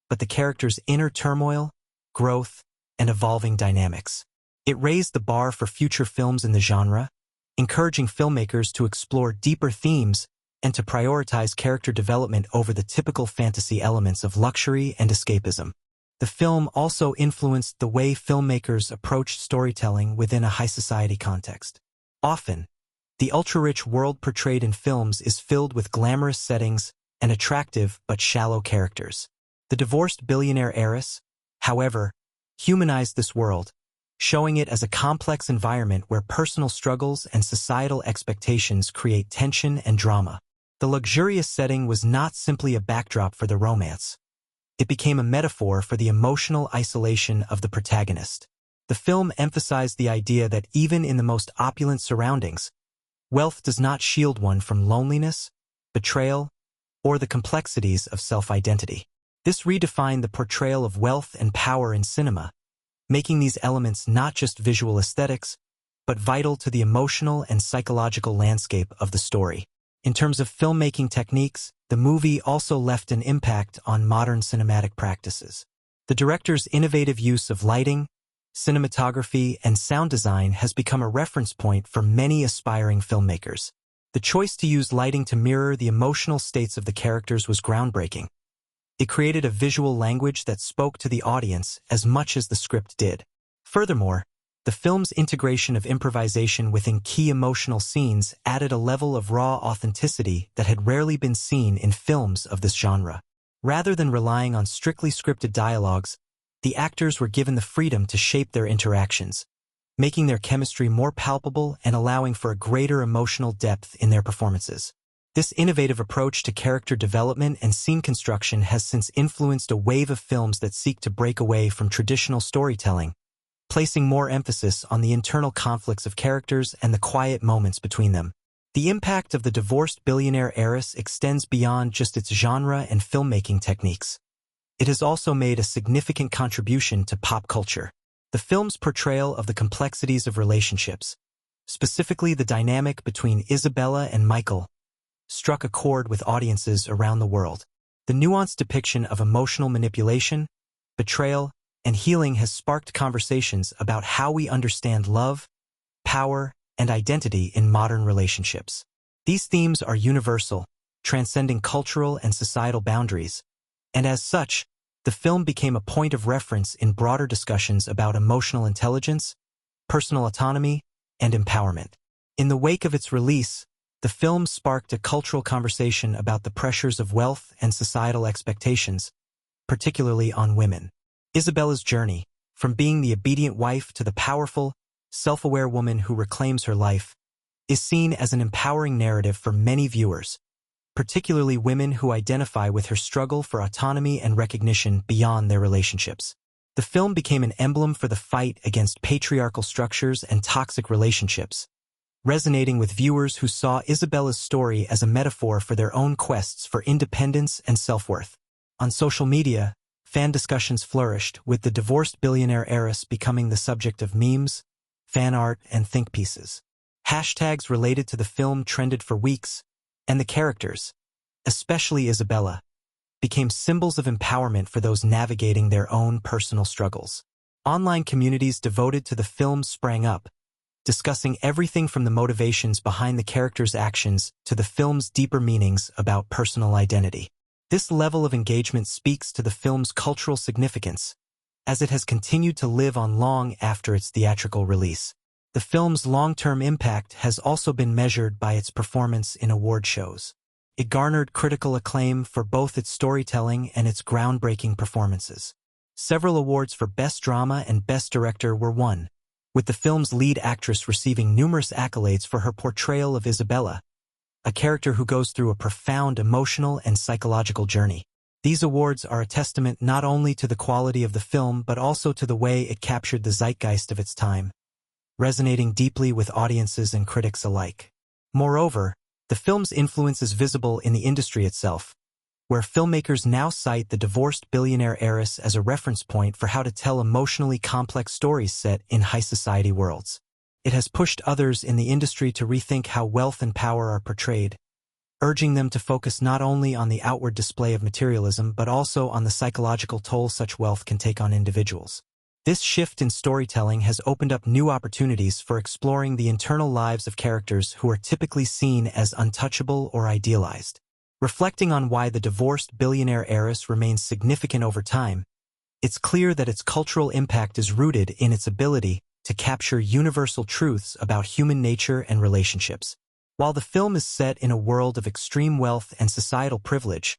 but the character's inner turmoil, growth, and evolving dynamics. It raised the bar for future films in the genre, encouraging filmmakers to explore deeper themes and to prioritize character development over the typical fantasy elements of luxury and escapism. The film also influenced the way filmmakers approached storytelling within a high-society context. Often, the ultra-rich world portrayed in films is filled with glamorous settings and attractive but shallow characters. The divorced billionaire heiress, however, humanized this world, showing it as a complex environment where personal struggles and societal expectations create tension and drama. The luxurious setting was not simply a backdrop for the romance. It became a metaphor for the emotional isolation of the protagonist. The film emphasized the idea that even in the most opulent surroundings, wealth does not shield one from loneliness, betrayal, or the complexities of self-identity. This redefined the portrayal of wealth and power in cinema, making these elements not just visual aesthetics, but vital to the emotional and psychological landscape of the story. In terms of filmmaking techniques, the movie also left an impact on modern cinematic practices. The director's innovative use of lighting, cinematography, and sound design has become a reference point for many aspiring filmmakers. The choice to use lighting to mirror the emotional states of the characters was groundbreaking. It created a visual language that spoke to the audience as much as the script did. Furthermore, the film's integration of improvisation within key emotional scenes added a level of raw authenticity that had rarely been seen in films of this genre. Rather than relying on strictly scripted dialogues, the actors were given the freedom to shape their interactions, making their chemistry more palpable and allowing for a greater emotional depth in their performances. This innovative approach to character development and scene construction has since influenced a wave of films that seek to break away from traditional storytelling, placing more emphasis on the internal conflicts of characters and the quiet moments between them. The impact of the divorced billionaire heiress extends beyond just its genre and filmmaking techniques. It has also made a significant contribution to pop culture. The film's portrayal of the complexities of relationships, specifically the dynamic between Isabella and Michael, struck a chord with audiences around the world. The nuanced depiction of emotional manipulation, betrayal, and healing has sparked conversations about how we understand love, power, and identity in modern relationships. These themes are universal, transcending cultural and societal boundaries, and as such, the film became a point of reference in broader discussions about emotional intelligence, personal autonomy, and empowerment. In the wake of its release, the film sparked a cultural conversation about the pressures of wealth and societal expectations, particularly on women. Isabella's journey, from being the obedient wife to the powerful, self-aware woman who reclaims her life, is seen as an empowering narrative for many viewers, particularly women who identify with her struggle for autonomy and recognition beyond their relationships. The film became an emblem for the fight against patriarchal structures and toxic relationships, resonating with viewers who saw Isabella's story as a metaphor for their own quests for independence and self-worth. On social media, fan discussions flourished, with the divorced billionaire heiress becoming the subject of memes, fan art, and think pieces. Hashtags related to the film trended for weeks, and the characters, especially Isabella, became symbols of empowerment for those navigating their own personal struggles. Online communities devoted to the film sprang up, discussing everything from the motivations behind the characters' actions to the film's deeper meanings about personal identity. This level of engagement speaks to the film's cultural significance, as it has continued to live on long after its theatrical release. The film's long-term impact has also been measured by its performance in award shows. It garnered critical acclaim for both its storytelling and its groundbreaking performances. Several awards for Best Drama and Best Director were won, with the film's lead actress receiving numerous accolades for her portrayal of Isabella, a character who goes through a profound emotional and psychological journey. These awards are a testament not only to the quality of the film but also to the way it captured the zeitgeist of its time, resonating deeply with audiences and critics alike. Moreover, the film's influence is visible in the industry itself, where filmmakers now cite the divorced billionaire heiress as a reference point for how to tell emotionally complex stories set in high-society worlds. It has pushed others in the industry to rethink how wealth and power are portrayed, urging them to focus not only on the outward display of materialism but also on the psychological toll such wealth can take on individuals. This shift in storytelling has opened up new opportunities for exploring the internal lives of characters who are typically seen as untouchable or idealized. Reflecting on why the divorced billionaire heiress remains significant over time, it's clear that its cultural impact is rooted in its ability to capture universal truths about human nature and relationships. While the film is set in a world of extreme wealth and societal privilege,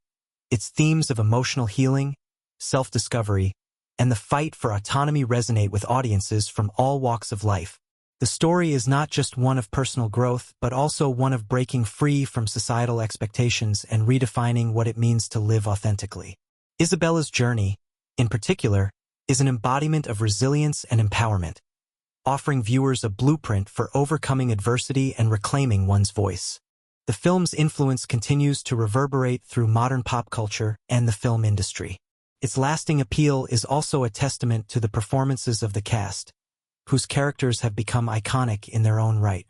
its themes of emotional healing, self-discovery, and the fight for autonomy resonate with audiences from all walks of life. The story is not just one of personal growth, but also one of breaking free from societal expectations and redefining what it means to live authentically. Isabella's journey, in particular, is an embodiment of resilience and empowerment, offering viewers a blueprint for overcoming adversity and reclaiming one's voice. The film's influence continues to reverberate through modern pop culture and the film industry. Its lasting appeal is also a testament to the performances of the cast, whose characters have become iconic in their own right.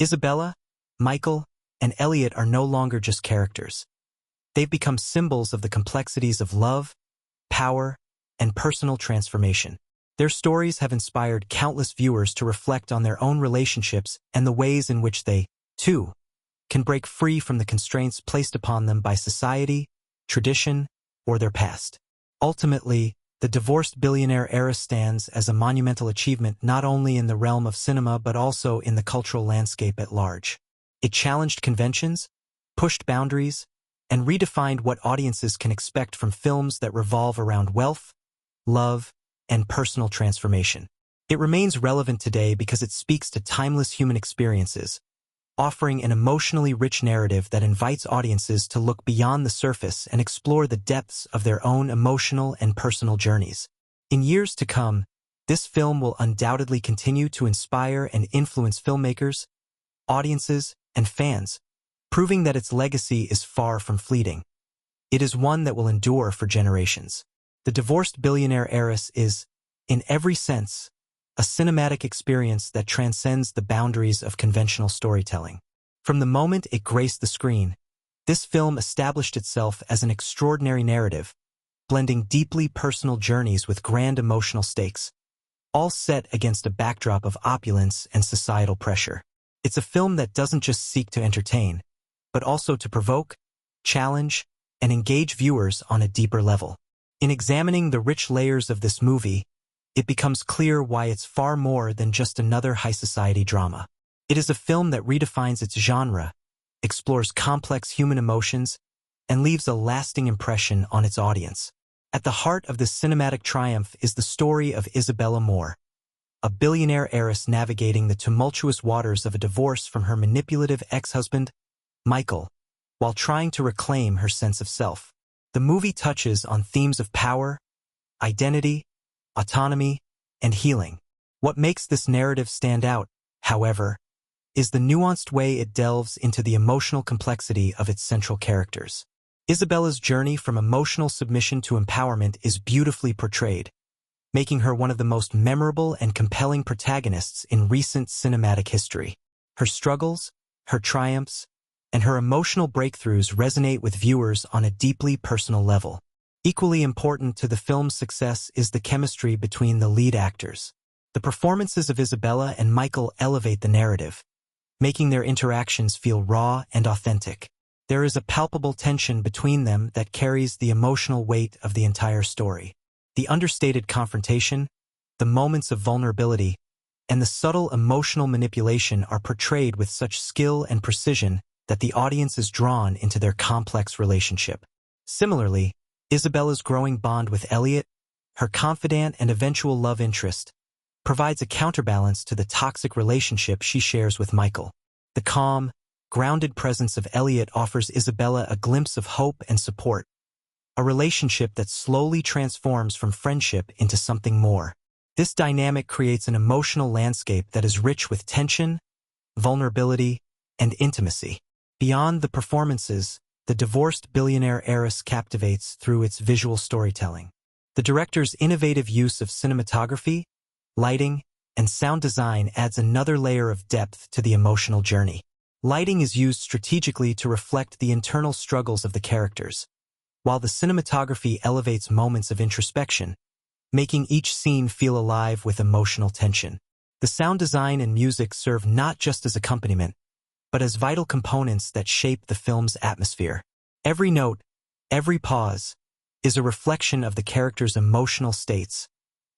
Isabella, Michael, and Elliot are no longer just characters. They've become symbols of the complexities of love, power, and personal transformation. Their stories have inspired countless viewers to reflect on their own relationships and the ways in which they, too, can break free from the constraints placed upon them by society, tradition, or their past. Ultimately, the divorced billionaire heiress stands as a monumental achievement not only in the realm of cinema but also in the cultural landscape at large. It challenged conventions, pushed boundaries, and redefined what audiences can expect from films that revolve around wealth, love, and personal transformation. It remains relevant today because it speaks to timeless human experiences, offering an emotionally rich narrative that invites audiences to look beyond the surface and explore the depths of their own emotional and personal journeys. In years to come, this film will undoubtedly continue to inspire and influence filmmakers, audiences, and fans, proving that its legacy is far from fleeting. It is one that will endure for generations. The Divorced Billionaire Heiress is, in every sense, a cinematic experience that transcends the boundaries of conventional storytelling. From the moment it graced the screen, this film established itself as an extraordinary narrative, blending deeply personal journeys with grand emotional stakes, all set against a backdrop of opulence and societal pressure. It's a film that doesn't just seek to entertain, but also to provoke, challenge, and engage viewers on a deeper level. In examining the rich layers of this movie, it becomes clear why it's far more than just another high society drama. It is a film that redefines its genre, explores complex human emotions, and leaves a lasting impression on its audience. At the heart of this cinematic triumph is the story of Isabella Moore, a billionaire heiress navigating the tumultuous waters of a divorce from her manipulative ex-husband, Michael, while trying to reclaim her sense of self. The movie touches on themes of power, identity, autonomy, and healing. What makes this narrative stand out, however, is the nuanced way it delves into the emotional complexity of its central characters. Isabella's journey from emotional submission to empowerment is beautifully portrayed, making her one of the most memorable and compelling protagonists in recent cinematic history. Her struggles, her triumphs, and her emotional breakthroughs resonate with viewers on a deeply personal level. Equally important to the film's success is the chemistry between the lead actors. The performances of Isabella and Michael elevate the narrative, making their interactions feel raw and authentic. There is a palpable tension between them that carries the emotional weight of the entire story. The understated confrontation, the moments of vulnerability, and the subtle emotional manipulation are portrayed with such skill and precision that the audience is drawn into their complex relationship. Similarly, Isabella's growing bond with Elliot, her confidant and eventual love interest, provides a counterbalance to the toxic relationship she shares with Michael. The calm, grounded presence of Elliot offers Isabella a glimpse of hope and support, a relationship that slowly transforms from friendship into something more. This dynamic creates an emotional landscape that is rich with tension, vulnerability, and intimacy. Beyond the performances, the Divorced Billionaire Heiress captivates through its visual storytelling. The director's innovative use of cinematography, lighting, and sound design adds another layer of depth to the emotional journey. Lighting is used strategically to reflect the internal struggles of the characters, while the cinematography elevates moments of introspection, making each scene feel alive with emotional tension. The sound design and music serve not just as accompaniment, but as vital components that shape the film's atmosphere. Every note, every pause, is a reflection of the characters' emotional states,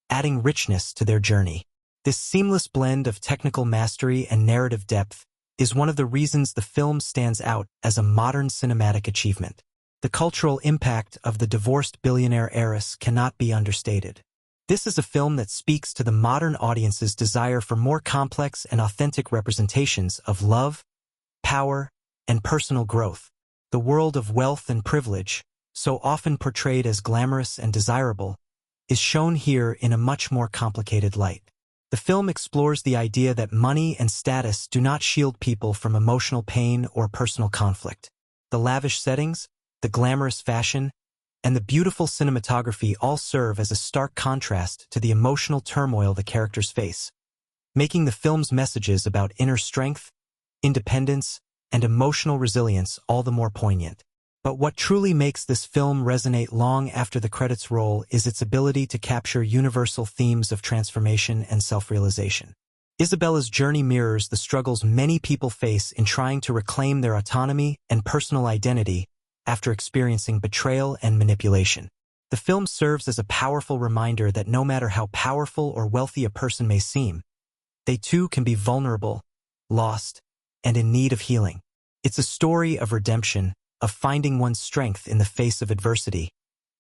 adding richness to their journey. This seamless blend of technical mastery and narrative depth is one of the reasons the film stands out as a modern cinematic achievement. The cultural impact of The Divorced Billionaire Heiress cannot be understated. This is a film that speaks to the modern audience's desire for more complex and authentic representations of love, power, and personal growth. The world of wealth and privilege, so often portrayed as glamorous and desirable, is shown here in a much more complicated light. The film explores the idea that money and status do not shield people from emotional pain or personal conflict. The lavish settings, the glamorous fashion, and the beautiful cinematography all serve as a stark contrast to the emotional turmoil the characters face, making the film's messages about inner strength, independence, and emotional resilience all the more poignant. But what truly makes this film resonate long after the credits roll is its ability to capture universal themes of transformation and self-realization. Isabella's journey mirrors the struggles many people face in trying to reclaim their autonomy and personal identity after experiencing betrayal and manipulation. The film serves as a powerful reminder that no matter how powerful or wealthy a person may seem, they too can be vulnerable, lost, and in need of healing. It's a story of redemption, of finding one's strength in the face of adversity,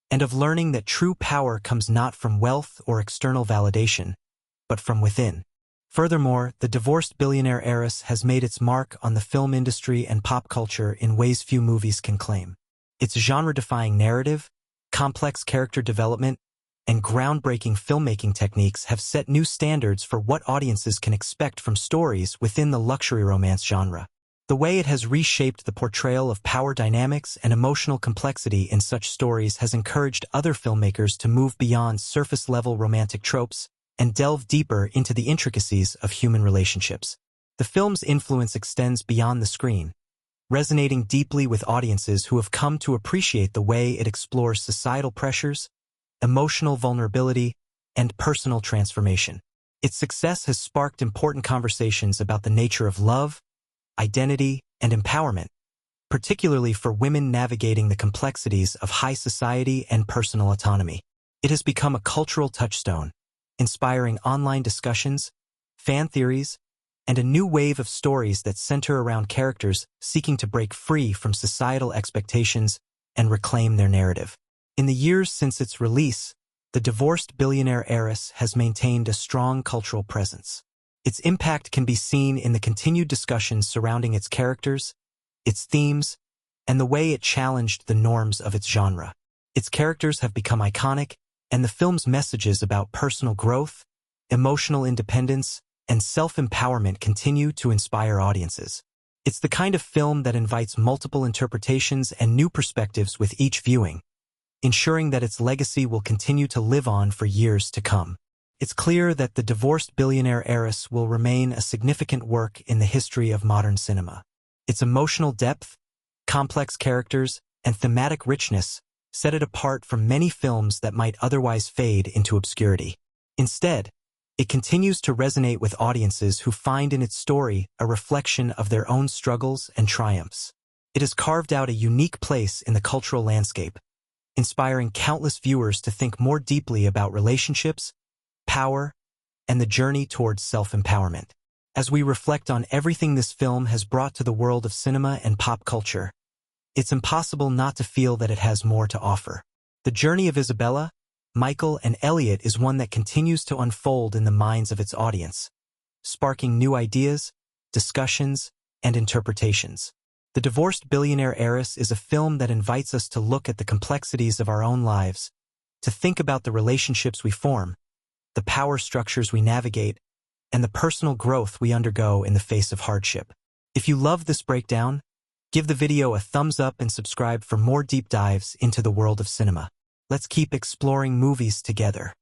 and of learning that true power comes not from wealth or external validation, but from within. Furthermore, The Divorced Billionaire Heiress has made its mark on the film industry and pop culture in ways few movies can claim. Its genre-defying narrative, complex character development, and groundbreaking filmmaking techniques have set new standards for what audiences can expect from stories within the luxury romance genre. The way it has reshaped the portrayal of power dynamics and emotional complexity in such stories has encouraged other filmmakers to move beyond surface-level romantic tropes and delve deeper into the intricacies of human relationships. The film's influence extends beyond the screen, resonating deeply with audiences who have come to appreciate the way it explores societal pressures, emotional vulnerability, and personal transformation. Its success has sparked important conversations about the nature of love, identity, and empowerment, particularly for women navigating the complexities of high society and personal autonomy. It has become a cultural touchstone, inspiring online discussions, fan theories, and a new wave of stories that center around characters seeking to break free from societal expectations and reclaim their narrative. In the years since its release, the divorced billionaire heiress has maintained a strong cultural presence. Its impact can be seen in the continued discussions surrounding its characters, its themes, and the way it challenged the norms of its genre. Its characters have become iconic, and the film's messages about personal growth, emotional independence, and self-empowerment continue to inspire audiences. It's the kind of film that invites multiple interpretations and new perspectives with each viewing, ensuring that its legacy will continue to live on for years to come. It's clear that The Divorced Billionaire Heiress will remain a significant work in the history of modern cinema. Its emotional depth, complex characters, and thematic richness set it apart from many films that might otherwise fade into obscurity. Instead, it continues to resonate with audiences who find in its story a reflection of their own struggles and triumphs. It has carved out a unique place in the cultural landscape, inspiring countless viewers to think more deeply about relationships, power, and the journey towards self-empowerment. As we reflect on everything this film has brought to the world of cinema and pop culture, it's impossible not to feel that it has more to offer. The journey of Isabella, Michael, and Elliot is one that continues to unfold in the minds of its audience, sparking new ideas, discussions, and interpretations. The Divorced Billionaire Heiress is a film that invites us to look at the complexities of our own lives, to think about the relationships we form, the power structures we navigate, and the personal growth we undergo in the face of hardship. If you love this breakdown, give the video a thumbs up and subscribe for more deep dives into the world of cinema. Let's keep exploring movies together.